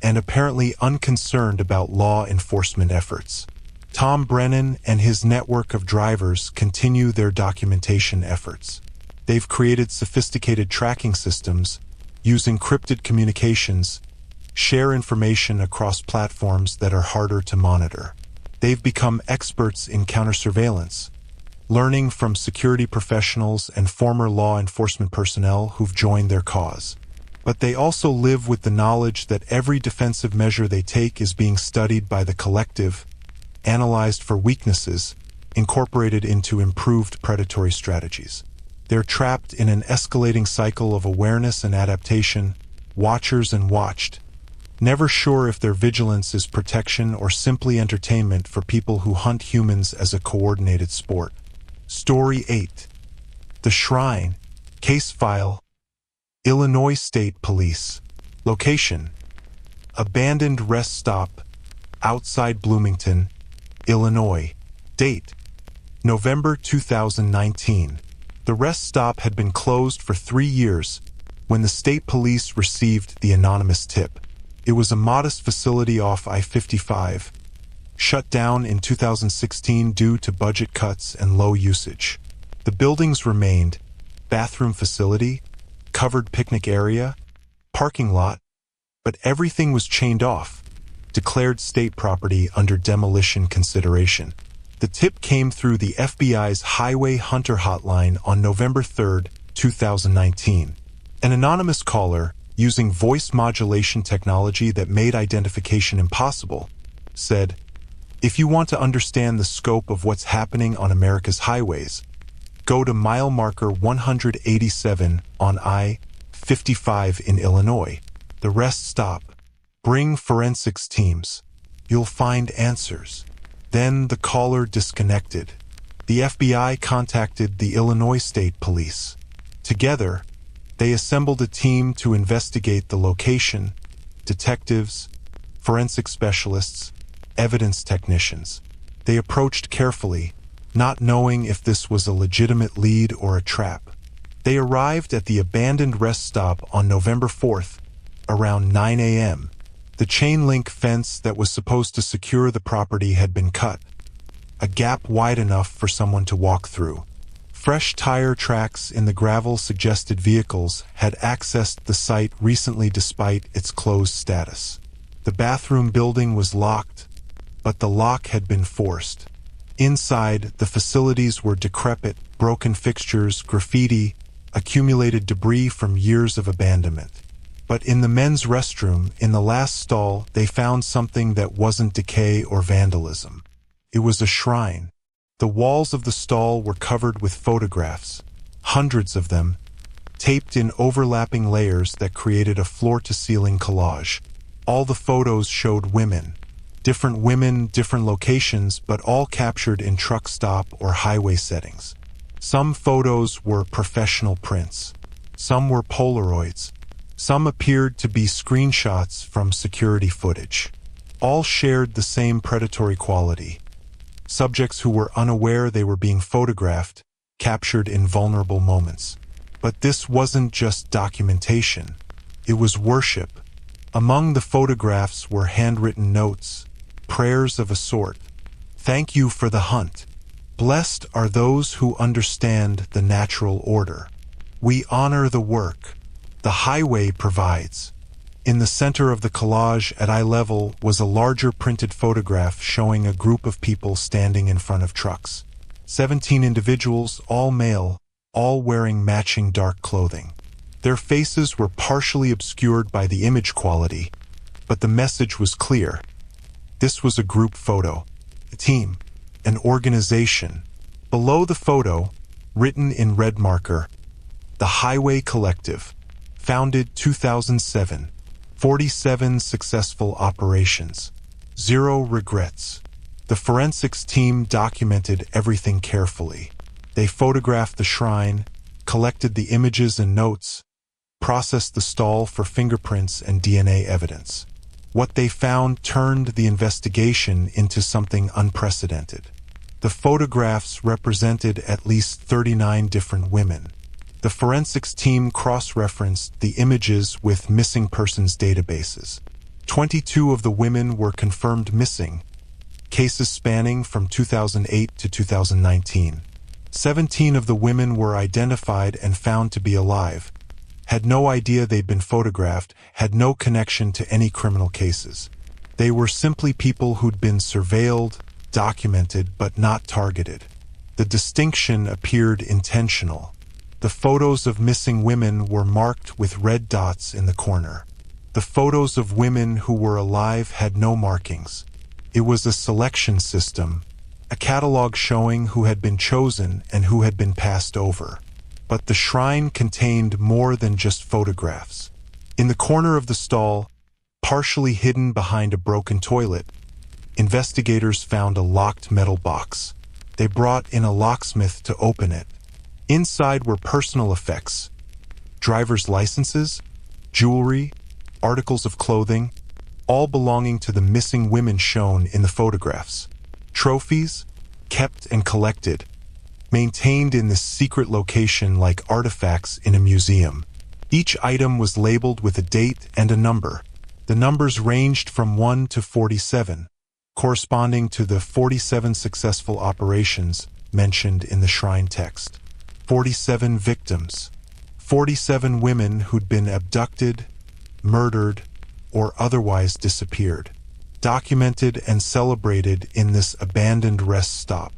and apparently unconcerned about law enforcement efforts. Tom Brennan and his network of drivers continue their documentation efforts. They've created sophisticated tracking systems, use encrypted communications, share information across platforms that are harder to monitor. They've become experts in counter-surveillance, learning from security professionals and former law enforcement personnel who've joined their cause. But they also live with the knowledge that every defensive measure they take is being studied by the collective, analyzed for weaknesses, incorporated into improved predatory strategies. They're trapped in an escalating cycle of awareness and adaptation, watchers and watched, never sure if their vigilance is protection or simply entertainment for people who hunt humans as a coordinated sport. Story 8. The shrine. Case file. Illinois State Police. Location. Abandoned rest stop outside Bloomington, Illinois. Date. November 2019. The rest stop had been closed for 3 years when the state police received the anonymous tip. It was a modest facility off I-55, shut down in 2016 due to budget cuts and low usage. The buildings remained bathroom facility, covered picnic area, parking lot, but everything was chained off, declared state property under demolition consideration. The tip came through the FBI's Highway Hunter hotline on November 3, 2019. An anonymous caller, using voice modulation technology that made identification impossible, said, "If you want to understand the scope of what's happening on America's highways, go to mile marker 187 on I-55 in Illinois. The rest stop. Bring forensics teams. You'll find answers." Then the caller disconnected. The FBI contacted the Illinois State Police. Together, they assembled a team to investigate the location, detectives, forensic specialists, evidence technicians. They approached carefully, not knowing if this was a legitimate lead or a trap. They arrived at the abandoned rest stop on November 4th, around 9 a.m. The chain-link fence that was supposed to secure the property had been cut, a gap wide enough for someone to walk through. Fresh tire tracks in the gravel suggested vehicles had accessed the site recently despite its closed status. The bathroom building was locked, but the lock had been forced. Inside, the facilities were decrepit, broken fixtures, graffiti, accumulated debris from years of abandonment. But in the men's restroom, in the last stall, they found something that wasn't decay or vandalism. It was a shrine. The walls of the stall were covered with photographs, hundreds of them, taped in overlapping layers that created a floor-to-ceiling collage. All the photos showed women, different locations, but all captured in truck stop or highway settings. Some photos were professional prints. Some were Polaroids. Some appeared to be screenshots from security footage. All shared the same predatory quality. Subjects who were unaware they were being photographed, captured in vulnerable moments. But this wasn't just documentation. It was worship. Among the photographs were handwritten notes, prayers of a sort. "Thank you for the hunt. Blessed are those who understand the natural order. We honor the work the highway provides." In the center of the collage at eye level was a larger printed photograph showing a group of people standing in front of trucks. 17 individuals, all male, all wearing matching dark clothing. Their faces were partially obscured by the image quality, but the message was clear. This was a group photo, a team, an organization. Below the photo, written in red marker, "The Highway Collective, founded 2007, 47 successful operations, 0 regrets." The forensics team documented everything carefully. They photographed the shrine, collected the images and notes, processed the stall for fingerprints and DNA evidence. What they found turned the investigation into something unprecedented. The photographs represented at least 39 different women. The forensics team cross-referenced the images with missing persons databases. 22 of the women were confirmed missing, cases spanning from 2008 to 2019. 17 of the women were identified and found to be alive, had no idea they'd been photographed, had no connection to any criminal cases. They were simply people who'd been surveilled, documented, but not targeted. The distinction appeared intentional. The photos of missing women were marked with red dots in the corner. The photos of women who were alive had no markings. It was a selection system, a catalog showing who had been chosen and who had been passed over. But the shrine contained more than just photographs. In the corner of the stall, partially hidden behind a broken toilet, investigators found a locked metal box. They brought in a locksmith to open it. Inside were personal effects, driver's licenses, jewelry, articles of clothing, all belonging to the missing women shown in the photographs. Trophies, kept and collected, maintained in this secret location like artifacts in a museum. Each item was labeled with a date and a number. The numbers ranged from 1 to 47, corresponding to the 47 successful operations mentioned in the shrine text. 47 victims, 47 women who'd been abducted, murdered, or otherwise disappeared, documented and celebrated in this abandoned rest stop.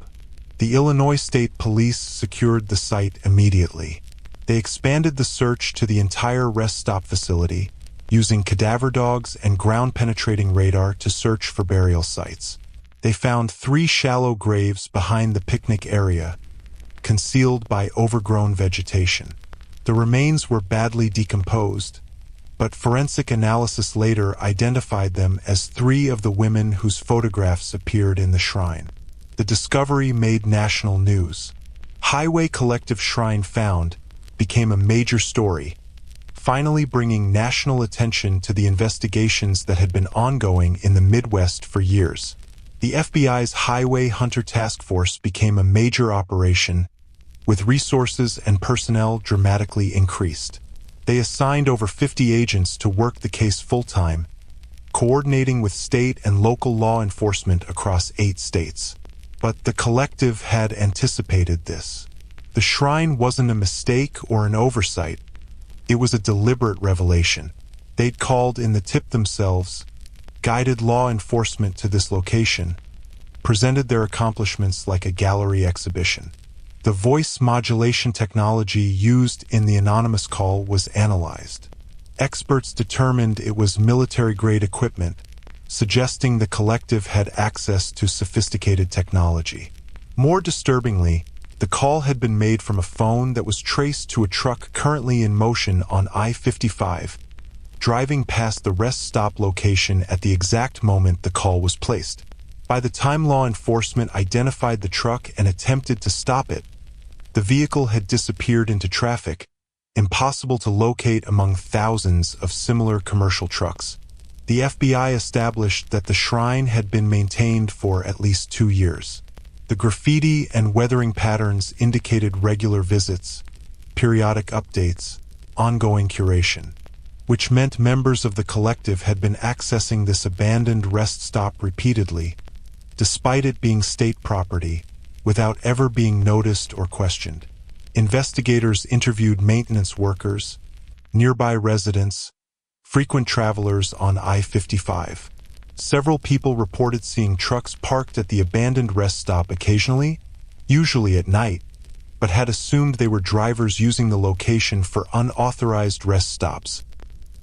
The Illinois State Police secured the site immediately. They expanded the search to the entire rest stop facility, using cadaver dogs and ground-penetrating radar to search for burial sites. They found 3 shallow graves behind the picnic area, concealed by overgrown vegetation. The remains were badly decomposed, but forensic analysis later identified them as 3 of the women whose photographs appeared in the shrine. The discovery made national news. Highway Collective Shrine Found became a major story, finally bringing national attention to the investigations that had been ongoing in the Midwest for years. The FBI's Highway Hunter Task Force became a major operation, with resources and personnel dramatically increased. They assigned over 50 agents to work the case full-time, coordinating with state and local law enforcement across 8 states. But the collective had anticipated this. The shrine wasn't a mistake or an oversight. It was a deliberate revelation. They'd called in the tip themselves, guided law enforcement to this location, presented their accomplishments like a gallery exhibition. The voice modulation technology used in the anonymous call was analyzed. Experts determined it was military-grade equipment, suggesting the collective had access to sophisticated technology. More disturbingly, the call had been made from a phone that was traced to a truck currently in motion on I-55, driving past the rest stop location at the exact moment the call was placed. By the time law enforcement identified the truck and attempted to stop it, the vehicle had disappeared into traffic, impossible to locate among thousands of similar commercial trucks. The FBI established that the shrine had been maintained for at least 2 years. The graffiti and weathering patterns indicated regular visits, periodic updates, ongoing curation, which meant members of the collective had been accessing this abandoned rest stop repeatedly, despite it being state property, without ever being noticed or questioned. Investigators interviewed maintenance workers, nearby residents, frequent travelers on I-55. Several people reported seeing trucks parked at the abandoned rest stop occasionally, usually at night, but had assumed they were drivers using the location for unauthorized rest stops,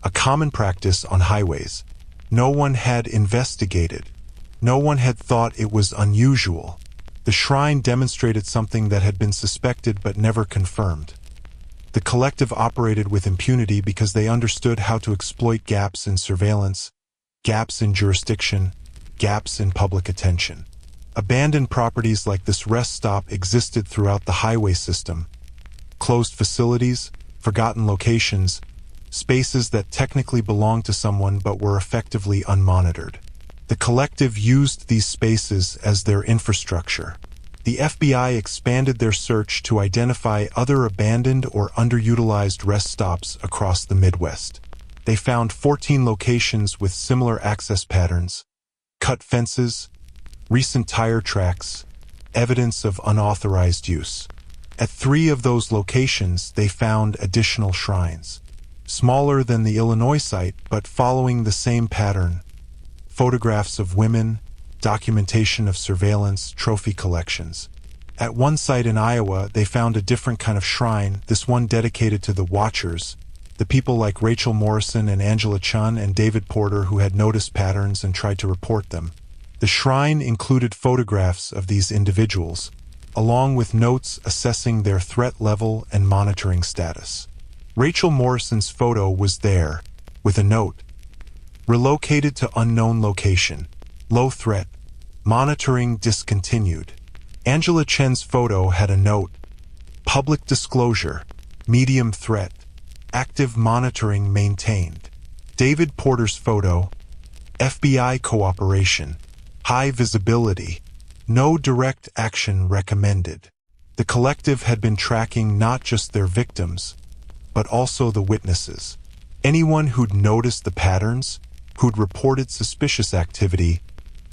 a common practice on highways. No one had investigated. No one had thought it was unusual. The shrine demonstrated something that had been suspected but never confirmed. The collective operated with impunity because they understood how to exploit gaps in surveillance, gaps in jurisdiction, gaps in public attention. Abandoned properties like this rest stop existed throughout the highway system. Closed facilities, forgotten locations, spaces that technically belonged to someone but were effectively unmonitored. The collective used these spaces as their infrastructure. The FBI expanded their search to identify other abandoned or underutilized rest stops across the Midwest. They found 14 locations with similar access patterns, cut fences, recent tire tracks, evidence of unauthorized use. At 3 of those locations, they found additional shrines, smaller than the Illinois site but following the same pattern. Photographs of women, documentation of surveillance, trophy collections. At one site in Iowa, they found a different kind of shrine, this one dedicated to the Watchers, the people like Rachel Morrison and Angela Chun and David Porter who had noticed patterns and tried to report them. The shrine included photographs of these individuals, along with notes assessing their threat level and monitoring status. Rachel Morrison's photo was there, with a note: relocated to unknown location, low threat, monitoring discontinued. Angela Chen's photo had a note: Public disclosure, medium threat, active monitoring maintained. David Porter's photo, FBI cooperation, high visibility, no direct action recommended. The collective had been tracking not just their victims, but also the witnesses. Anyone who'd noticed the patterns, who'd reported suspicious activity,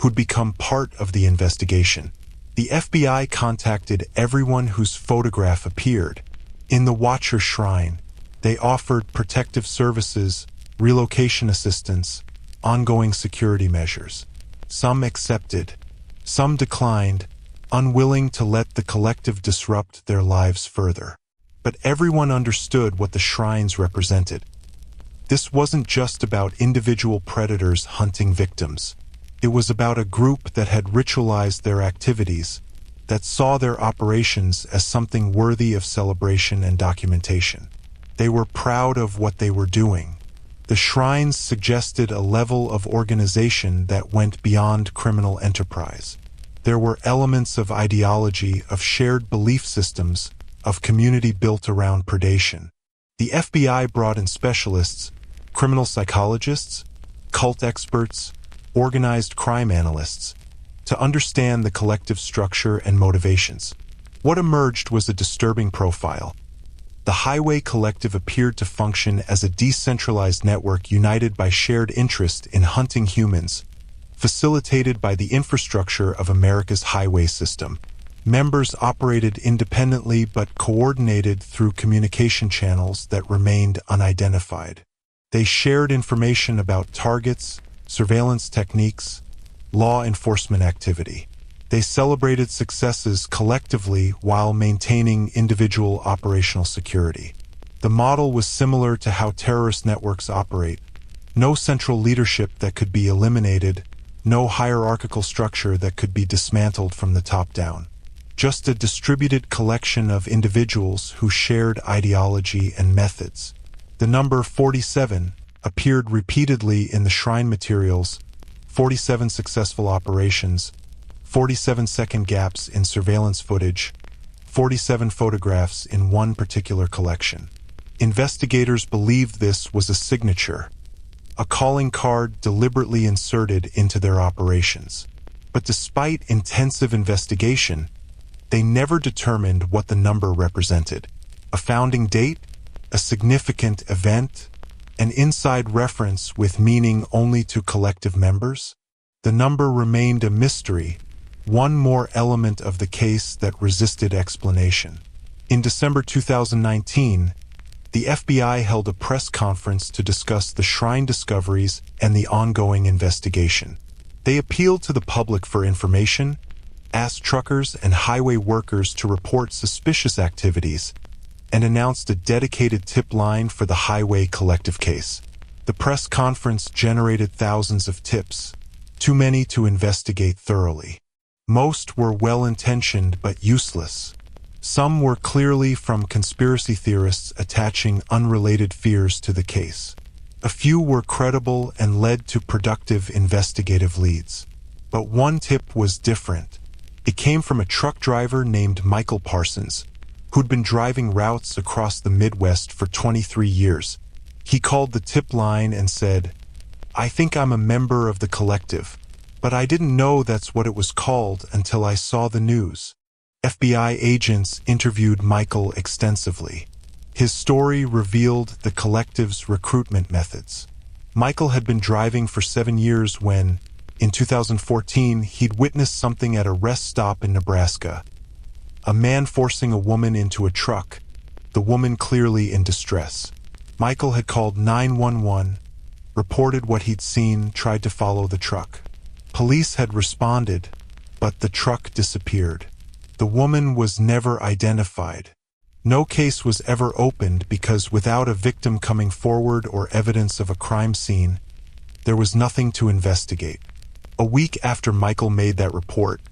who'd become part of the investigation. The FBI contacted everyone whose photograph appeared. In the Watcher Shrine, they offered protective services, relocation assistance, ongoing security measures. Some accepted, some declined, unwilling to let the collective disrupt their lives further. But everyone understood what the shrines represented. This wasn't just about individual predators hunting victims. It was about a group that had ritualized their activities, that saw their operations as something worthy of celebration and documentation. They were proud of what they were doing. The shrines suggested a level of organization that went beyond criminal enterprise. There were elements of ideology, of shared belief systems, of community built around predation. The FBI brought in specialists, criminal psychologists, cult experts, organized crime analysts, to understand the collective structure and motivations. What emerged was a disturbing profile. The Highway Collective appeared to function as a decentralized network united by shared interest in hunting humans, facilitated by the infrastructure of America's highway system. Members operated independently but coordinated through communication channels that remained unidentified. They shared information about targets, surveillance techniques, law enforcement activity. They celebrated successes collectively while maintaining individual operational security. The model was similar to how terrorist networks operate. No central leadership that could be eliminated, no hierarchical structure that could be dismantled from the top down. Just a distributed collection of individuals who shared ideology and methods. The number 47 appeared repeatedly in the shrine materials, 47 successful operations, 47-second gaps in surveillance footage, 47 photographs in one particular collection. Investigators believed this was a signature, a calling card deliberately inserted into their operations. But despite intensive investigation, they never determined what the number represented. A founding date? A significant event? An inside reference with meaning only to collective members? The number remained a mystery, one more element of the case that resisted explanation. In December 2019, the FBI held a press conference to discuss the shrine discoveries and the ongoing investigation. They appealed to the public for information, asked truckers and highway workers to report suspicious activities, and announced a dedicated tip line for the Highway Collective case. The press conference generated thousands of tips, too many to investigate thoroughly. Most were well-intentioned but useless. Some were clearly from conspiracy theorists attaching unrelated fears to the case. A few were credible and led to productive investigative leads. But one tip was different. It came from a truck driver named Michael Parsons, who'd been driving routes across the Midwest for 23 years. He called the tip line and said, "I think I'm a member of the collective, but I didn't know that's what it was called until I saw the news." FBI agents interviewed Michael extensively. His story revealed the collective's recruitment methods. Michael had been driving for 7 years when, in 2014, he'd witnessed something at a rest stop in Nebraska. A man forcing a woman into a truck, the woman clearly in distress. Michael had called 911, reported what he'd seen, tried to follow the truck. Police had responded, but the truck disappeared. The woman was never identified. No case was ever opened because without a victim coming forward or evidence of a crime scene, there was nothing to investigate. A week after Michael made that report,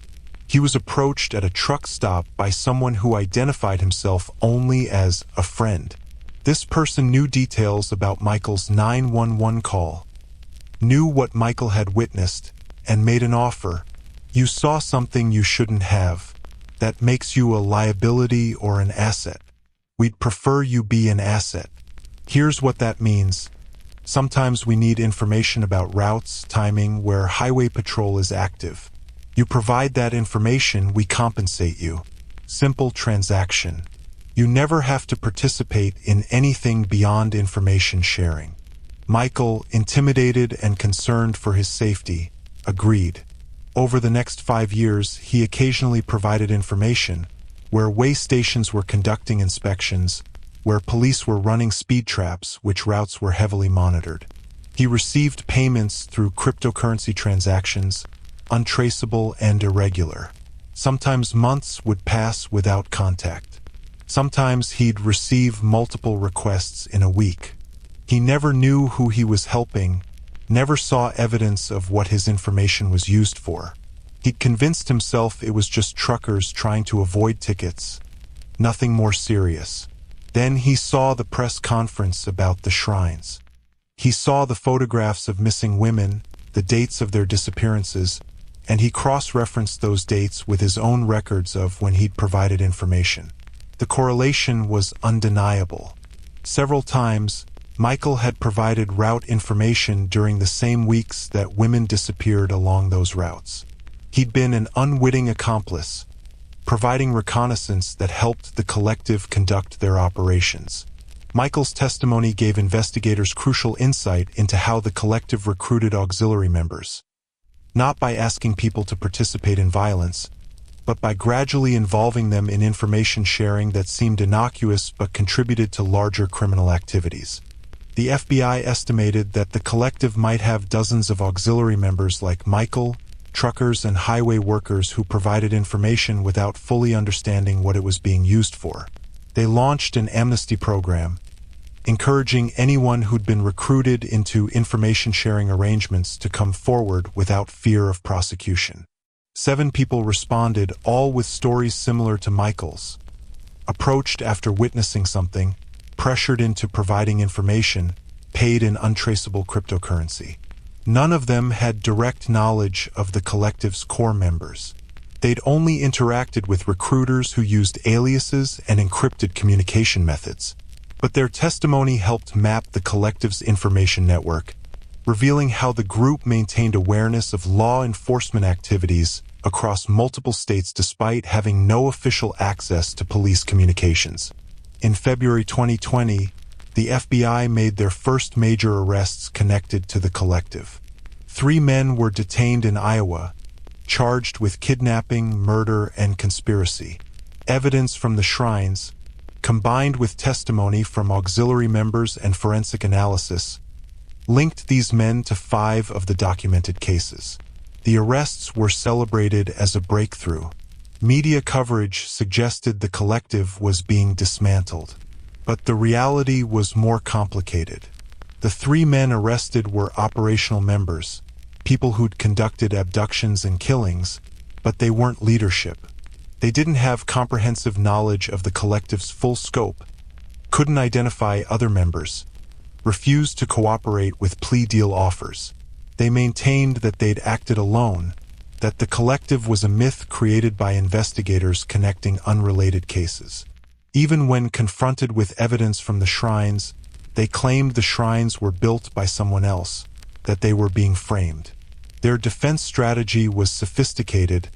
he was approached at a truck stop by someone who identified himself only as a friend. This person knew details about Michael's 911 call, knew what Michael had witnessed, and made an offer. "You saw something you shouldn't have. that makes you a liability or an asset. We'd prefer you be an asset. Here's what that means. Sometimes we need information about routes, timing, where highway patrol is active. You provide that information, we compensate you. Simple transaction. You never have to participate in anything beyond information sharing. Michael, intimidated and concerned for his safety, agreed. Over the next 5 years, he occasionally provided information where way stations were conducting inspections, where police were running speed traps, which routes were heavily monitored. He received payments through cryptocurrency transactions, untraceable and irregular. Sometimes months would pass without contact. Sometimes he'd receive multiple requests in a week. He never knew who he was helping, never saw evidence of what his information was used for. He'd convinced himself it was just truckers trying to avoid tickets, nothing more serious. Then he saw the press conference about the shrines. He saw the photographs of missing women, the dates of their disappearances, and he cross-referenced those dates with his own records of when he'd provided information. The correlation was undeniable. Several times, Michael had provided route information during the same weeks that women disappeared along those routes. He'd been an unwitting accomplice, providing reconnaissance that helped the collective conduct their operations. Michael's testimony gave investigators crucial insight into how the collective recruited auxiliary members, not by asking people to participate in violence, but by gradually involving them in information sharing that seemed innocuous but contributed to larger criminal activities. The FBI estimated that the collective might have dozens of auxiliary members like Michael, truckers and highway workers who provided information without fully understanding what it was being used for. They launched an amnesty program, encouraging anyone who'd been recruited into information-sharing arrangements to come forward without fear of prosecution. 7 people responded, all with stories similar to Michael's. Approached after witnessing something, pressured into providing information, paid in untraceable cryptocurrency. None of them had direct knowledge of the collective's core members. They'd only interacted with recruiters who used aliases and encrypted communication methods. But their testimony helped map the collective's information network, revealing how the group maintained awareness of law enforcement activities across multiple states despite having no official access to police communications. In February 2020, the FBI made their first major arrests connected to the collective. 3 men were detained in Iowa, charged with kidnapping, murder, and conspiracy. Evidence from the shrines, combined with testimony from auxiliary members and forensic analysis, linked these men to 5 of the documented cases. The arrests were celebrated as a breakthrough. Media coverage suggested the collective was being dismantled. But the reality was more complicated. The 3 men arrested were operational members, people who'd conducted abductions and killings, but they weren't leadership. They didn't have comprehensive knowledge of the collective's full scope, couldn't identify other members, refused to cooperate with plea deal offers. They maintained that they'd acted alone, that the collective was a myth created by investigators connecting unrelated cases. Even when confronted with evidence from the shrines, they claimed the shrines were built by someone else, that they were being framed. Their defense strategy was sophisticated,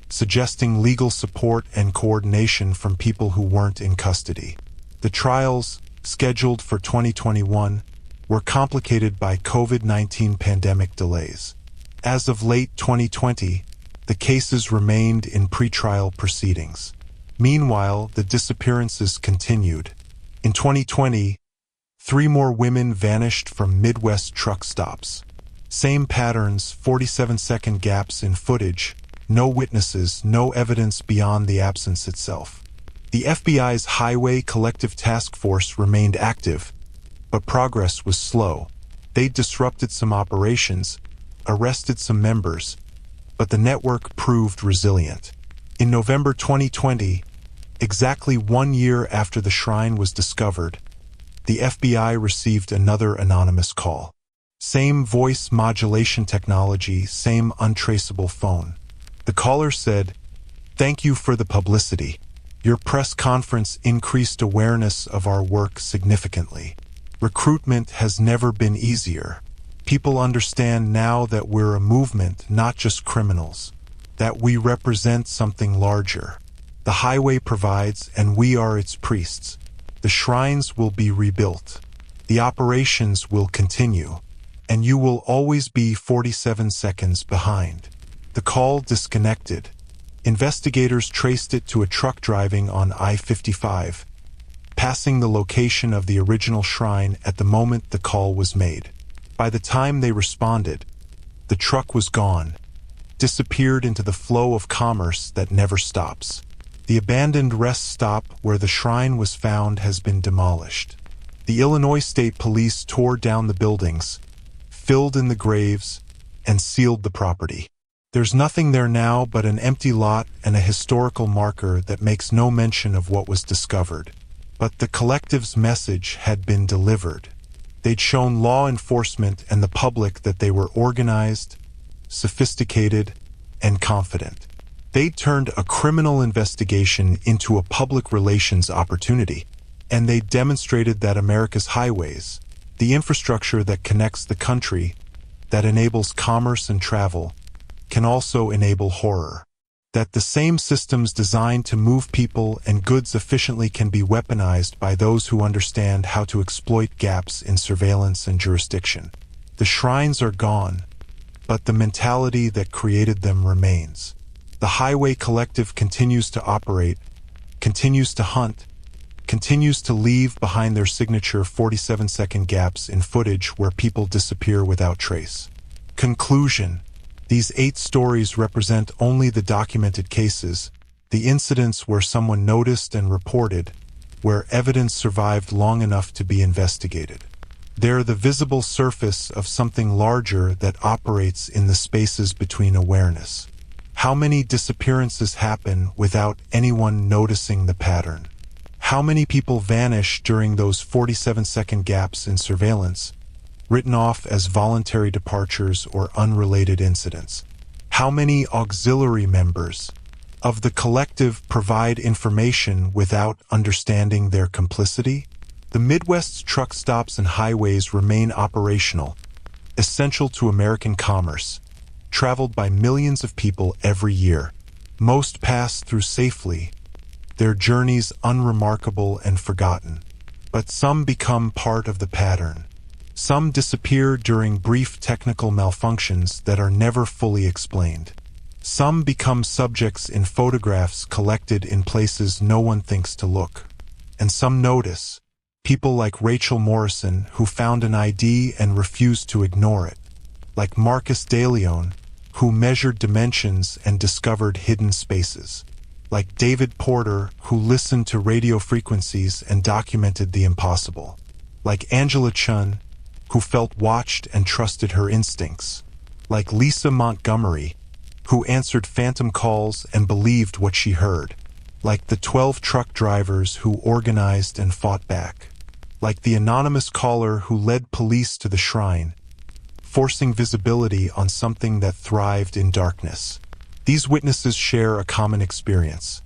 suggesting legal support and coordination from people who weren't in custody. The trials, scheduled for 2021, were complicated by COVID-19 pandemic delays. As of late 2020, the cases remained in pretrial proceedings. Meanwhile, the disappearances continued. In 2020, 3 more women vanished from Midwest truck stops. Same patterns, 47-second gaps in footage, no witnesses, no evidence beyond the absence itself. The FBI's Highway Collective Task Force remained active, but progress was slow. They disrupted some operations, arrested some members, but the network proved resilient. In November 2020, exactly 1 year after the shrine was discovered, the FBI received another anonymous call. Same voice modulation technology, same untraceable phone. The caller said, Thank you for the publicity. Your press conference increased awareness of our work significantly. Recruitment has never been easier. People understand now that we're a movement, not just criminals, that we represent something larger. The highway provides, and we are its priests. The shrines will be rebuilt. The operations will continue, and you will always be 47 seconds behind. The call disconnected. Investigators traced it to a truck driving on I-55, passing the location of the original shrine at the moment the call was made. By the time they responded, the truck was gone, disappeared into the flow of commerce that never stops. The abandoned rest stop where the shrine was found has been demolished. The Illinois State Police tore down the buildings, filled in the graves, and sealed the property. There's nothing there now but an empty lot and a historical marker that makes no mention of what was discovered. But the collective's message had been delivered. They'd shown law enforcement and the public that they were organized, sophisticated, and confident. They'd turned a criminal investigation into a public relations opportunity, and they demonstrated that America's highways, the infrastructure that connects the country, that enables commerce and travel, can also enable horror. That the same systems designed to move people and goods efficiently can be weaponized by those who understand how to exploit gaps in surveillance and jurisdiction. The shrines are gone, but the mentality that created them remains. The Highway Collective continues to operate, continues to hunt, continues to leave behind their signature 47-second gaps in footage where people disappear without trace. Conclusion. These 8 stories represent only the documented cases, the incidents where someone noticed and reported, where evidence survived long enough to be investigated. They're the visible surface of something larger that operates in the spaces between awareness. How many disappearances happen without anyone noticing the pattern? How many people vanish during those 47-second gaps in surveillance, written off as voluntary departures or unrelated incidents? How many auxiliary members of the collective provide information without understanding their complicity? The Midwest's truck stops and highways remain operational, essential to American commerce, traveled by millions of people every year. Most pass through safely, their journeys unremarkable and forgotten. But some become part of the pattern. Some disappear during brief technical malfunctions that are never fully explained. Some become subjects in photographs collected in places no one thinks to look. And some notice. People like Rachel Morrison, who found an ID and refused to ignore it. Like Marcus DeLeon, who measured dimensions and discovered hidden spaces. Like David Porter, who listened to radio frequencies and documented the impossible. Like Angela Chun, who felt watched and trusted her instincts. Like Lisa Montgomery, who answered phantom calls and believed what she heard. Like the 12 truck drivers who organized and fought back. Like the anonymous caller who led police to the shrine, forcing visibility on something that thrived in darkness. These witnesses share a common experience.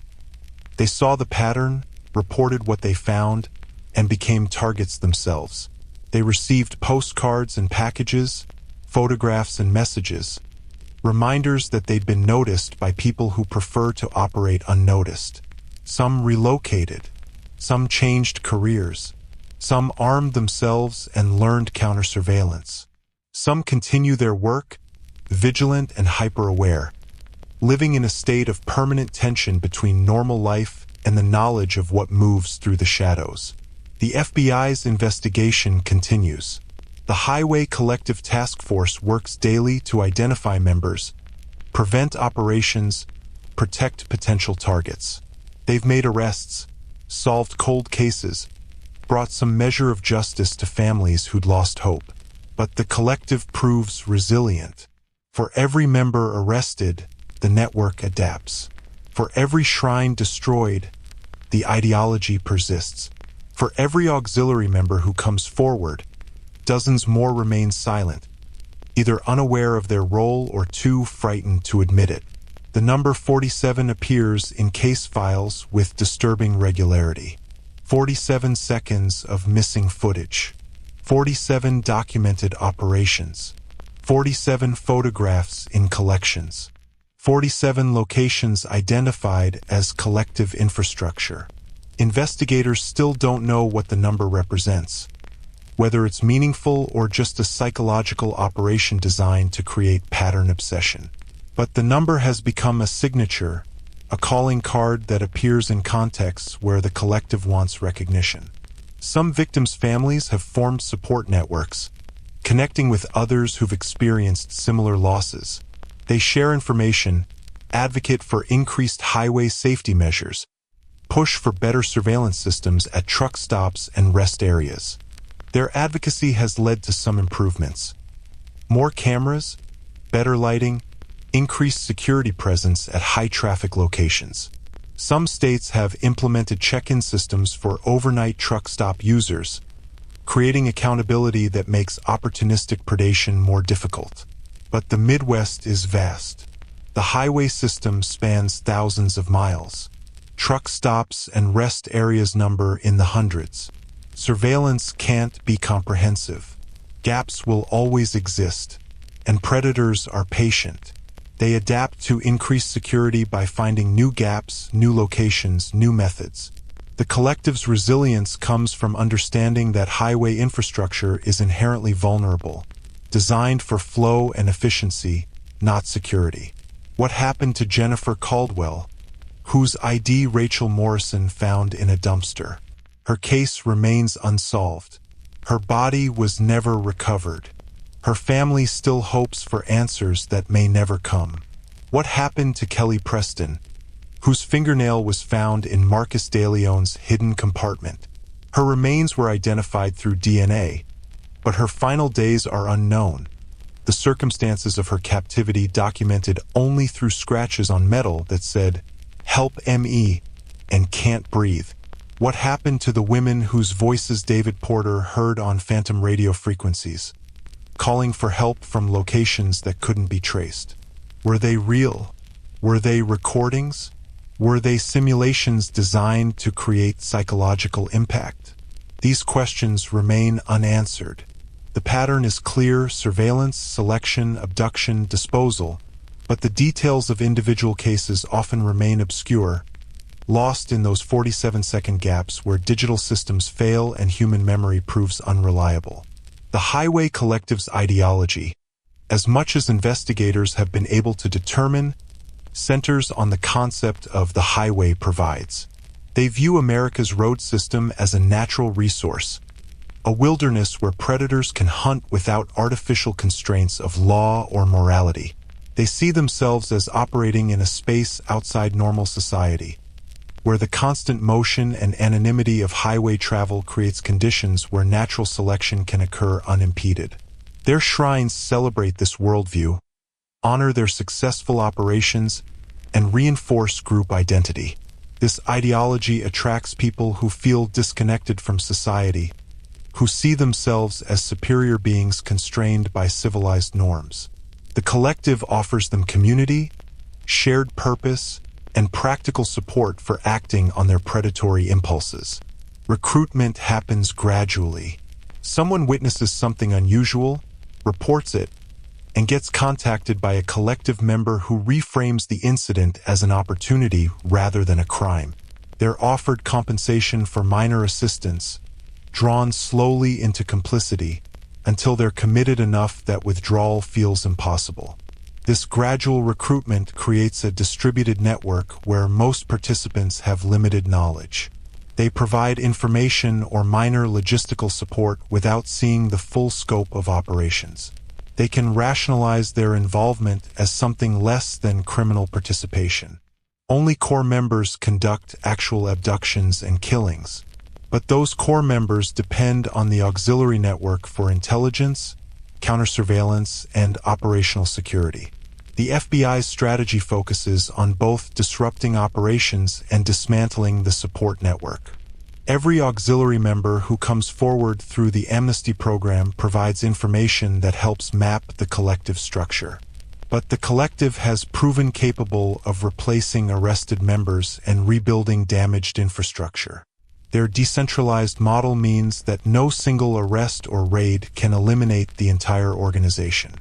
They saw the pattern, reported what they found, and became targets themselves. They received postcards and packages, photographs and messages, reminders that they'd been noticed by people who prefer to operate unnoticed. Some relocated, some changed careers, some armed themselves and learned counter-surveillance. Some continue their work, vigilant and hyper-aware, living in a state of permanent tension between normal life and the knowledge of what moves through the shadows. The FBI's investigation continues. The Highway Collective Task Force works daily to identify members, prevent operations, protect potential targets. They've made arrests, solved cold cases, brought some measure of justice to families who'd lost hope. But the collective proves resilient. For every member arrested, the network adapts. For every shrine destroyed, the ideology persists. For every auxiliary member who comes forward, dozens more remain silent, either unaware of their role or too frightened to admit it. The The number 47 appears in case files with disturbing regularity. 47 seconds of missing footage. 47 documented operations. 47 photographs in collections. 47 locations identified as collective infrastructure. Investigators still don't know what the number represents, whether it's meaningful or just a psychological operation designed to create pattern obsession. But the number has become a signature, a calling card that appears in contexts where the collective wants recognition. Some victims' families have formed support networks, connecting with others who've experienced similar losses. They share information, advocate for increased highway safety measures, push for better surveillance systems at truck stops and rest areas. Their advocacy has led to some improvements. More cameras, better lighting, increased security presence at high-traffic locations. Some states have implemented check-in systems for overnight truck stop users, creating accountability that makes opportunistic predation more difficult. But the Midwest is vast. The highway system spans thousands of miles. Truck stops and rest areas number in the hundreds. Surveillance can't be comprehensive. Gaps will always exist, and predators are patient. They adapt to increased security by finding new gaps, new locations, new methods. The collective's resilience comes from understanding that highway infrastructure is inherently vulnerable, designed for flow and efficiency, not security. What happened to Jennifer Caldwell, whose ID Rachel Morrison found in a dumpster? Her case remains unsolved. Her body was never recovered. Her family still hopes for answers that may never come. What happened to Kelly Preston, whose fingernail was found in Marcus DeLeon's hidden compartment? Her remains were identified through DNA, but her final days are unknown. The circumstances of her captivity documented only through scratches on metal that said, "Help ME," and "Can't breathe." What happened to the women whose voices David Porter heard on phantom radio frequencies, calling for help from locations that couldn't be traced? Were they real? Were they recordings? Were they simulations designed to create psychological impact? These questions remain unanswered. The pattern is clear: surveillance, selection, abduction, disposal, but the details of individual cases often remain obscure, lost in those 47-second gaps where digital systems fail and human memory proves unreliable. The highway collective's ideology, as much as investigators have been able to determine, centers on the concept of the highway provides. They view America's road system as a natural resource, a wilderness where predators can hunt without artificial constraints of law or morality. They see themselves as operating in a space outside normal society, where the constant motion and anonymity of highway travel creates conditions where natural selection can occur unimpeded. Their shrines celebrate this worldview, honor their successful operations, and reinforce group identity. This ideology attracts people who feel disconnected from society, who see themselves as superior beings constrained by civilized norms. The collective offers them community, shared purpose, and practical support for acting on their predatory impulses. Recruitment happens gradually. Someone witnesses something unusual, reports it, and gets contacted by a collective member who reframes the incident as an opportunity rather than a crime. They're offered compensation for minor assistance, drawn slowly into complicity, until they're committed enough that withdrawal feels impossible. This gradual recruitment creates a distributed network where most participants have limited knowledge. They provide information or minor logistical support without seeing the full scope of operations. They can rationalize their involvement as something less than criminal participation. Only core members conduct actual abductions and killings, but those core members depend on the auxiliary network for intelligence, counter-surveillance, and operational security. The FBI's strategy focuses on both disrupting operations and dismantling the support network. Every auxiliary member who comes forward through the amnesty program provides information that helps map the collective structure. But the collective has proven capable of replacing arrested members and rebuilding damaged infrastructure. Their decentralized model means that no single arrest or raid can eliminate the entire organization.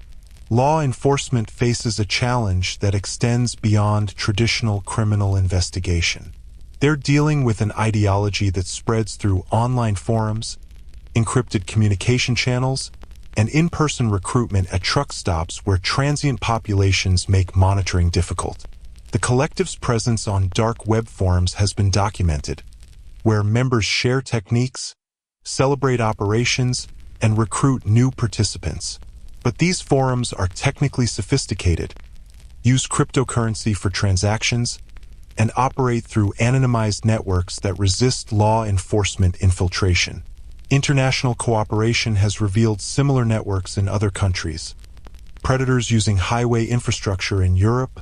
Law enforcement faces a challenge that extends beyond traditional criminal investigation. They're dealing with an ideology that spreads through online forums, encrypted communication channels, and in-person recruitment at truck stops where transient populations make monitoring difficult. The collective's presence on dark web forums has been documented, where members share techniques, celebrate operations, and recruit new participants. But these forums are technically sophisticated, use cryptocurrency for transactions, and operate through anonymized networks that resist law enforcement infiltration. International cooperation has revealed similar networks in other countries. Predators using highway infrastructure in Europe,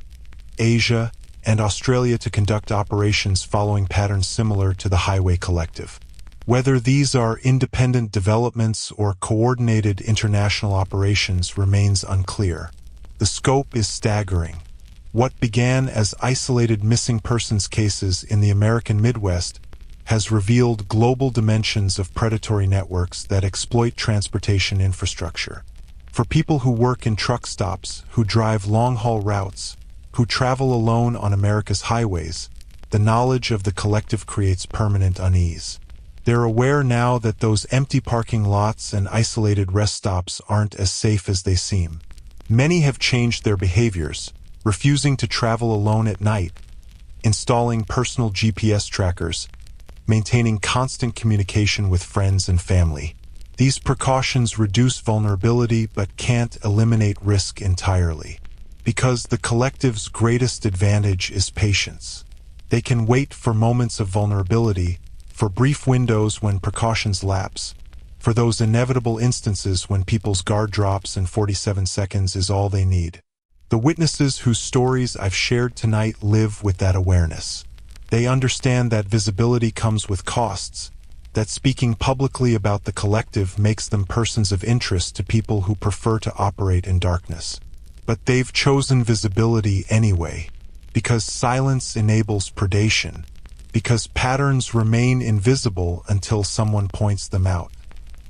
Asia, and Australia to conduct operations following patterns similar to the Highway Collective. Whether these are independent developments or coordinated international operations remains unclear. The scope is staggering. What began as isolated missing persons cases in the American Midwest has revealed global dimensions of predatory networks that exploit transportation infrastructure. For people who work in truck stops, who drive long-haul routes, who travel alone on America's highways, the knowledge of the collective creates permanent unease. They're aware now that those empty parking lots and isolated rest stops aren't as safe as they seem. Many have changed their behaviors, refusing to travel alone at night, installing personal GPS trackers, maintaining constant communication with friends and family. These precautions reduce vulnerability but can't eliminate risk entirely. Because the collective's greatest advantage is patience. They can wait for moments of vulnerability, for brief windows when precautions lapse, for those inevitable instances when people's guard drops and 47 seconds is all they need. The witnesses whose stories I've shared tonight live with that awareness. They understand that visibility comes with costs, that speaking publicly about the collective makes them persons of interest to people who prefer to operate in darkness. But they've chosen visibility anyway, because silence enables predation, because patterns remain invisible until someone points them out,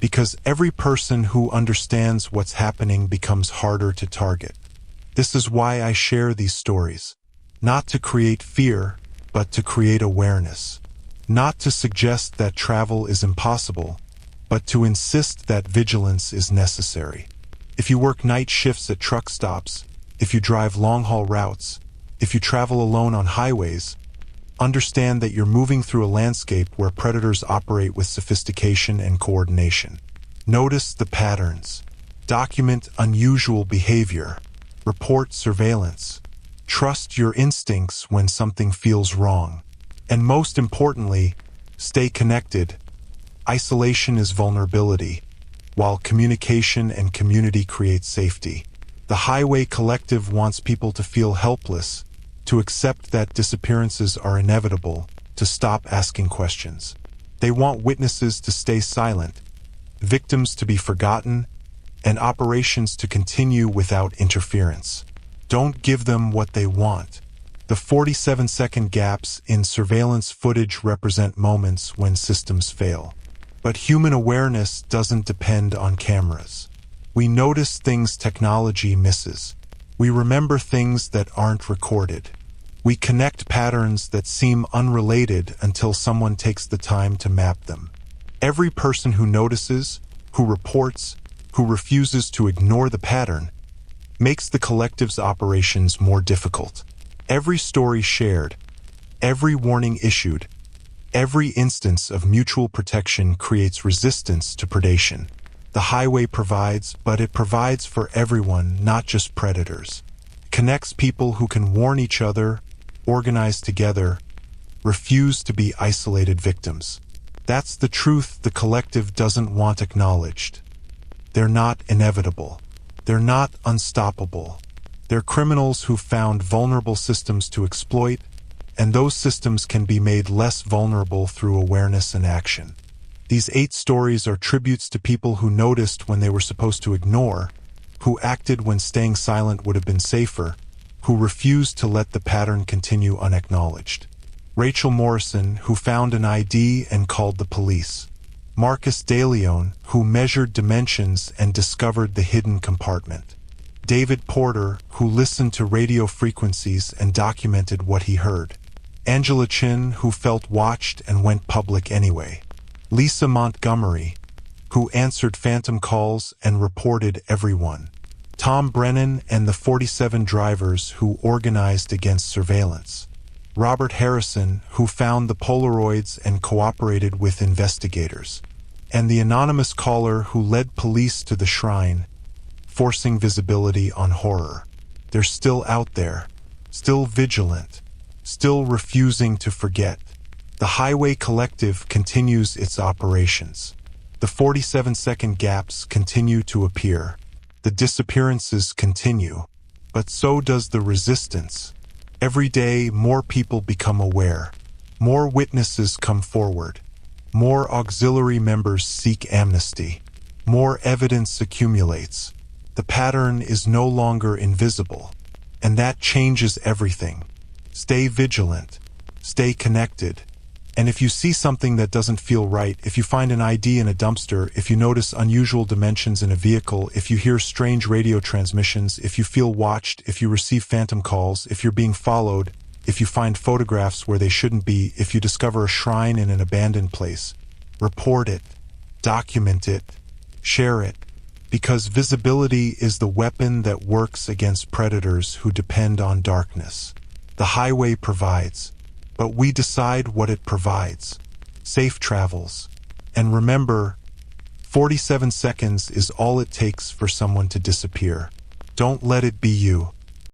because every person who understands what's happening becomes harder to target. This is why I share these stories, not to create fear, but to create awareness. Not to suggest that travel is impossible, but to insist that vigilance is necessary. If you work night shifts at truck stops, if you drive long-haul routes, if you travel alone on highways, understand that you're moving through a landscape where predators operate with sophistication and coordination. Notice the patterns. Document unusual behavior. Report surveillance. Trust your instincts when something feels wrong. And most importantly, stay connected. Isolation is vulnerability, while communication and community create safety. The Highway Collective wants people to feel helpless, to accept that disappearances are inevitable, to stop asking questions. They want witnesses to stay silent, victims to be forgotten, and operations to continue without interference. Don't give them what they want. The 47-second gaps in surveillance footage represent moments when systems fail. But human awareness doesn't depend on cameras. We notice things technology misses. We remember things that aren't recorded. We connect patterns that seem unrelated until someone takes the time to map them. Every person who notices, who reports, who refuses to ignore the pattern, makes the collective's operations more difficult. Every story shared, every warning issued, every instance of mutual protection creates resistance to predation. The highway provides, but it provides for everyone, not just predators. It connects people who can warn each other, organize together, refuse to be isolated victims. That's the truth the collective doesn't want acknowledged. They're not inevitable. They're not unstoppable. They're criminals who found vulnerable systems to exploit, and those systems can be made less vulnerable through awareness and action. These 8 stories are tributes to people who noticed when they were supposed to ignore, who acted when staying silent would have been safer, who refused to let the pattern continue unacknowledged. Rachel Morrison, who found an ID and called the police. Marcus DeLeon, who measured dimensions and discovered the hidden compartment. David Porter, who listened to radio frequencies and documented what he heard. Angela Chin, who felt watched and went public anyway. Lisa Montgomery, who answered phantom calls and reported everyone. Tom Brennan and the 47 drivers who organized against surveillance. Robert Harrison, who found the Polaroids and cooperated with investigators. And the anonymous caller who led police to the shrine, forcing visibility on horror. They're still out there, still vigilant, still refusing to forget. The Highway Collective continues its operations. The 47-second gaps continue to appear. The disappearances continue, but so does the resistance. Every day, more people become aware. More witnesses come forward. More auxiliary members seek amnesty. More evidence accumulates. The pattern is no longer invisible, and that changes everything. Stay vigilant. Stay connected. And if you see something that doesn't feel right, if you find an ID in a dumpster, if you notice unusual dimensions in a vehicle, if you hear strange radio transmissions, if you feel watched, if you receive phantom calls, if you're being followed, if you find photographs where they shouldn't be, if you discover a shrine in an abandoned place, report it, document it, share it, because visibility is the weapon that works against predators who depend on darkness. The highway provides, but we decide what it provides. Safe travels. And remember, 47 seconds is all it takes for someone to disappear. Don't let it be you.